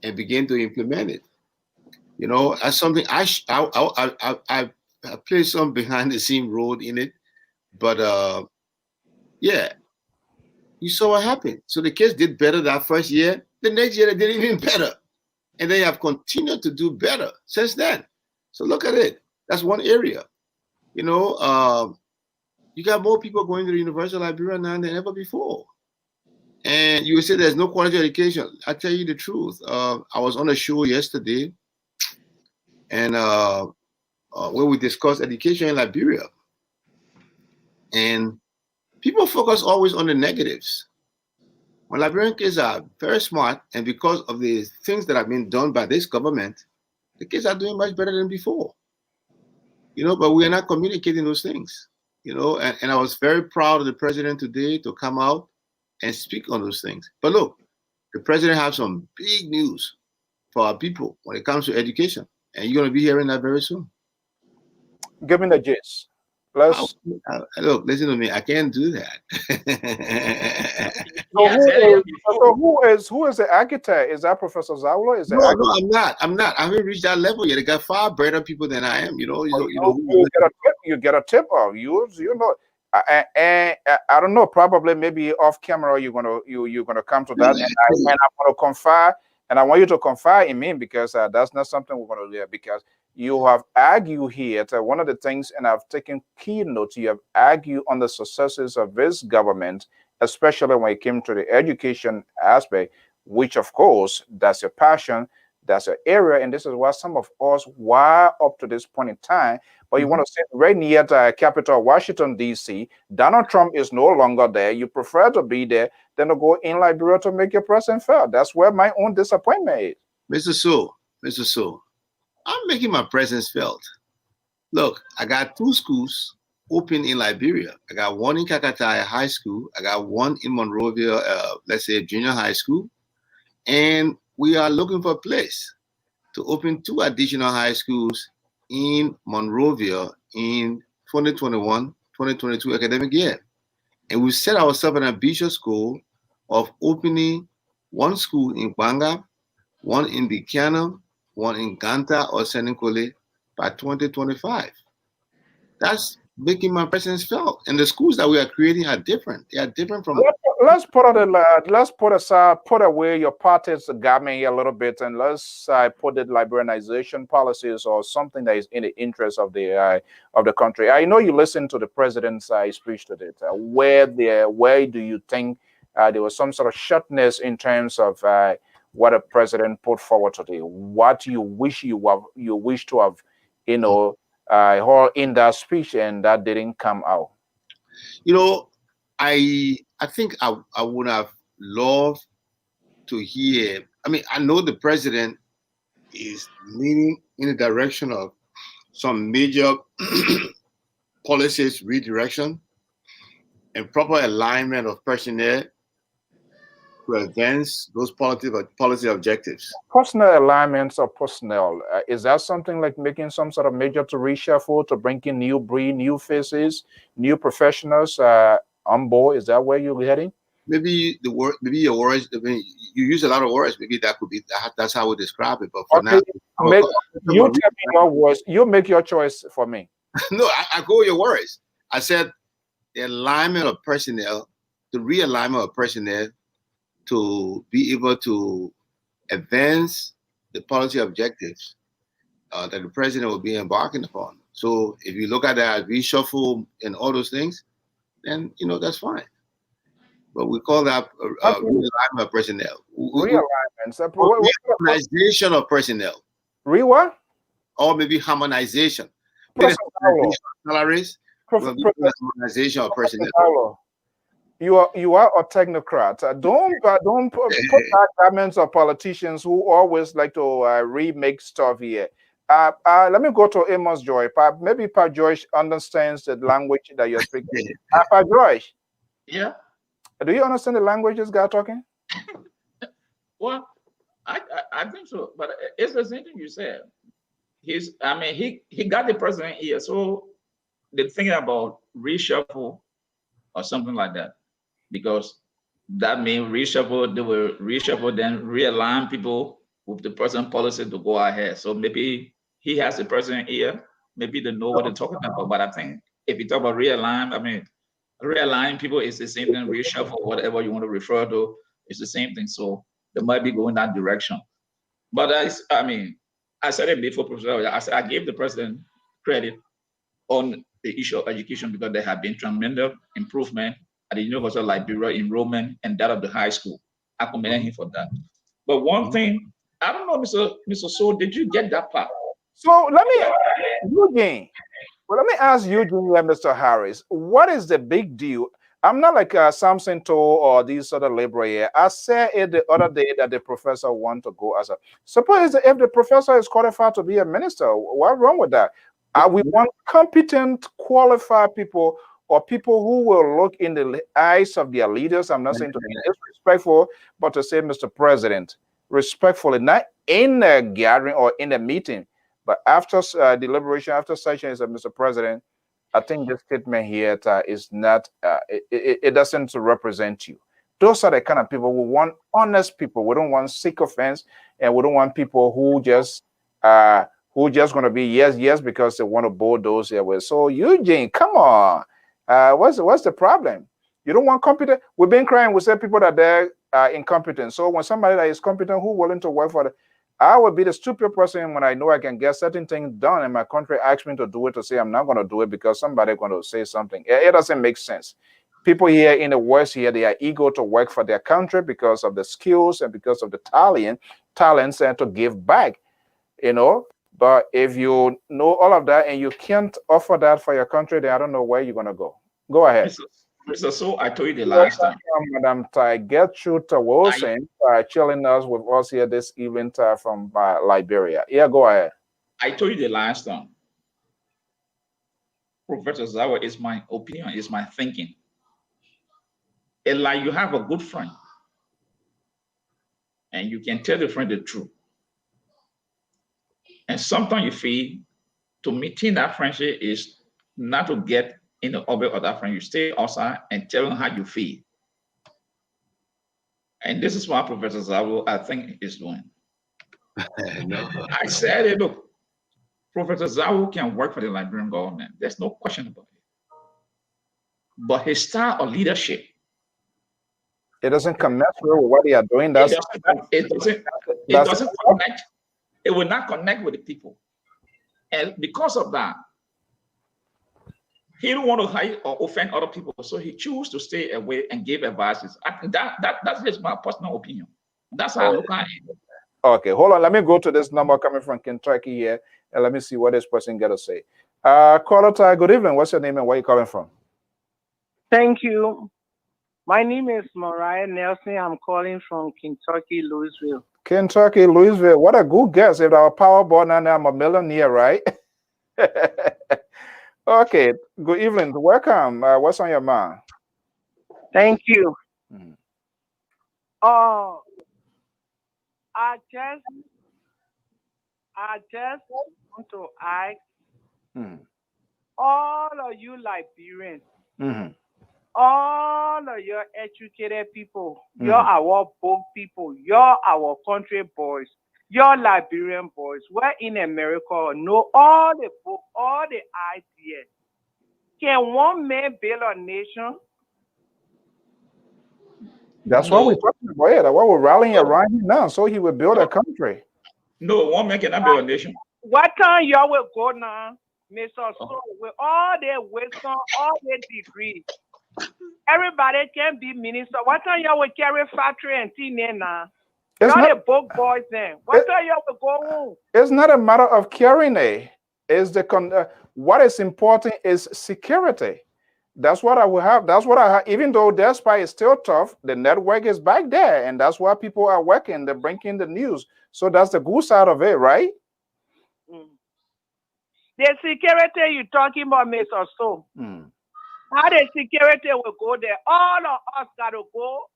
and begin to implement it. That's something I played some behind the scene role in it, but yeah, you saw what happened. So the kids did better that first year. The next year they did even better, and they have continued to do better since then. So look at it. That's one area. You got more people going to the University of Liberia now than ever before. And you say there's no quality education. I tell you the truth. I was on a show yesterday, and where we discussed education in Liberia. And people focus always on the negatives. When Liberian kids are very smart, and because of the things that have been done by this government, the kids are doing much better than before. You know, but we are not communicating those things. You know, and I was very proud of the president today to come out and speak on those things. But look, the president has some big news for our people when it comes to education, and you're going to be hearing that very soon. Give me the gist. Let's look. Listen to me. I can't do that. Who is the architect? Is that Professor Zawla? Is no, I'm not. I haven't reached that level yet. They got far better people than I am. You get a tip off. You know. I don't know. Probably maybe off camera you're gonna come to that, and I'm gonna confide, and I want you to confide in me because that's not something we're gonna do because you have argued here. One of the things, and I've taken key notes. You have argued on the successes of this government, especially when it came to the education aspect, which of course that's your passion. That's an area, and this is why some of us were up to this point in time. But you want to sit right near the capital, Washington, D.C. Donald Trump is no longer there. You prefer to be there than to go in Liberia to make your presence felt. That's where my own disappointment is. Mr. So, I'm making my presence felt. Look, I got 2 schools open in Liberia. I got one in Kakataya High School. I got one in Monrovia, let's say junior high school. And we are looking for a place to open 2 additional high schools in Monrovia in 2021-2022 academic year. And we set ourselves an ambitious goal of opening 1 school in Banga, 1 in Bikiana, 1 in Ganta or Senekole by 2025. That's making my presence felt. And the schools that we are creating are different. They are different from. Let's put away your party's garment a little bit, and let's put the liberalization policies or something that is in the interest of the country. I know you listened to the president's speech today. Where do you think there was some sort of shortness in terms of what a president put forward today? What you wish to have, heard in that speech, and that didn't come out? You know, I think I would have loved to hear. I mean, I know the president is leaning in the direction of some major policies redirection and proper alignment of personnel to advance those policy objectives. Personal alignments of personnel, is that something like making some sort of major to reshuffle to bring in new breed, new faces, new professionals on board? Is that where you're heading? Maybe your words. I mean, you use a lot of words. Maybe that could be that's how we describe it. But for now, you tell me your words. You make your choice for me. No, I go with your words. I said the alignment of personnel, the realignment of personnel to be able to advance the policy objectives that the president will be embarking upon. So if you look at that reshuffle and all those things, then that's fine. But we call that realignment of personnel. Reorganization of personnel. What? Or maybe harmonization. Salaries. Harmonization of personnel. You are a technocrat. Don't put arguments of politicians who always like to remake stuff here. Let me go to Amos Joy. Maybe Pa Joyce understands the language that you're speaking. Pa Joyce. Yeah. Do you understand the language this guy talking? Well, I think so, but it's the same thing you said. He got the president here, so they're thinking about reshuffle or something like that. Because that means reshuffle, they will reshuffle, then realign people with the present policy to go ahead. So maybe he has the president here, maybe they know what they're talking about. But I think if you talk about realign, realign people is the same thing, reshuffle, whatever you want to refer to, it's the same thing. So they might be going that direction. But I said it before, Professor. I said I gave the president credit on the issue of education because there have been tremendous improvement at the University of Liberia enrollment and that of the high school. I commend him for that. But one thing, I don't know, Mr. So, did you get that part? So let me, Eugene. Well, let me ask you, Mr. Harris, what is the big deal? I'm not like Samson Toe or these other liberal here. I said it the other day that the professor want to go as a. Suppose if the professor is qualified to be a minister, what's wrong with that? We want competent, qualified people or people who will look in the eyes of their leaders. I'm not saying to be disrespectful, but to say, Mr. President, respectfully, not in a gathering or in a meeting, but after deliberation, after session, is Mr. President, I think this statement here is not, it doesn't represent you. Those are the kind of people we want, honest people. We don't want sycophants, and we don't want people who just going to be yes because they want to bulldoze their way. So Eugene, come on, what's the problem? You don't want competent. We've been crying. We say people that they're incompetent. So when somebody that is competent who willing to work for the, I would be the stupid person when I know I can get certain things done and my country asks me to do it, to say I'm not going to do it because somebody going to say something. It doesn't make sense. People here in the West here, they are eager to work for their country because of the skills and because of the talents and to give back, you know. But if you know all of that and you can't offer that for your country, then I don't know where you're going to go. Go ahead. Mr. So I told you the last time. Madam Gertrude Wilson chilling us with us here this evening from Liberia. Yeah, go ahead. I told you the last time. Professor Zawa is my opinion, is my thinking. And like you have a good friend, and you can tell the friend the truth. And sometimes you feel to maintain that friendship is not to get in the orbit of that friend. You stay outside and tell them how you feel. And this is what Professor Zawo, I think, is doing. No. I said, look, Professor Zawo can work for the Liberian government. There's no question about it. But his style of leadership, it doesn't commensurate with what they are doing. It doesn't connect. It will not connect with the people. And because of that, he don't want to hide or offend other people, so he chooses to stay away and give advices. That's just my personal opinion. That's how I look at it. Okay, hold on. Let me go to this number coming from Kentucky here, and let me see what this person got to say. Caller, good evening. What's your name and where are you calling from? Thank you. My name is Mariah Nelson. I'm calling from Kentucky, Louisville. Kentucky, Louisville. What a good guess. If our power board now, I'm a millionaire, right? Okay, good evening. Welcome. What's on your mind? Thank you. I just want to ask all of you Liberians, all of your educated people, you're our both people, you're our country boys, you're Liberian boys. We're in America, know all the book, all the ideas. Can one man build a nation? That's what we're talking about. Yeah, that's what we're rallying around him now, so he will build a country. No, one man cannot build a nation. What time y'all will go now, Mr. So, with all their wisdom, all their degrees? Everybody can be minister. What time y'all will carry factory and thing there now? Y'all the book boys then. What time y'all will go home? It's not a matter of carrying it. It's the what is important is security. That's what I will have. That's what I have. Even though their spy is still tough, the network is back there, and that's why people are working. They're bringing the news. So that's the good side of it, right? The security you're talking about, Mr. So. How the security will go there? All of us gotta go.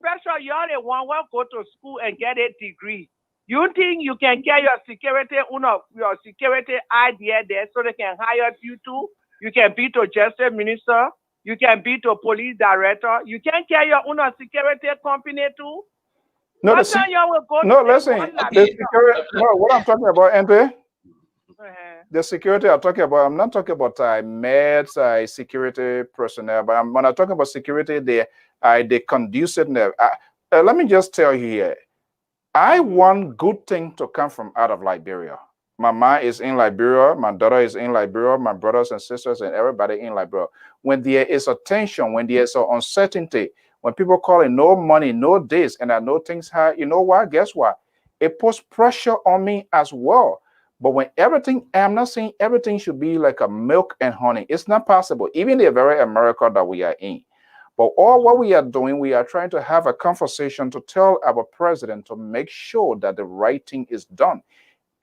Pressure, you're the one will go to school and get a degree. You think you can get your security idea there so they can hire you too? You can be to justice minister. You can be to police director. You can get your own security company too. No, listen. What I'm talking about, Andre. The security I'm talking about, I'm not talking about meds, security personnel, but when I talk about security, the conduciveness. Let me just tell you here, I want good thing to come from out of Liberia. My mom is in Liberia, my daughter is in Liberia, my brothers and sisters and everybody in Liberia. When there is a tension, when there is an uncertainty, when people call it no money, no this, and I know things high, you know what? Guess what? It puts pressure on me as well. But when everything, I'm not saying everything should be like a milk and honey. It's not possible, even the very America that we are in. But all what we are doing, we are trying to have a conversation to tell our president to make sure that the right thing is done.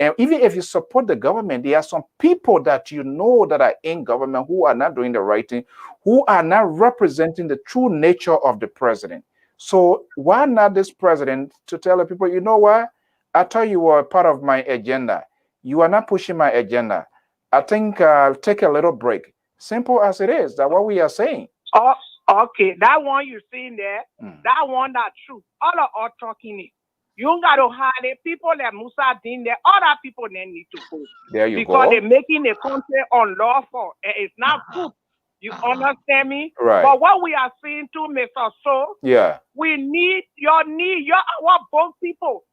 And even if you support the government, there are some people that you know that are in government who are not doing the right thing, who are not representing the true nature of the president. So why not this president to tell the people, you know what? I thought you were part of my agenda. You are not pushing my agenda. I think I'll take a little break. Simple as it is. That's what we are saying. Oh, okay. That one you seen there, that one that's true. All of us talking it. You don't got to hide it. People like Musa Din there, other people they need to go. There you because go. they're making the country unlawful. And it's not good. You understand me? Right. But what we are seeing too, Mr. So, yeah, we need our both people.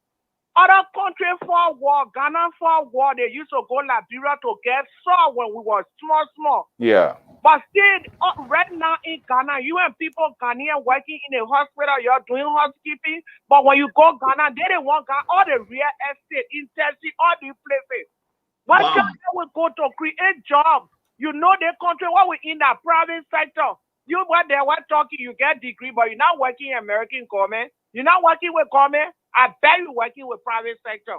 Other countries for war, Ghana for war, they used to go Liberia to get saw when we were small. Yeah. But still, right now in Ghana, you and people Ghanaian working in a hospital, you're doing housekeeping. But when you go Ghana, they don't want Ghana, all the real estate, intensive, all these places. Why can't we go to create jobs? You know the country, what we in the private sector. You were there, we're talking, you get degree, but you're not working in American government. You're not working with government. I bet you're working with private sector.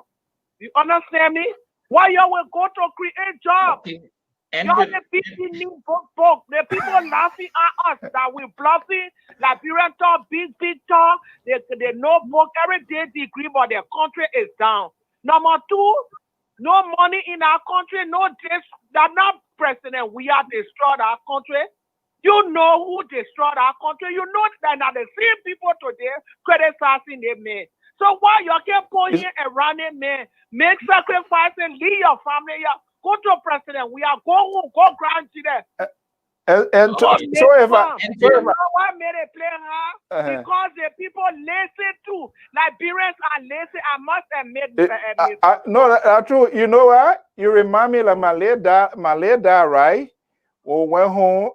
You understand me? Why you will go to create jobs? Okay. And Y'all the people need book. The people laughing at us that we bluffing. Liberian talk, big talk. They no book every day degree, but their country is down. Number two, no money in our country. No this. They're not president. We are destroyed our country. You know who destroyed our country. You know that the same people today criticizing the men. So why you keep going and running men, make sacrifice and leave your family here. Go to president. We are going, go grandchildren. So if I why made it play hard? Because the people lazy too. Liberians are lazy. I must admit. No, that's true. You know what? You remind me like my late dad, right? Well, went home,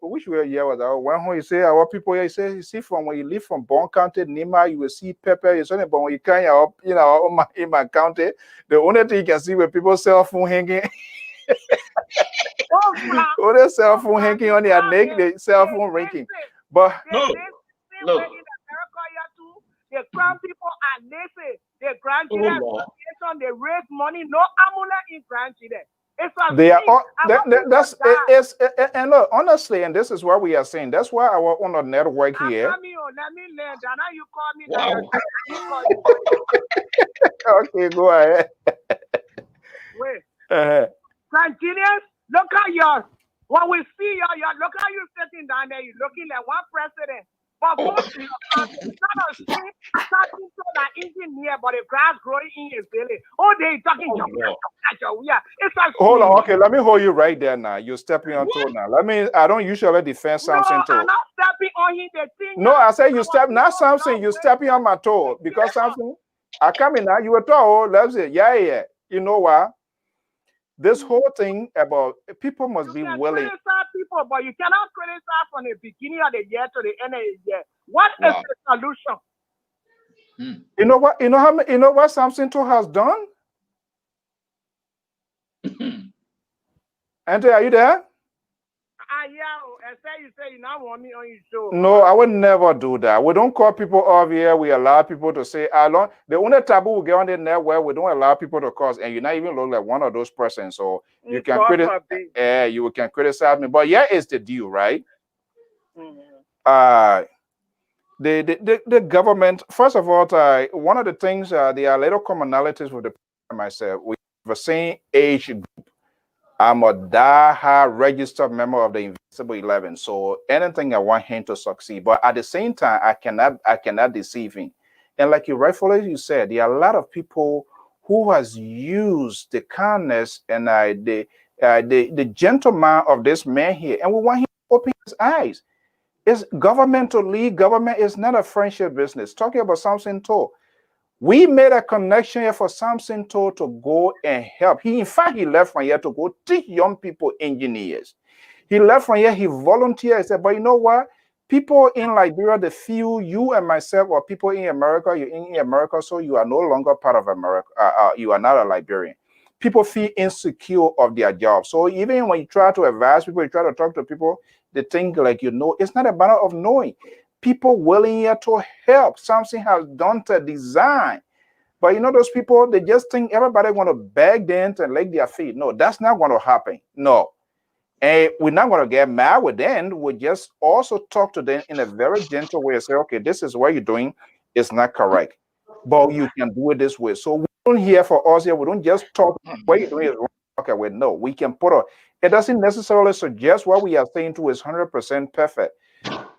which year was that? Went home, he said, our people here, he said, you see, from when you live from Bon County, Nima, you will see pepper, but when you come up, in my county, the only thing you can see where people cell phone hanging. Oh, their cell phone hanging on their neck, the cell phone ringing. But look. In America, the grand people are lazy. The grandchildren they raise money, no amulet in grandchildren. They are all, and look, honestly, and this is what we are saying. That's why our own network here. Let me learn. Now you call me. Wow. Okay, go ahead. Wait. Nigerians, look at yours. When we see you, look how you sitting down there. You're looking like one president. But most of you starting to the engineer, but the grass growing in his belly. Oh, they talking Hold on, okay, let me hold you right there now. You're stepping on toe now. I don't usually defend something toe. I'm not stepping on him. No, I said you step, not something, you stepping on my toe. Because something, I come in now, you were told, let's say, yeah. You know what? This whole thing about people must be willing. Criticize people, but you cannot criticize from the beginning of the year to the end of the year. What is the solution? You know what? You know what Samson too has done? Auntie, are you there? You say you not want me on your show. No, I would never do that. We don't call people off here. We allow people to say, the only taboo we get on the network, we don't allow people to cause, and you're not even look like one of those persons. So you can criticize, you can criticize me. But yeah, it's the deal, right? The government, first of all, one of the things, there are little commonalities with myself. We have the same age group. I'm a die-hard registered member of the Invincible 11. So anything I want him to succeed. But at the same time, I cannot deceive him. And like you rightfully said, there are a lot of people who has used the kindness and the gentleman of this man here. And we want him to open his eyes. It's government to lead. Government is not a friendship business. Talking about Samson Toe. We made a connection here for Samson Toe to go and help. In fact, he left from here to go teach young people engineers. He left from here, he volunteered. He said, but you know what? People in Liberia, they feel you and myself, or people in America, you're in America, so you are no longer part of America. You are not a Liberian. people feel insecure of their job. So even when you try to advise people, you try to talk to people, they think like, it's not a matter of knowing. People willing here to help. Something has done to design. But those people, they just think everybody want to beg them and lick their feet. No, that's not going to happen. No. And we're not going to get mad with them. We just also talk to them in a very gentle way and say, okay, this is what you're doing. It's not correct. But you can do it this way. So we don't hear for us here. We don't just talk what you're doing is wrong. Okay, well, no, we can put it doesn't necessarily suggest what we are saying to is 100% perfect.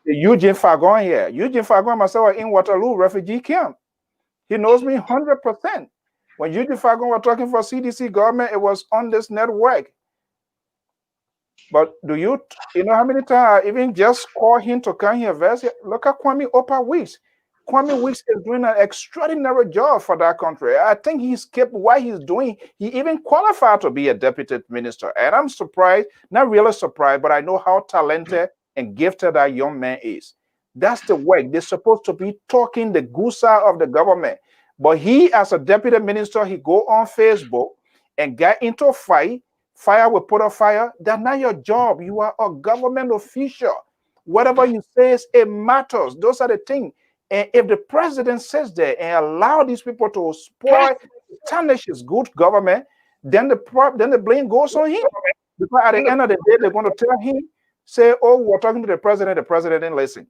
Eugene Fagon here. Eugene Fagon and myself are in Waterloo refugee camp. He knows me 100%. When Eugene Fagon was talking for CDC government, it was on this network. But do you know how many times I even just call him to come here? Look at Kwame Weeks. Kwame Weeks is doing an extraordinary job for that country. I think he's kept what he's doing. He even qualified to be a deputy minister. And I'm surprised, not really surprised, but I know how talented and gifted that young man is. That's the work. They're supposed to be talking the good side of the government. But he, as a deputy minister, he go on Facebook and get into a fight. Fire will put a fire. That's not your job. You are a government official. Whatever you say, it matters. Those are the things. And if the president sits there and allow these people to spoil, tarnish his good government, then the blame goes on him. Because at the end of the day, they're going to tell him, say, oh, we're talking to the president didn't listen.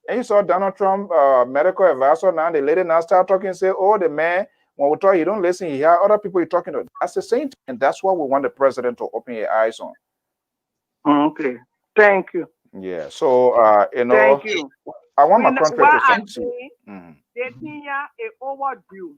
And you saw Donald Trump, medical advisor, now the lady now start talking and say, oh, the man, when we talk, he don't listen, he hear other people you're talking to. That's the same thing. And that's what we want the president to open your eyes on. Okay. Thank you. Yeah. So, thank you. I want my country to succeed. They think it's overdue.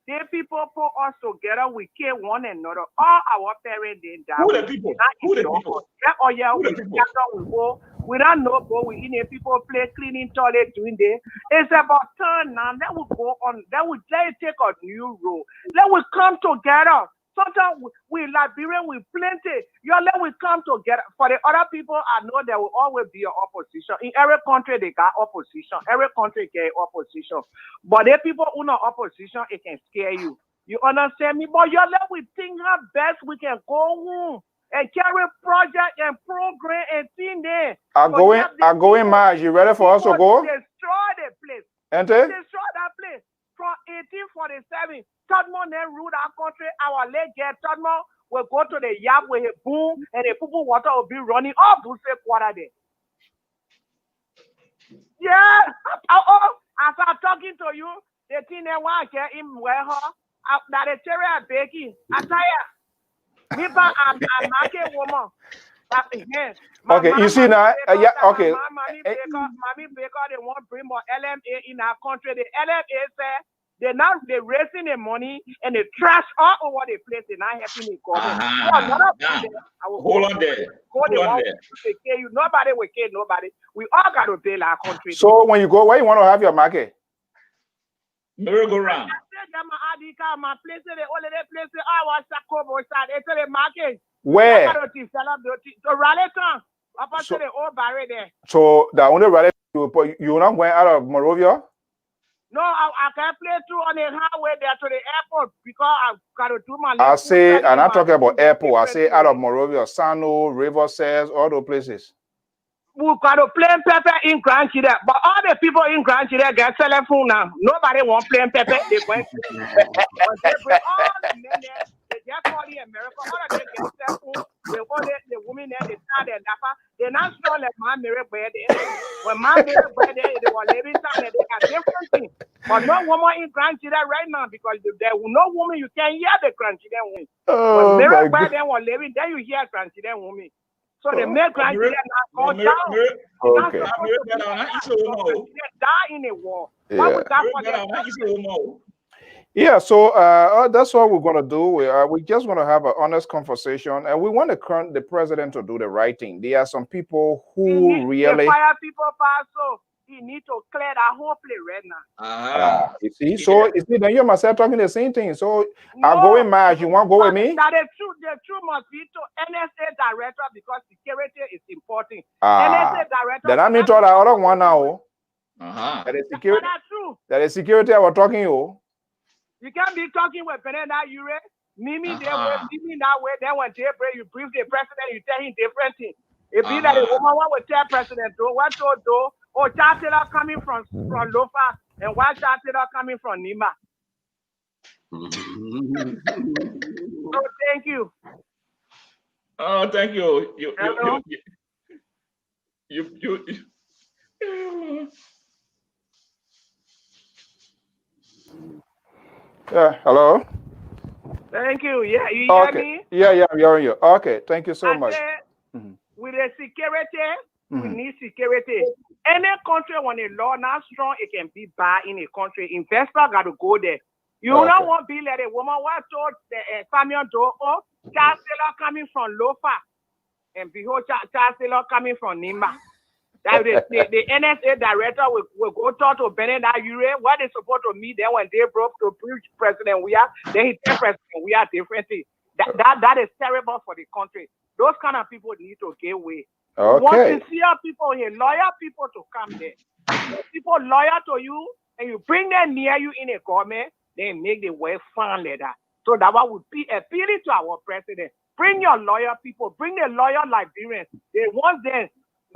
The people put us together, we care one another. All our parents did that. Who the people? Who the people? Yeah, we don't know, but we in people play cleaning toilet doing this. It's about turn now. Then we go on. Then we take a new role. Then we come together. Sometimes we Liberian, we plenty. Let we come together. For the other people, I know there will always be an opposition. In every country, they got opposition. Every country get opposition. But the people who know opposition, it can scare you. You understand me? But let we think how best we can go home and carry project and program and thing there. I go in March. You ready for us to go? Destroy the place. Enter? Destroy that place. From 1847, Todmon then ruled our country. Our late get Todmon will go to the yard with a boom and the people water will be running up to say quarter day. Yeah. As I'm talking to you, the thing they want to get him where her that the cherry baking. I tell you, me but I'm market woman. Okay, you see now, yeah, okay. Mommy Baker, they want to bring more LMA in our country. The LMA said they're raising the money and they trash all over the place. They're not helping the government. Hold on there. Nobody will care nobody. We all got to bail our country. So when you go, where you want to have your market? Merry-go-round. My place, the only place I was it's the market. Where? So the only rally you're not going out of Monrovia? No, I can play through on the highway there to the airport because I've got to do my. I say, I'm not talking about airport. I say out of Monrovia, Sano, Riverside, all those places. We got to plain pepper in Grand Chile, but all the people in Grand Chile get telephone now. Nobody want plain pepper. They going to bring all the men there. They just call the America. All of them get telephone. They all the women there. They start their dapper. They're not strong like my mirror bread. When my mirror bread, they were living something. They got different things. But no woman in Grand Chile right now because there no woman you can hear the Grand Chile woman. When mirror bread they were living, then you hear Grand Chile woman. So they make Grand Chile not go down. Okay. They die in a war. Yeah, so that's what we're going to do. We're just going to have an honest conversation, and we want the president to do the right thing. There are some people who really fire people so he need to clear that whole place right now. You see, so you see, then you myself talking the same thing. So I'll go in March. You want to go with me? That the truth must be to NSA director because security is important. NSA director. Then I mean to the other one now. That is security. That's true. That is security. I was talking you. You can't be talking with Penenda Ure. Mimi they way, Mimi that way. Then when they break, you brief the president, you tell him different things. It be like a woman would tell president, do what to do. Oh, Chancellor coming from Lofa, and one Chancellor coming from Nima. So thank you. Oh, thank you. You. Yeah, hello? Thank you. Yeah, you hear me? Yeah, I'm hearing you. Okay, thank you so much. With the security, we need security. Any country when a law not strong, it can be bad in a country. Investor got to go there. You don't want to be like a woman who told the family door, oh, Chancellor coming from Lofa, and behold, Chancellor coming from Nima. That the NSA director will go talk to Bernard Ayure, what they supposed to meet them when they broke to preach President Weah, then he tell President Weah differently. That is terrible for the country. Those kind of people need to get away. Okay. Want sincere people here, loyal people to come there. People loyal to you, and you bring them near you in a government, they make the way fun like that. So that would be appealing to our president. Bring your loyal people, bring the loyal Liberians. They want them.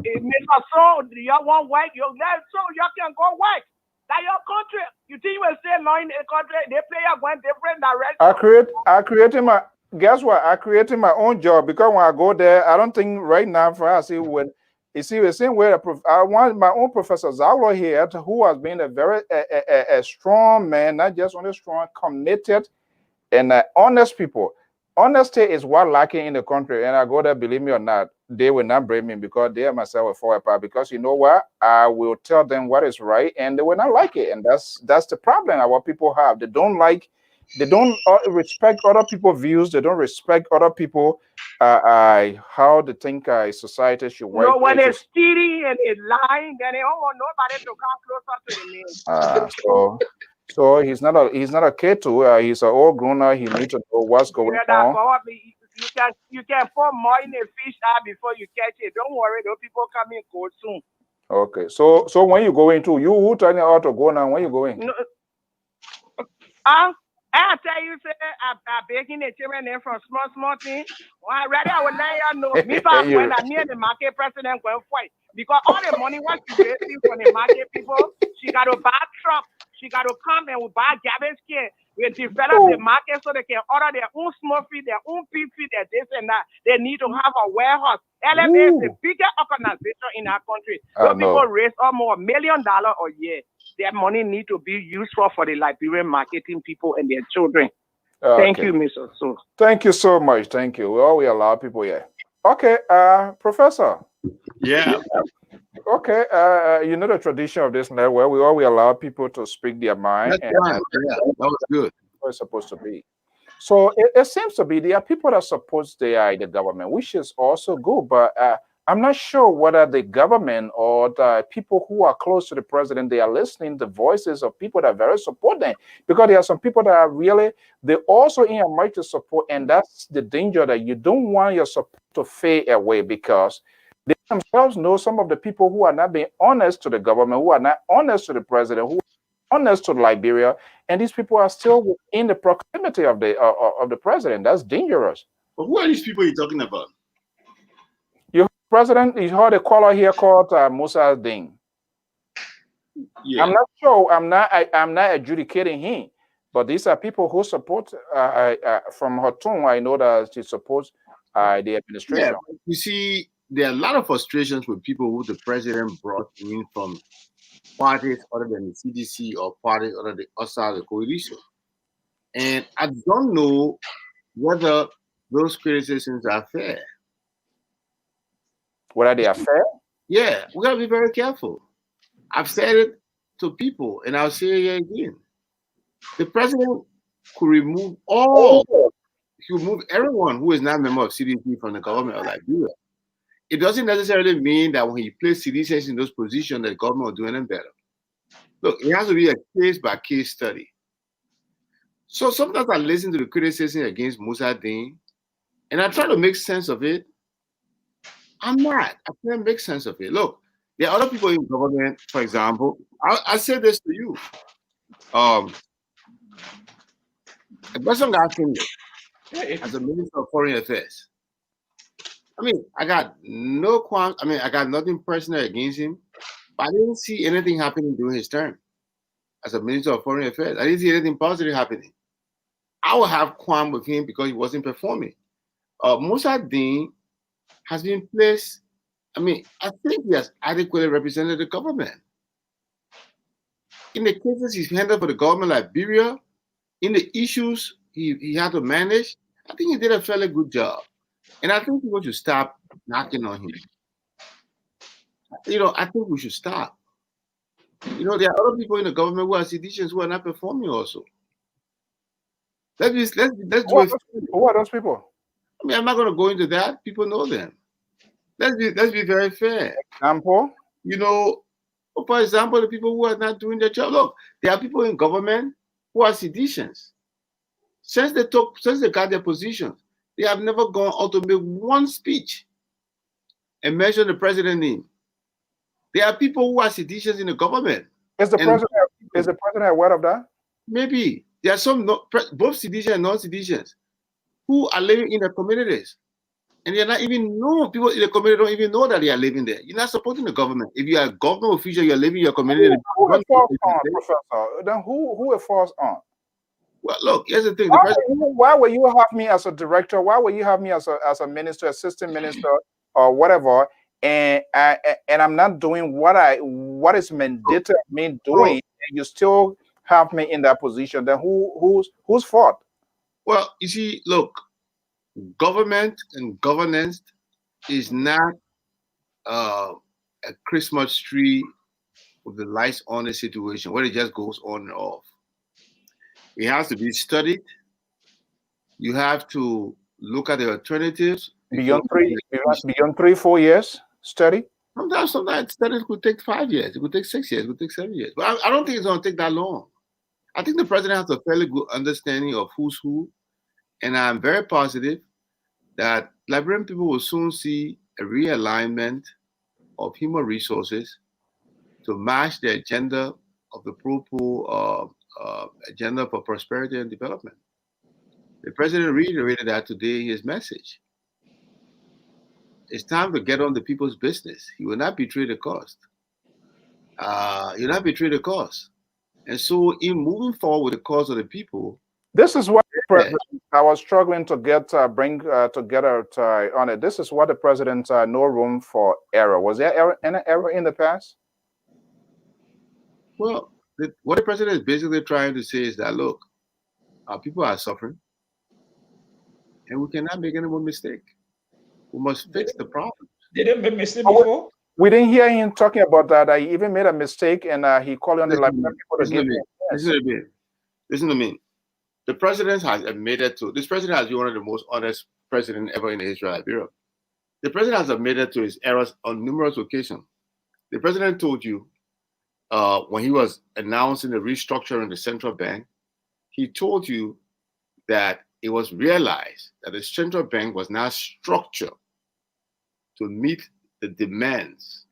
It makes us so you want work, you can go work. That your country. You think you will stay long in a country, they play you going different directions. I created my guess what? I created my own job because when I go there, I don't think right now for us when you see the same way I want my own Professor Zawlo here, who has been a very a strong man, not just only strong, committed and honest people. Honesty is what lacking in the country, and I go there, believe me or not, they will not blame me because they myself will fall apart. Because you know what, I will tell them what is right, and they will not like it, and that's the problem our people have. They don't respect other people's views. They don't respect other people how they think society should work. No, when they're stealing and they're lying, then they don't want nobody to come closer to the man. So he's not a kid too. He's an old grown-up. He needs to know what's going on. You can put more in a fish before you catch it. Don't worry, those people coming cold soon. Okay, so when you go into who tell you how to go now? When you going? No, I tell you, say I'm baking the children in from small things. Well, rather I would let you know. Me back when I'm near the market president going fight because all the money what she raising from the market people, she got to buy truck. She got to come and buy garbage can. We develop the market so they can order their own small feed, their own pig feed, their this and that. They need to have a warehouse. LMA is the biggest organization in our country. Those people raise almost $1 million a year. Their money need to be used for the Liberian marketing people and their children. Thank you, Mr. So. Thank you so much. Thank you. We allow people here. Okay, Professor. Yeah. Okay, you know the tradition of this network. We always allow people to speak their mind. That's right. Yeah, that was good. It's supposed to be. So it seems to be there are people that support the government, which is also good. But I'm not sure whether the government or the people who are close to the president, they are listening to the voices of people that are very supporting. Because there are some people that are really, they also in a mind to support. And that's the danger, that you don't want your support to fade away, because they themselves know some of the people who are not being honest to the government, who are not honest to the president, who are honest to Liberia, and these people are still within the proximity of the president. That's dangerous. But who are these people you're talking about? You heard a caller here called Musa Ding. Yeah. I'm not sure. I'm not adjudicating him, but these are people who support from her tone. I know that she supports the administration. Yeah, you see, there are a lot of frustrations with people who the president brought in from parties other than the CDC or parties other than outside the coalition. And I don't know whether those criticisms are fair. Whether they are fair? Yeah, we gotta be very careful. I've said it to people, and I'll say it again. The president could remove everyone who is not a member of CDC from the government of Liberia. It doesn't necessarily mean that when he placed citizens in those positions, that the government will do anything better. Look, it has to be a case-by-case study. So sometimes I listen to the criticism against Musa Deen, and I try to make sense of it. I'm not. I can't make sense of it. Look, there are other people in government, for example. I say this to you. A person asking you, as a Minister of Foreign Affairs. I mean, I got no qualms. I mean, I got nothing personal against him, but I didn't see anything happening during his term as a Minister of Foreign Affairs. I didn't see anything positive happening. I would have qualm with him because he wasn't performing. Musa Dean has been placed. I mean, I think he has adequately represented the government. In the cases he's handled for the government of Liberia, in the issues he had to manage, I think he did a fairly good job. And I think people should stop knocking on him. You know, I think we should stop. You know, there are other people in the government who are citizens who are not performing also. Let's do it. Who are those people? I mean, I'm not going to go into that. People know them. Let's be very fair. Example? You know, for example, the people who are not doing their job. Look, there are people in government who are citizens. Since they got their positions, they have never gone out to make one speech and mention the president's name. There are people who are citizens in the government. Is the president aware of that? Maybe. There are some both citizens and non-citizens who are living in the communities. And they're not even known. People in the community don't even know that they are living there. You're not supporting the government. If you are a government official, you're living in your community. Who is forced on, Professor? Then who is forced on? Well, look, here's the thing. Why will you have me as a director? Why will you have me as a minister, assistant minister, or whatever? And I'm not doing what is mandated me doing. And you still have me in that position. Then whose fault? Well, you see, look, government and governance is not a Christmas tree with the lights on the situation where it just goes on and off. It has to be studied. You have to look at the alternatives. Beyond 3-4 years study? Sometimes studies could take 5 years. It could take 6 years. It could take 7 years. But I don't think it's going to take that long. I think the president has a fairly good understanding of who's who. And I'm very positive that Liberian people will soon see a realignment of human resources to match the agenda of the pro-poor agenda for prosperity and development. The president reiterated that today in his message. It's time to get on the people's business. He will not betray the cause. He will not betray the cause. And so in moving forward with the cause of the people, this is what I was struggling to bring together on it. This is what the president no room for error. Was there any error in the past? Well, what the president is basically trying to say is that, look, our people are suffering, and we cannot make any more mistake. We must fix the problem. They didn't make mistake before. We didn't hear him talking about that. He even made a mistake, and he called on the Liberian people to give him. Listen to me. The president has admitted to this. President has been one of the most honest presidents ever in the history of Liberia. The president has admitted to his errors on numerous occasions. The president told you when he was announcing the restructuring of the central bank, he told you that it was realized that the central bank was now structured to meet the demands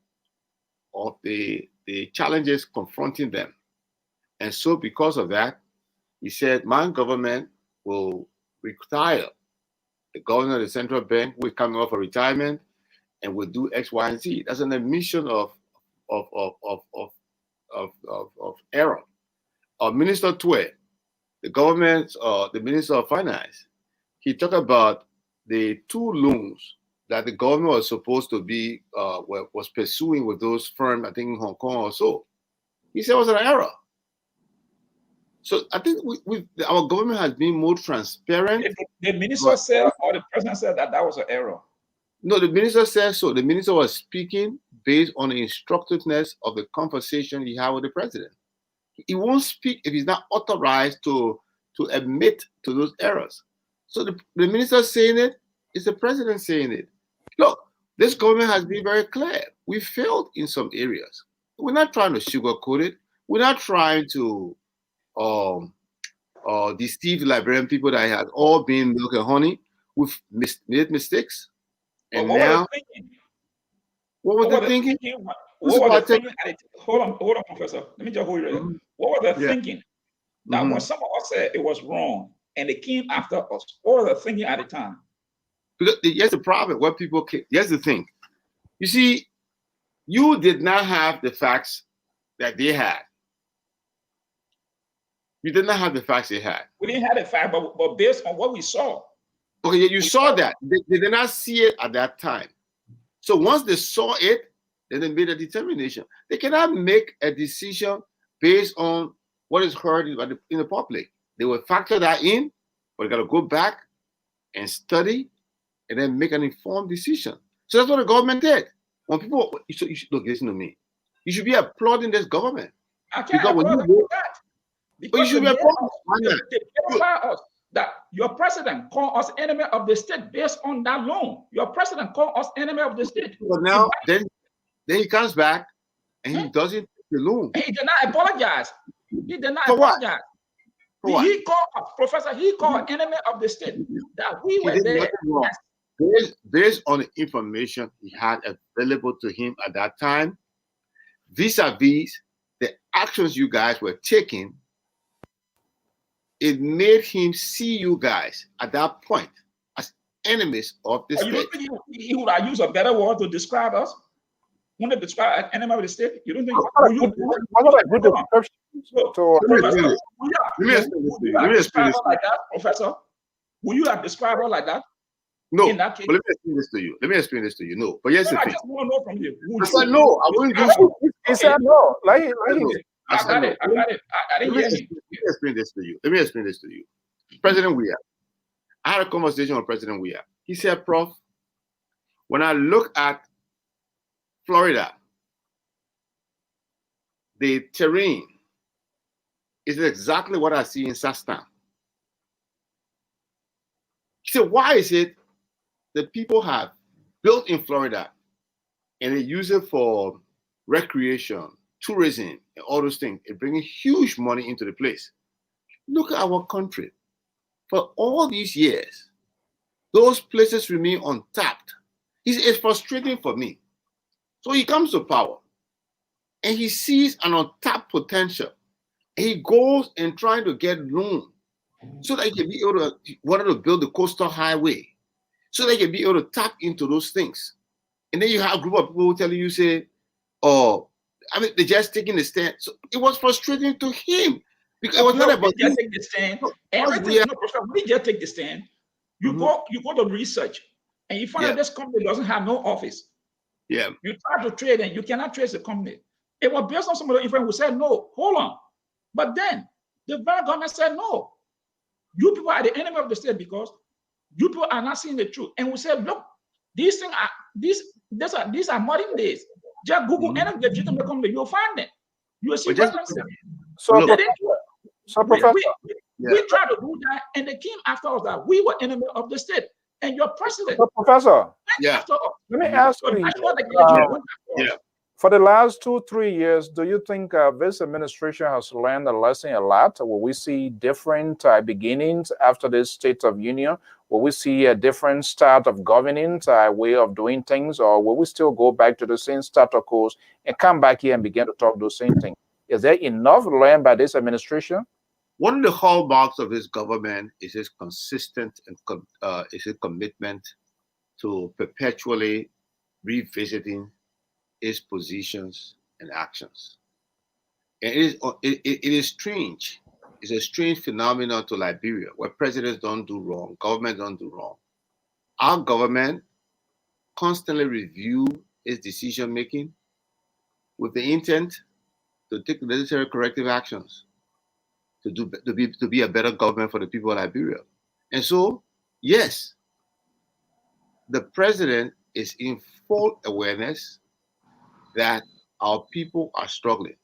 of the challenges confronting them. And so because of that, he said, my government will retire the governor of the central bank will come off for retirement and will do X, Y, and Z. That's an admission of error. Minister Twe, the Minister of Finance, he talked about the 2 loans that the government was supposed to be was pursuing with those firms, I think in Hong Kong or so. He said it was an error. So I think our government has been more transparent. The minister said, or the president said that was an error. No, the minister said so. The minister was speaking based on the instructiveness of the conversation he had with the president. He won't speak if he's not authorized to admit to those errors. So the minister saying it is the president saying it. Look, this government has been very clear. We failed in some areas. We're not trying to sugarcoat it. We're not trying to deceive the Liberian people that it has all been milk and honey. We've made mistakes. And now, what was the thinking? What was the thinking? Hold on, Professor. Let me just hold you. What was the thinking? Now, when some of us said it was wrong, and they came after us. What were they thinking at the time? Because here's the problem. What people, here's the thing. You see, you did not have the facts that they had. You did not have the facts they had. We didn't have the fact, but based on what we saw. Okay, you saw that. They did not see it at that time. So once they saw it, then they made a determination. They cannot make a decision based on what is heard in the public. They will factor that in, but they got to go back and study and then make an informed decision. So that's what the government did. When people, you should look, listen to me. You should be applauding this government. I can't Because when applaud you them go, for that. but you should be applauding. They verify us that your president called us enemy of the state based on that loan. Your president called us enemy of the state. But now, then he comes back and he doesn't take the loan. He did not apologize. He did not For what? apologize. For what? He called us, Professor, he called enemy of the state that we He were did there. nothing wrong. Based on the information he had available to him at that time, vis-a-vis the actions you guys were taking, it made him see you guys at that point as enemies of the You state. don't think he would have used a better word to describe us? Want to describe an enemy of the state? You don't think? Let me explain this like that, Professor. Will you have described her like that? No, in that case, but let me explain this to you. Let me explain this to you. No, but yes, I just want to know from you. I said no. I wouldn't do so. He said no. I got it. I didn't hear Let me explain this to you. Let me explain this to you. President Weah. I had a conversation with President Weah. He said, Prof, when I look at Florida, the terrain is exactly what I see in Sastan. He said, why is it that people have built in Florida and they use it for recreation, tourism, and all those things, and bringing huge money into the place? Look at our country. For all these years, those places remain untapped. It's frustrating for me. So he comes to power and he sees an untapped potential. And he goes and trying to get loan so that he can be able to build the coastal highway, so they can be able to tap into those things. And then you have a group of people who tell you, say, oh, I mean, they're just taking the stand. So it was frustrating to him because it was not about just take the stand. Everything, no, Professor, we just take the stand. You go to research, and you find out this company doesn't have no office. Yeah. You try to trade, and you cannot trace the company. It was based on some of the information who said no. Hold on, but then the very government said no. You people are the enemy of the state because you people are not seeing the truth. And we said, look, these things are these are modern days. Just Google any legitimate company, you'll find them. You will see references. So, Professor, we tried to do that, and they came after us that we were enemy of the state. And your president, Professor, after us. let me ask you. For the last 2-3 years, do you think this administration has learned a lesson a lot? Will we see different beginnings after this State of Union? Will we see a different start of governance, way of doing things, or will we still go back to the same status quo and come back here and begin to talk those same things? Is there enough learned by this administration? One of the hallmarks of his government is his consistent and is his commitment to perpetually revisiting his positions and actions. And it is strange. It's a strange phenomenon to Liberia where presidents don't do wrong, government don't do wrong. Our government constantly review its decision making with the intent to take the necessary corrective actions to be a better government for the people of Liberia. And so, yes, the president is in full awareness that our people are struggling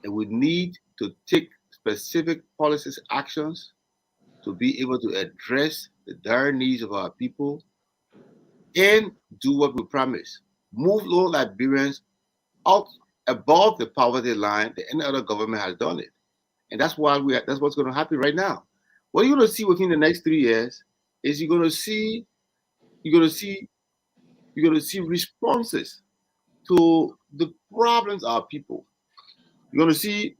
and we need to take specific policies, actions to be able to address the dire needs of our people and do what we promise. Move low Liberians out above the poverty line that any other government has done it. And that's why that's what's going to happen right now. What you're going to see within the next 3 years is you're going to see responses to the problems of our people. You're going to see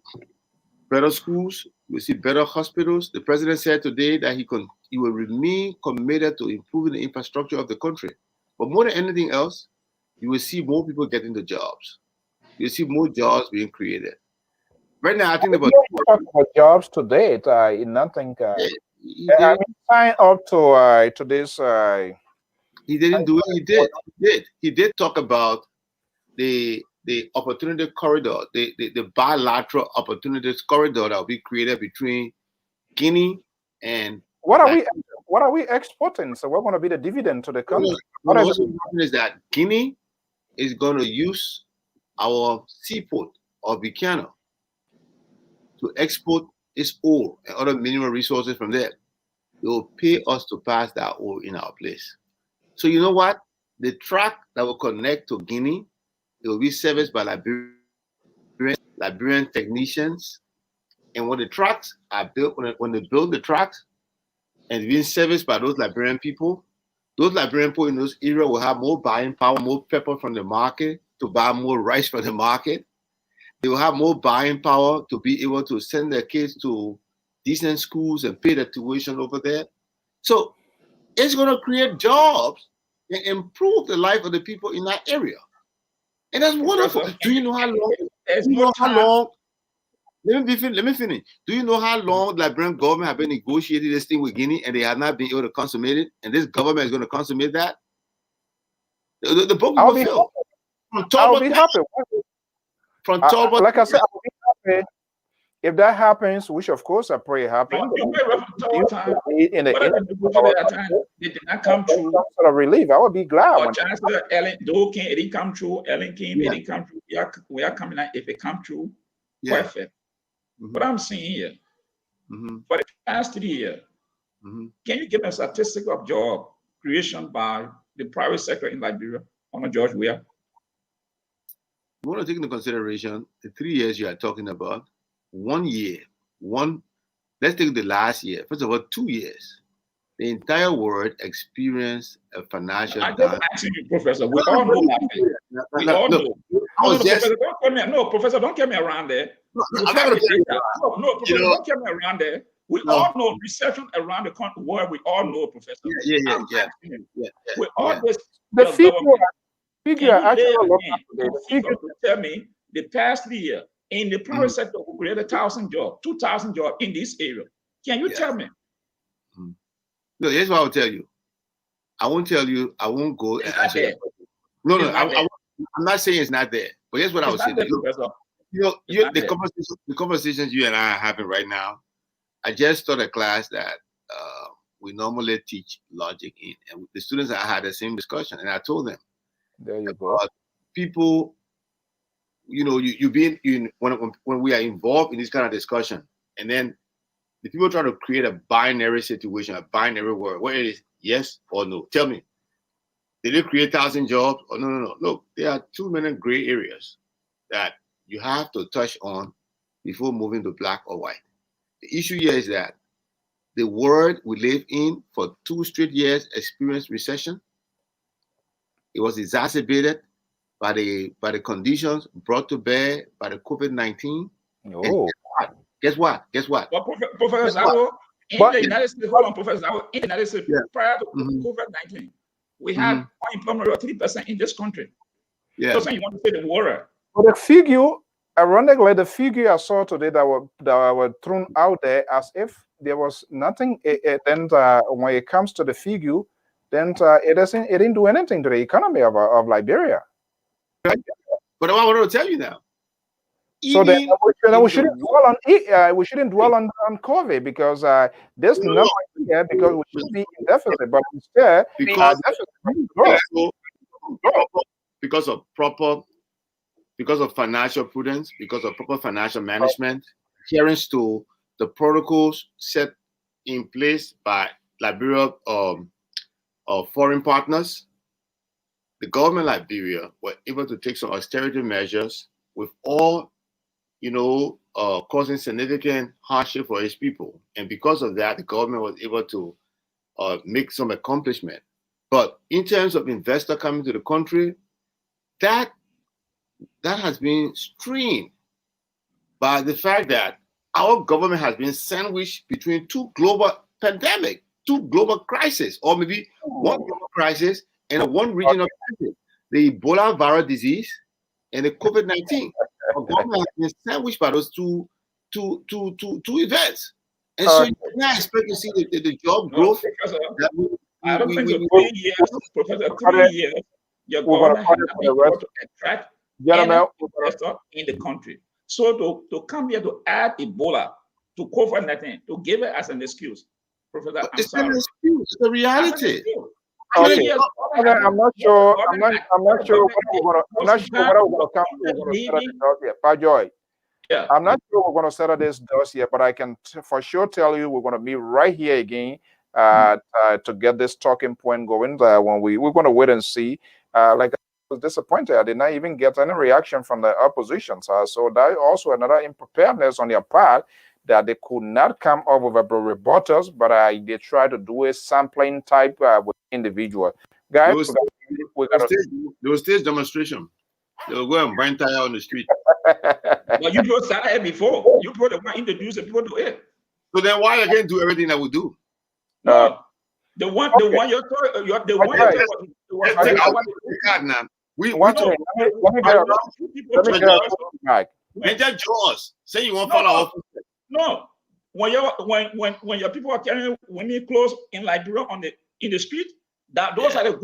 better schools, You will see better hospitals. The president said today that he will remain committed to improving the infrastructure of the country. But more than anything else, you will see more people getting the jobs. You will see more jobs being created. Right now, I think about jobs to date. Nothing. I mean, sign up to this. He didn't do it. He did talk about the opportunity corridor, the bilateral opportunities corridor that will be created between Guinea and what are we exporting? So what going to be the dividend to the country? What also happens is that Guinea is going to use our seaport of Buchanan to export its oil and other mineral resources from there. They will pay us to pass that oil in our place. So you know what? The track that will connect to Guinea, it will be serviced by Liberian technicians. And when the tracks are built, when they build the tracks and being serviced by those Liberian people in those areas will have more buying power, more pepper from the market to buy more rice from the market. They will have more buying power to be able to send their kids to decent schools and pay the tuition over there. So it's going to create jobs and improve the life of the people in that area. And that's wonderful. Do you know how long? Let me finish. Do you know how long the Liberian government have been negotiating this thing with Guinea and they have not been able to consummate it? And this government is going to consummate that? The book will fill. I'll be happy. Like I said, I'll be happy. If that happens, which of course I pray happens. They did not come true. Sort of relief. I would be glad. Chancellor Ellen Doe came, it didn't come true. Ellen came, it didn't come true. We are coming out. If it come true, perfect. What I'm seeing here, for the past 3 years, can you give me a statistic of job creation by the private sector in Liberia on George Weah? You want to take into consideration the 3 years you are talking about. 1 year, let's take the last year. First of all, 2 years. The entire world experienced a financial downturn. Professor, we all know that. We all know. Professor, don't get me around there. Professor, don't get me around there. We all know recession around the country where we all know, Professor. We all the figure actually tell me the past 3 years in the private sector we created 1,000 jobs, 2,000 jobs in this area. Can you tell me? No, here's what I'll tell you. I won't tell you. I won't go and answer your question. No, I'm not saying it's not there. But here's what I would say. The conversations you and I are having right now, I just taught a class that we normally teach logic in. And the students and I had the same discussion. And I told them, there you go. People, when we are involved in this kind of discussion, and then the people try to create a binary situation, a binary word, where it is yes or no. Tell me, did they create 1,000 jobs? Or no. Look, there are too many gray areas that you have to touch on before moving to black or white. The issue here is that the world we live in for 2 straight years experienced recession. It was exacerbated by the conditions brought to bear by the COVID-19. Oh. Guess what? Well, Professor Zawo, in the United States, hold on, Professor Zawo, in the United States, prior to COVID-19, we had unemployment rate of 3% in this country. Yeah. So you want to say the water. But the figure, ironically, the figure I saw today that were thrown out there as if there was nothing. Then when it comes to the figure, then it didn't do anything to the economy of Liberia. But I want to tell you now. So then we shouldn't dwell on COVID because there's nothing here because we should be in deficit, but instead because of financial prudence, because of proper financial management, adherence to the protocols set in place by Liberia foreign partners, the government of Liberia were able to take some austerity measures with all causing significant hardship for its people. And because of that, the government was able to make some accomplishment. But in terms of investor coming to the country, that has been strained by the fact that our government has been sandwiched between two global pandemic, two global crises, or maybe one global crisis and one regional crisis, the Ebola viral disease and the COVID-19. Our government has been sandwiched by those two events. And so you cannot expect to see the job growth. I don't think so. 3 years, Professor, 3 years, your government has been able to attract investors in the country. So to come here to add Ebola to COVID-19, to give it as an excuse, Professor, I'm it's sorry. an excuse. It's the reality. Okay. I'm not sure. I'm not sure whether we're going to come to settle this here. By Joy. Yeah. I'm not sure we're going to settle this dossier, but I can for sure tell you we're going to be right here again to get this talking point going. When we're going to wait and see. Like I was disappointed. I did not even get any reaction from the opposition. So that also another unpreparedness on their part, that they could not come up with a rebuttals, but they try to do a sampling type with individual guys. There was stage demonstration. They will go and burn tire on the street. But you brought Sarah before. You brought the one introduce the people to it. So then why are you going to do everything that we do? No, the one you're talking. The one you're talking. Jaws. Say you want to follow up. No, when your people are carrying women clothes in Liberia in the street, those are the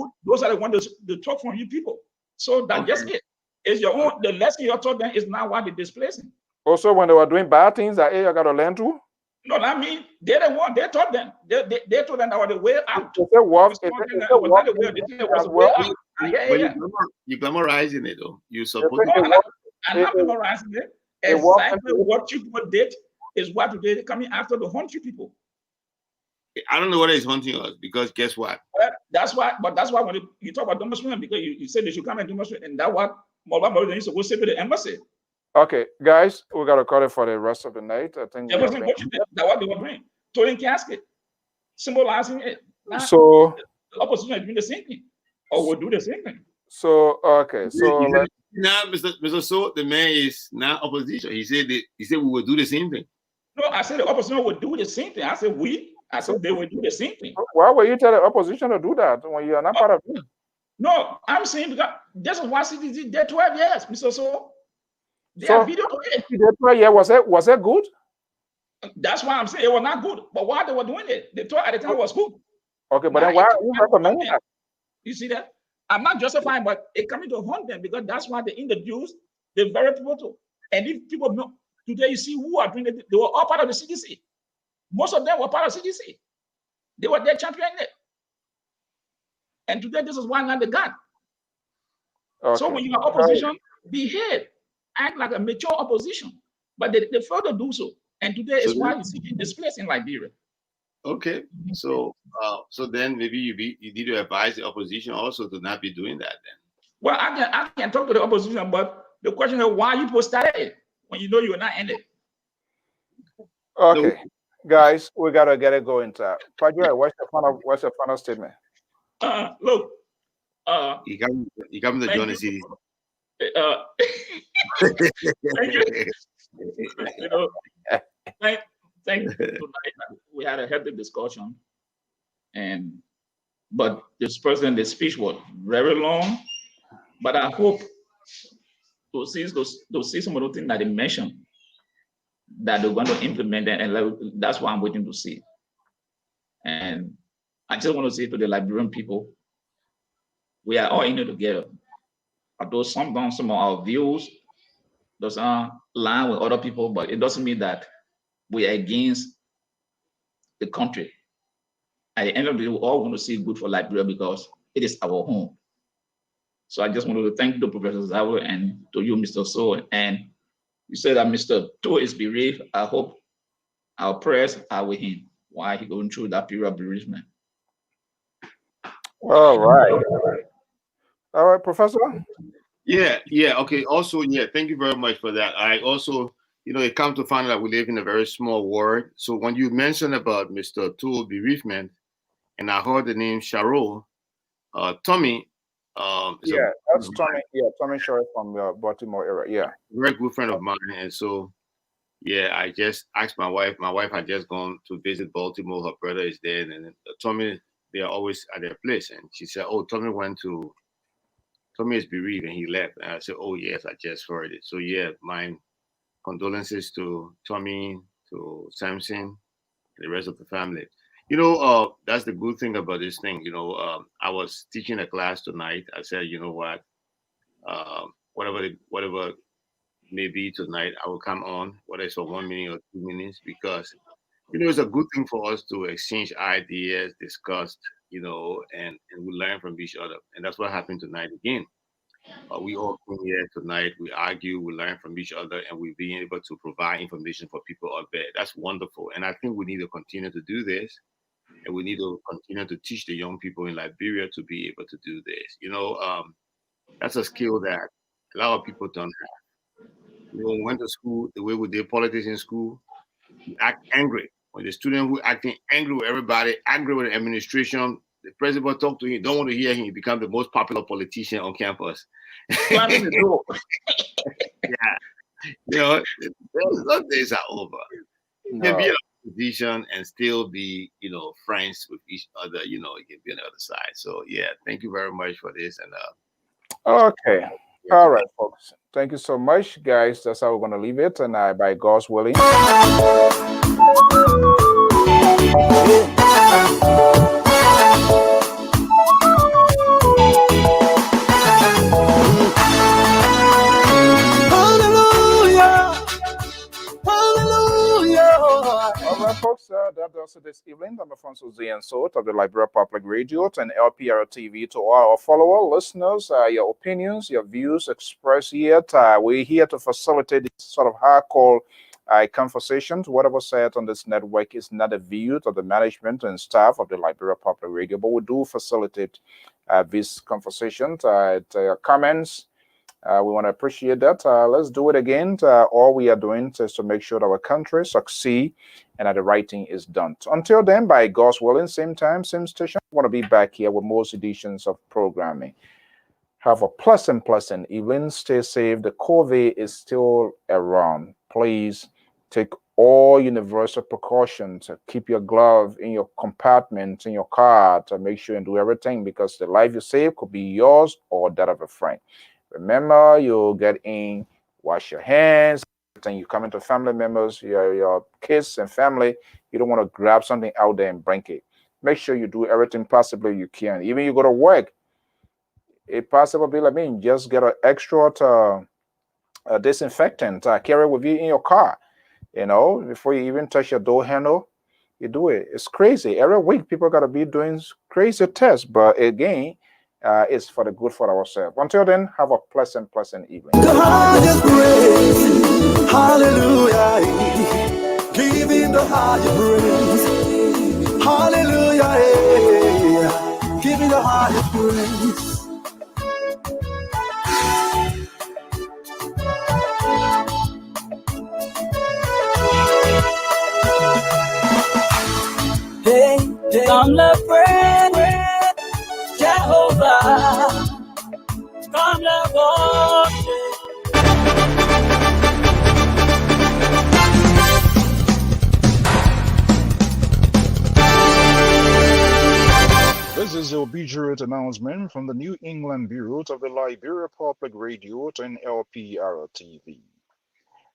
ones to talk from you people. So that just it. It's your own. The lesson you're taught them is not what they're displacing. Also, when they were doing bad things, that you got to learn too. No, I mean they're the one. They taught them. They told them that was the way out. You're glamorizing it, though. You suppose. I'm not glamorizing it. Exactly what you did is what they're coming after to hunt you people. I don't know whether it's hunting us, because guess what? That's why when you talk about demonstration, because you said they should come and demonstrate, and that's what Molamba used to go say to the embassy. Okay, guys, we got to cut it for the rest of the night. I think that's what they were doing. Throwing casket, symbolizing it. So the opposition is doing the same thing, or will do the same thing. So okay, so now Mr. So the man is now opposition. He said we will do the same thing. No, I said the opposition would do the same thing. I said they will do the same thing. Why would you tell the opposition to do that when you are not part of it? No, I'm saying because this is why CDC did 12 years, Mr. So. They have video to it. 12 years, was it good? That's why I'm saying it was not good. But why they were doing it, they thought at the time it was good. Okay, but then why are you recommending that? You see that? I'm not justifying, but it coming to hunt them because that's why they introduced the very people to. And if people know today, you see who are doing it, they were all part of the CDC. Most of them were part of CDC. They were there championing it. And today, this is why not the gun. Okay. So when you are opposition, behave, act like a mature opposition. But they fail to do so. And today is why you see displaced in Liberia. Okay, so then maybe you need to advise the opposition also to not be doing that then. Well, I can talk to the opposition, but the question is why you people started it when you know you are not in it. Okay, guys, we gotta get it going. Padre, what's your final statement? Look, you got me the Johnny CD. Thank you. You know, thank you. Tonight we had a healthy discussion, but this speech was very long. But I hope to see some of the things that they mentioned that they're going to implement, and that's what I'm waiting to see. And I just want to say to the Liberian people, we are all in it together. Although some of our views doesn't line with other people, but it doesn't mean that we are against the country. At the end of the day, we all want to see good for Liberia because it is our home. So I just wanted to thank the Professor Zawo and to you, Mr. So. And you said that Mr. To is bereaved. I hope our prayers are with him while he's going through that period of bereavement. All right. All right, Professor. Yeah. Okay. Also, thank you very much for that. I also, it comes to find out that we live in a very small world. So when you mentioned about Mr. Toole bereavement, and I heard the name Sharo, Tommy. That's Tommy. Yeah, Tommy Sharo from Baltimore area. Yeah, very good friend of mine, and so Yeah, I just asked my wife. My wife had just gone to visit Baltimore. Her brother is there, and then Tommy, they are always at their place. And she said, "Oh, Tommy is bereaved and he left." And I said, "Oh yes, I just heard it." So yeah, my condolences to Tommy, to Samson, and the rest of the family. That's the good thing about this thing. I was teaching a class tonight. I said, you know what, whatever maybe tonight I will come on, whether it's for 1 minute or 2 minutes, because it's a good thing for us to exchange ideas, discuss, and we learn from each other. And that's what happened tonight again. We all come here tonight, we argue, we learn from each other, and we're being able to provide information for people out there. That's wonderful. And I think we need to continue to do this. And we need to continue to teach the young people in Liberia to be able to do this. That's a skill that a lot of people don't have. When we went to school, the way we did politics in school, we act angry. When the student who acting angry with everybody, angry with the administration, the president talk to him, don't want to hear him, he become the most popular politician on campus. Slamming the door. Yeah. Those days are over. You can be in a position and still be, friends with each other, you can be on the other side. So yeah, thank you very much for this. And Okay. All right, folks. Thank you so much, guys. That's how we're going to leave it. And by God's willing. All right, folks, that does it this evening. I'm Alfonso Zienso of the Liberia Public Radio and LPR TV. To all our follower listeners, your opinions, your views expressed here. We're here to facilitate this sort of hardcore conversations. Whatever said on this network is not a view of the management and staff of the Liberia Public Radio, but we do facilitate these conversations, comments. We want to appreciate that. Let's do it again. All we are doing is to make sure that our country succeed and that the right thing is done. So until then, by God's willing, same time, same station, I want to be back here with more editions of programming. Have a pleasant evening. Stay safe. The COVID is still around. Please take all universal precautions. Keep your glove in your compartment in your car to make sure and do everything, because the life you save could be yours or that of a friend. Remember, you get in, wash your hands. Then you come into family members, your kids and family. You don't want to grab something out there and bring it. Make sure you do everything possibly you can. Even you go to work, it possibly, just get an extra disinfectant, carry with you in your car. Before you even touch your door handle, you do it. It's crazy. Every week, people got to be doing crazy tests. But again, it's for the good for ourselves. Until then, have a pleasant evening. Hallelujah. Give him the higher praise. Hallelujah. Give him the higher praise. Hey, come love friend, Jehovah, come love God. This is your obedient announcement from the New England Bureau of the Liberia Public Radio and LPR TV.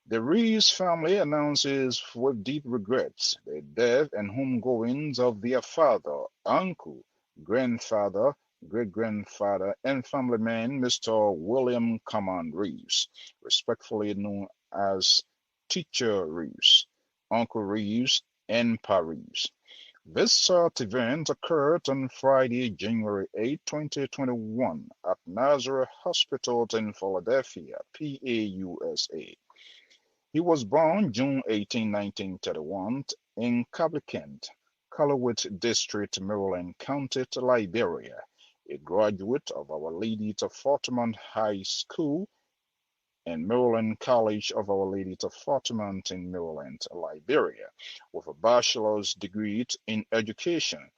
The Reeves family announces with deep regrets the death and homegoings of their father, uncle, grandfather, great-grandfather, and family man, Mr. William Command Reeves, respectfully known as Teacher Reeves, Uncle Reeves, and Pa Reeves. This sad event occurred on Friday, January 8, 2021 at Nazareth Hospital in Philadelphia, PA, USA. He was born June 18, 1931 in Cablicant, Calloway District, Maryland County, Liberia, a graduate of Our Lady of Fatima High School and Maryland College of Our Lady of Fatima in Maryland, Liberia, with a bachelor's degree in education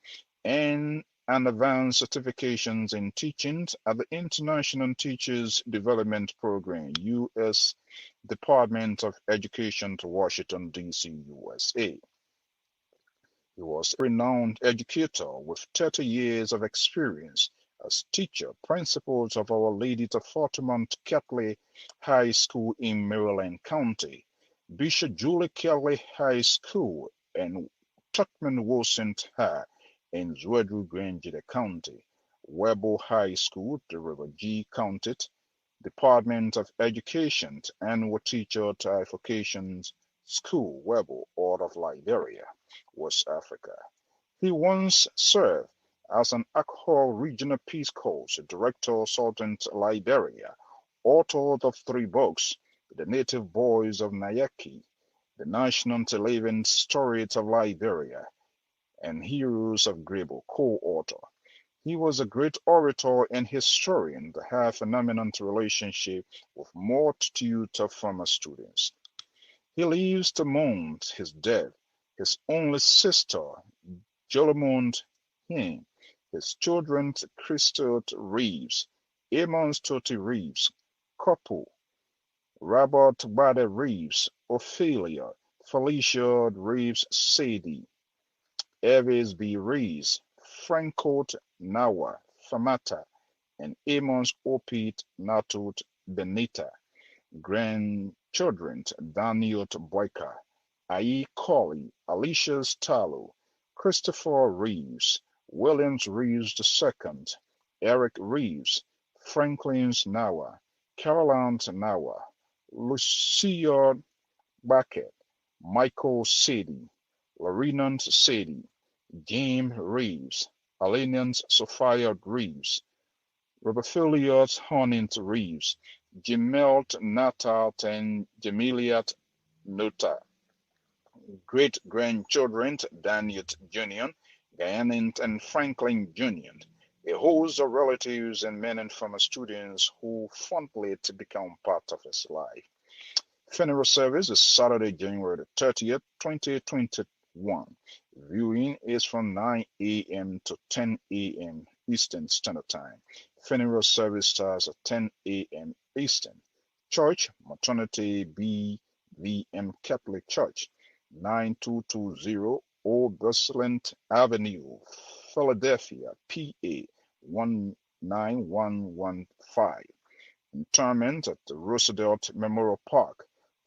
and an advanced certifications in teaching at the International Teachers Development Program, Department of Education to Washington, D.C., USA. He was a renowned educator with 30 years of experience as teacher, principal of Our Lady of Fatima Catholic High School in Maryland County, Bishop Julie Kelly High School, and Tuckman Wilson High in Zwedru Grange County, Webo High School, the River G County, Department of Education, Annual Teacher Typifications School, Webo, Order of Liberia, West Africa. He once served as an Alcohol Regional Peace Corps Director, Sultan Liberia, author of 3 books, The Native Boys of Nayaki, The National Living Stories of Liberia, and Heroes of Grebo, co-author. He was a great orator and historian that had a phenomenal relationship with multitudes of former students. He lives to mourn his death, his only sister, Jolamond Hinn, his children, Crystal Reeves, Amos Totti Reeves, couple, Robert Bade Reeves, Ophelia, Felicia Reeves Sadie, Eves B. Reeves, Franco Nawa Famata, and Amos Opit Natut Benita. Grandchildren, Daniel Boyka, Ai Colley, Alicia Stalo, Christopher Reeves, Williams Reeves II, Eric Reeves, Franklin Nawa, Caroline Nawa, Lucia Bucket, Michael Sadie, Lorenan Sadie, James Reeves, Alenians Sophia Reeves, Robertfilius Honint Reeves, Jemelt Natat and Jamiliat Nota. Great-grandchildren, Daniel Jr., Guyana and Franklin Jr., a host of relatives and men and former students who fondly to become part of his life. Funeral service is Saturday, January 30th, 2021. Viewing is from 9 a.m. to 10 a.m. Eastern Standard Time. Funeral service starts at 10 a.m. Eastern. Church, Maternity BVM Catholic Church, 9220 Old Gosselin Avenue, Philadelphia, PA 19115. Interment at the Roosevelt Memorial Park,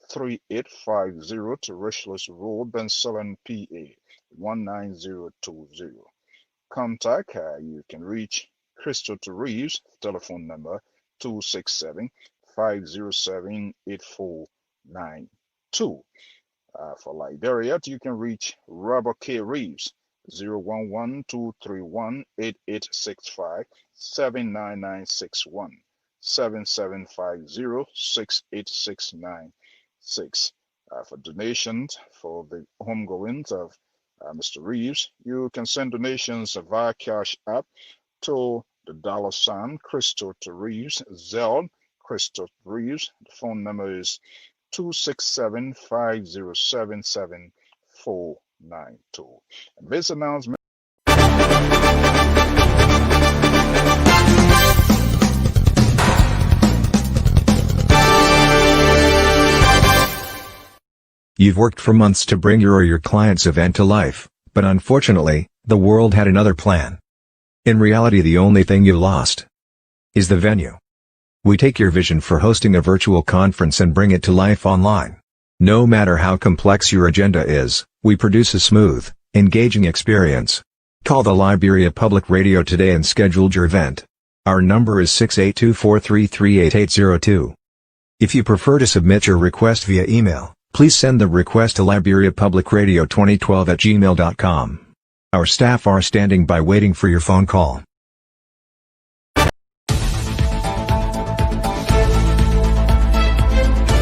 3850 to Richless Road, Bensalem, PA 19020. Contact you can reach Crystal Reeves, telephone number 267-507-8492. For Liberia, you can reach Robert K. Reeves, 011-231-8865, 79961, 7750-68696. For donations for the homegoings of Mr. Reeves, you can send donations via Cash App to the $ Crystal Reeves, Zelle Crystal Reeves. The phone number is 267-507-7492. And this announcement. You've worked for months to bring your or your client's event to life, but unfortunately, the world had another plan. In reality, the only thing you lost is the venue. We take your vision for hosting a virtual conference and bring it to life online. No matter how complex your agenda is, we produce a smooth, engaging experience. Call the Liberia Public Radio today and schedule your event. Our number is 682-433-8802. If you prefer to submit your request via email, please send the request to liberiapublicradio2012@gmail.com. Our staff are standing by waiting for your phone call.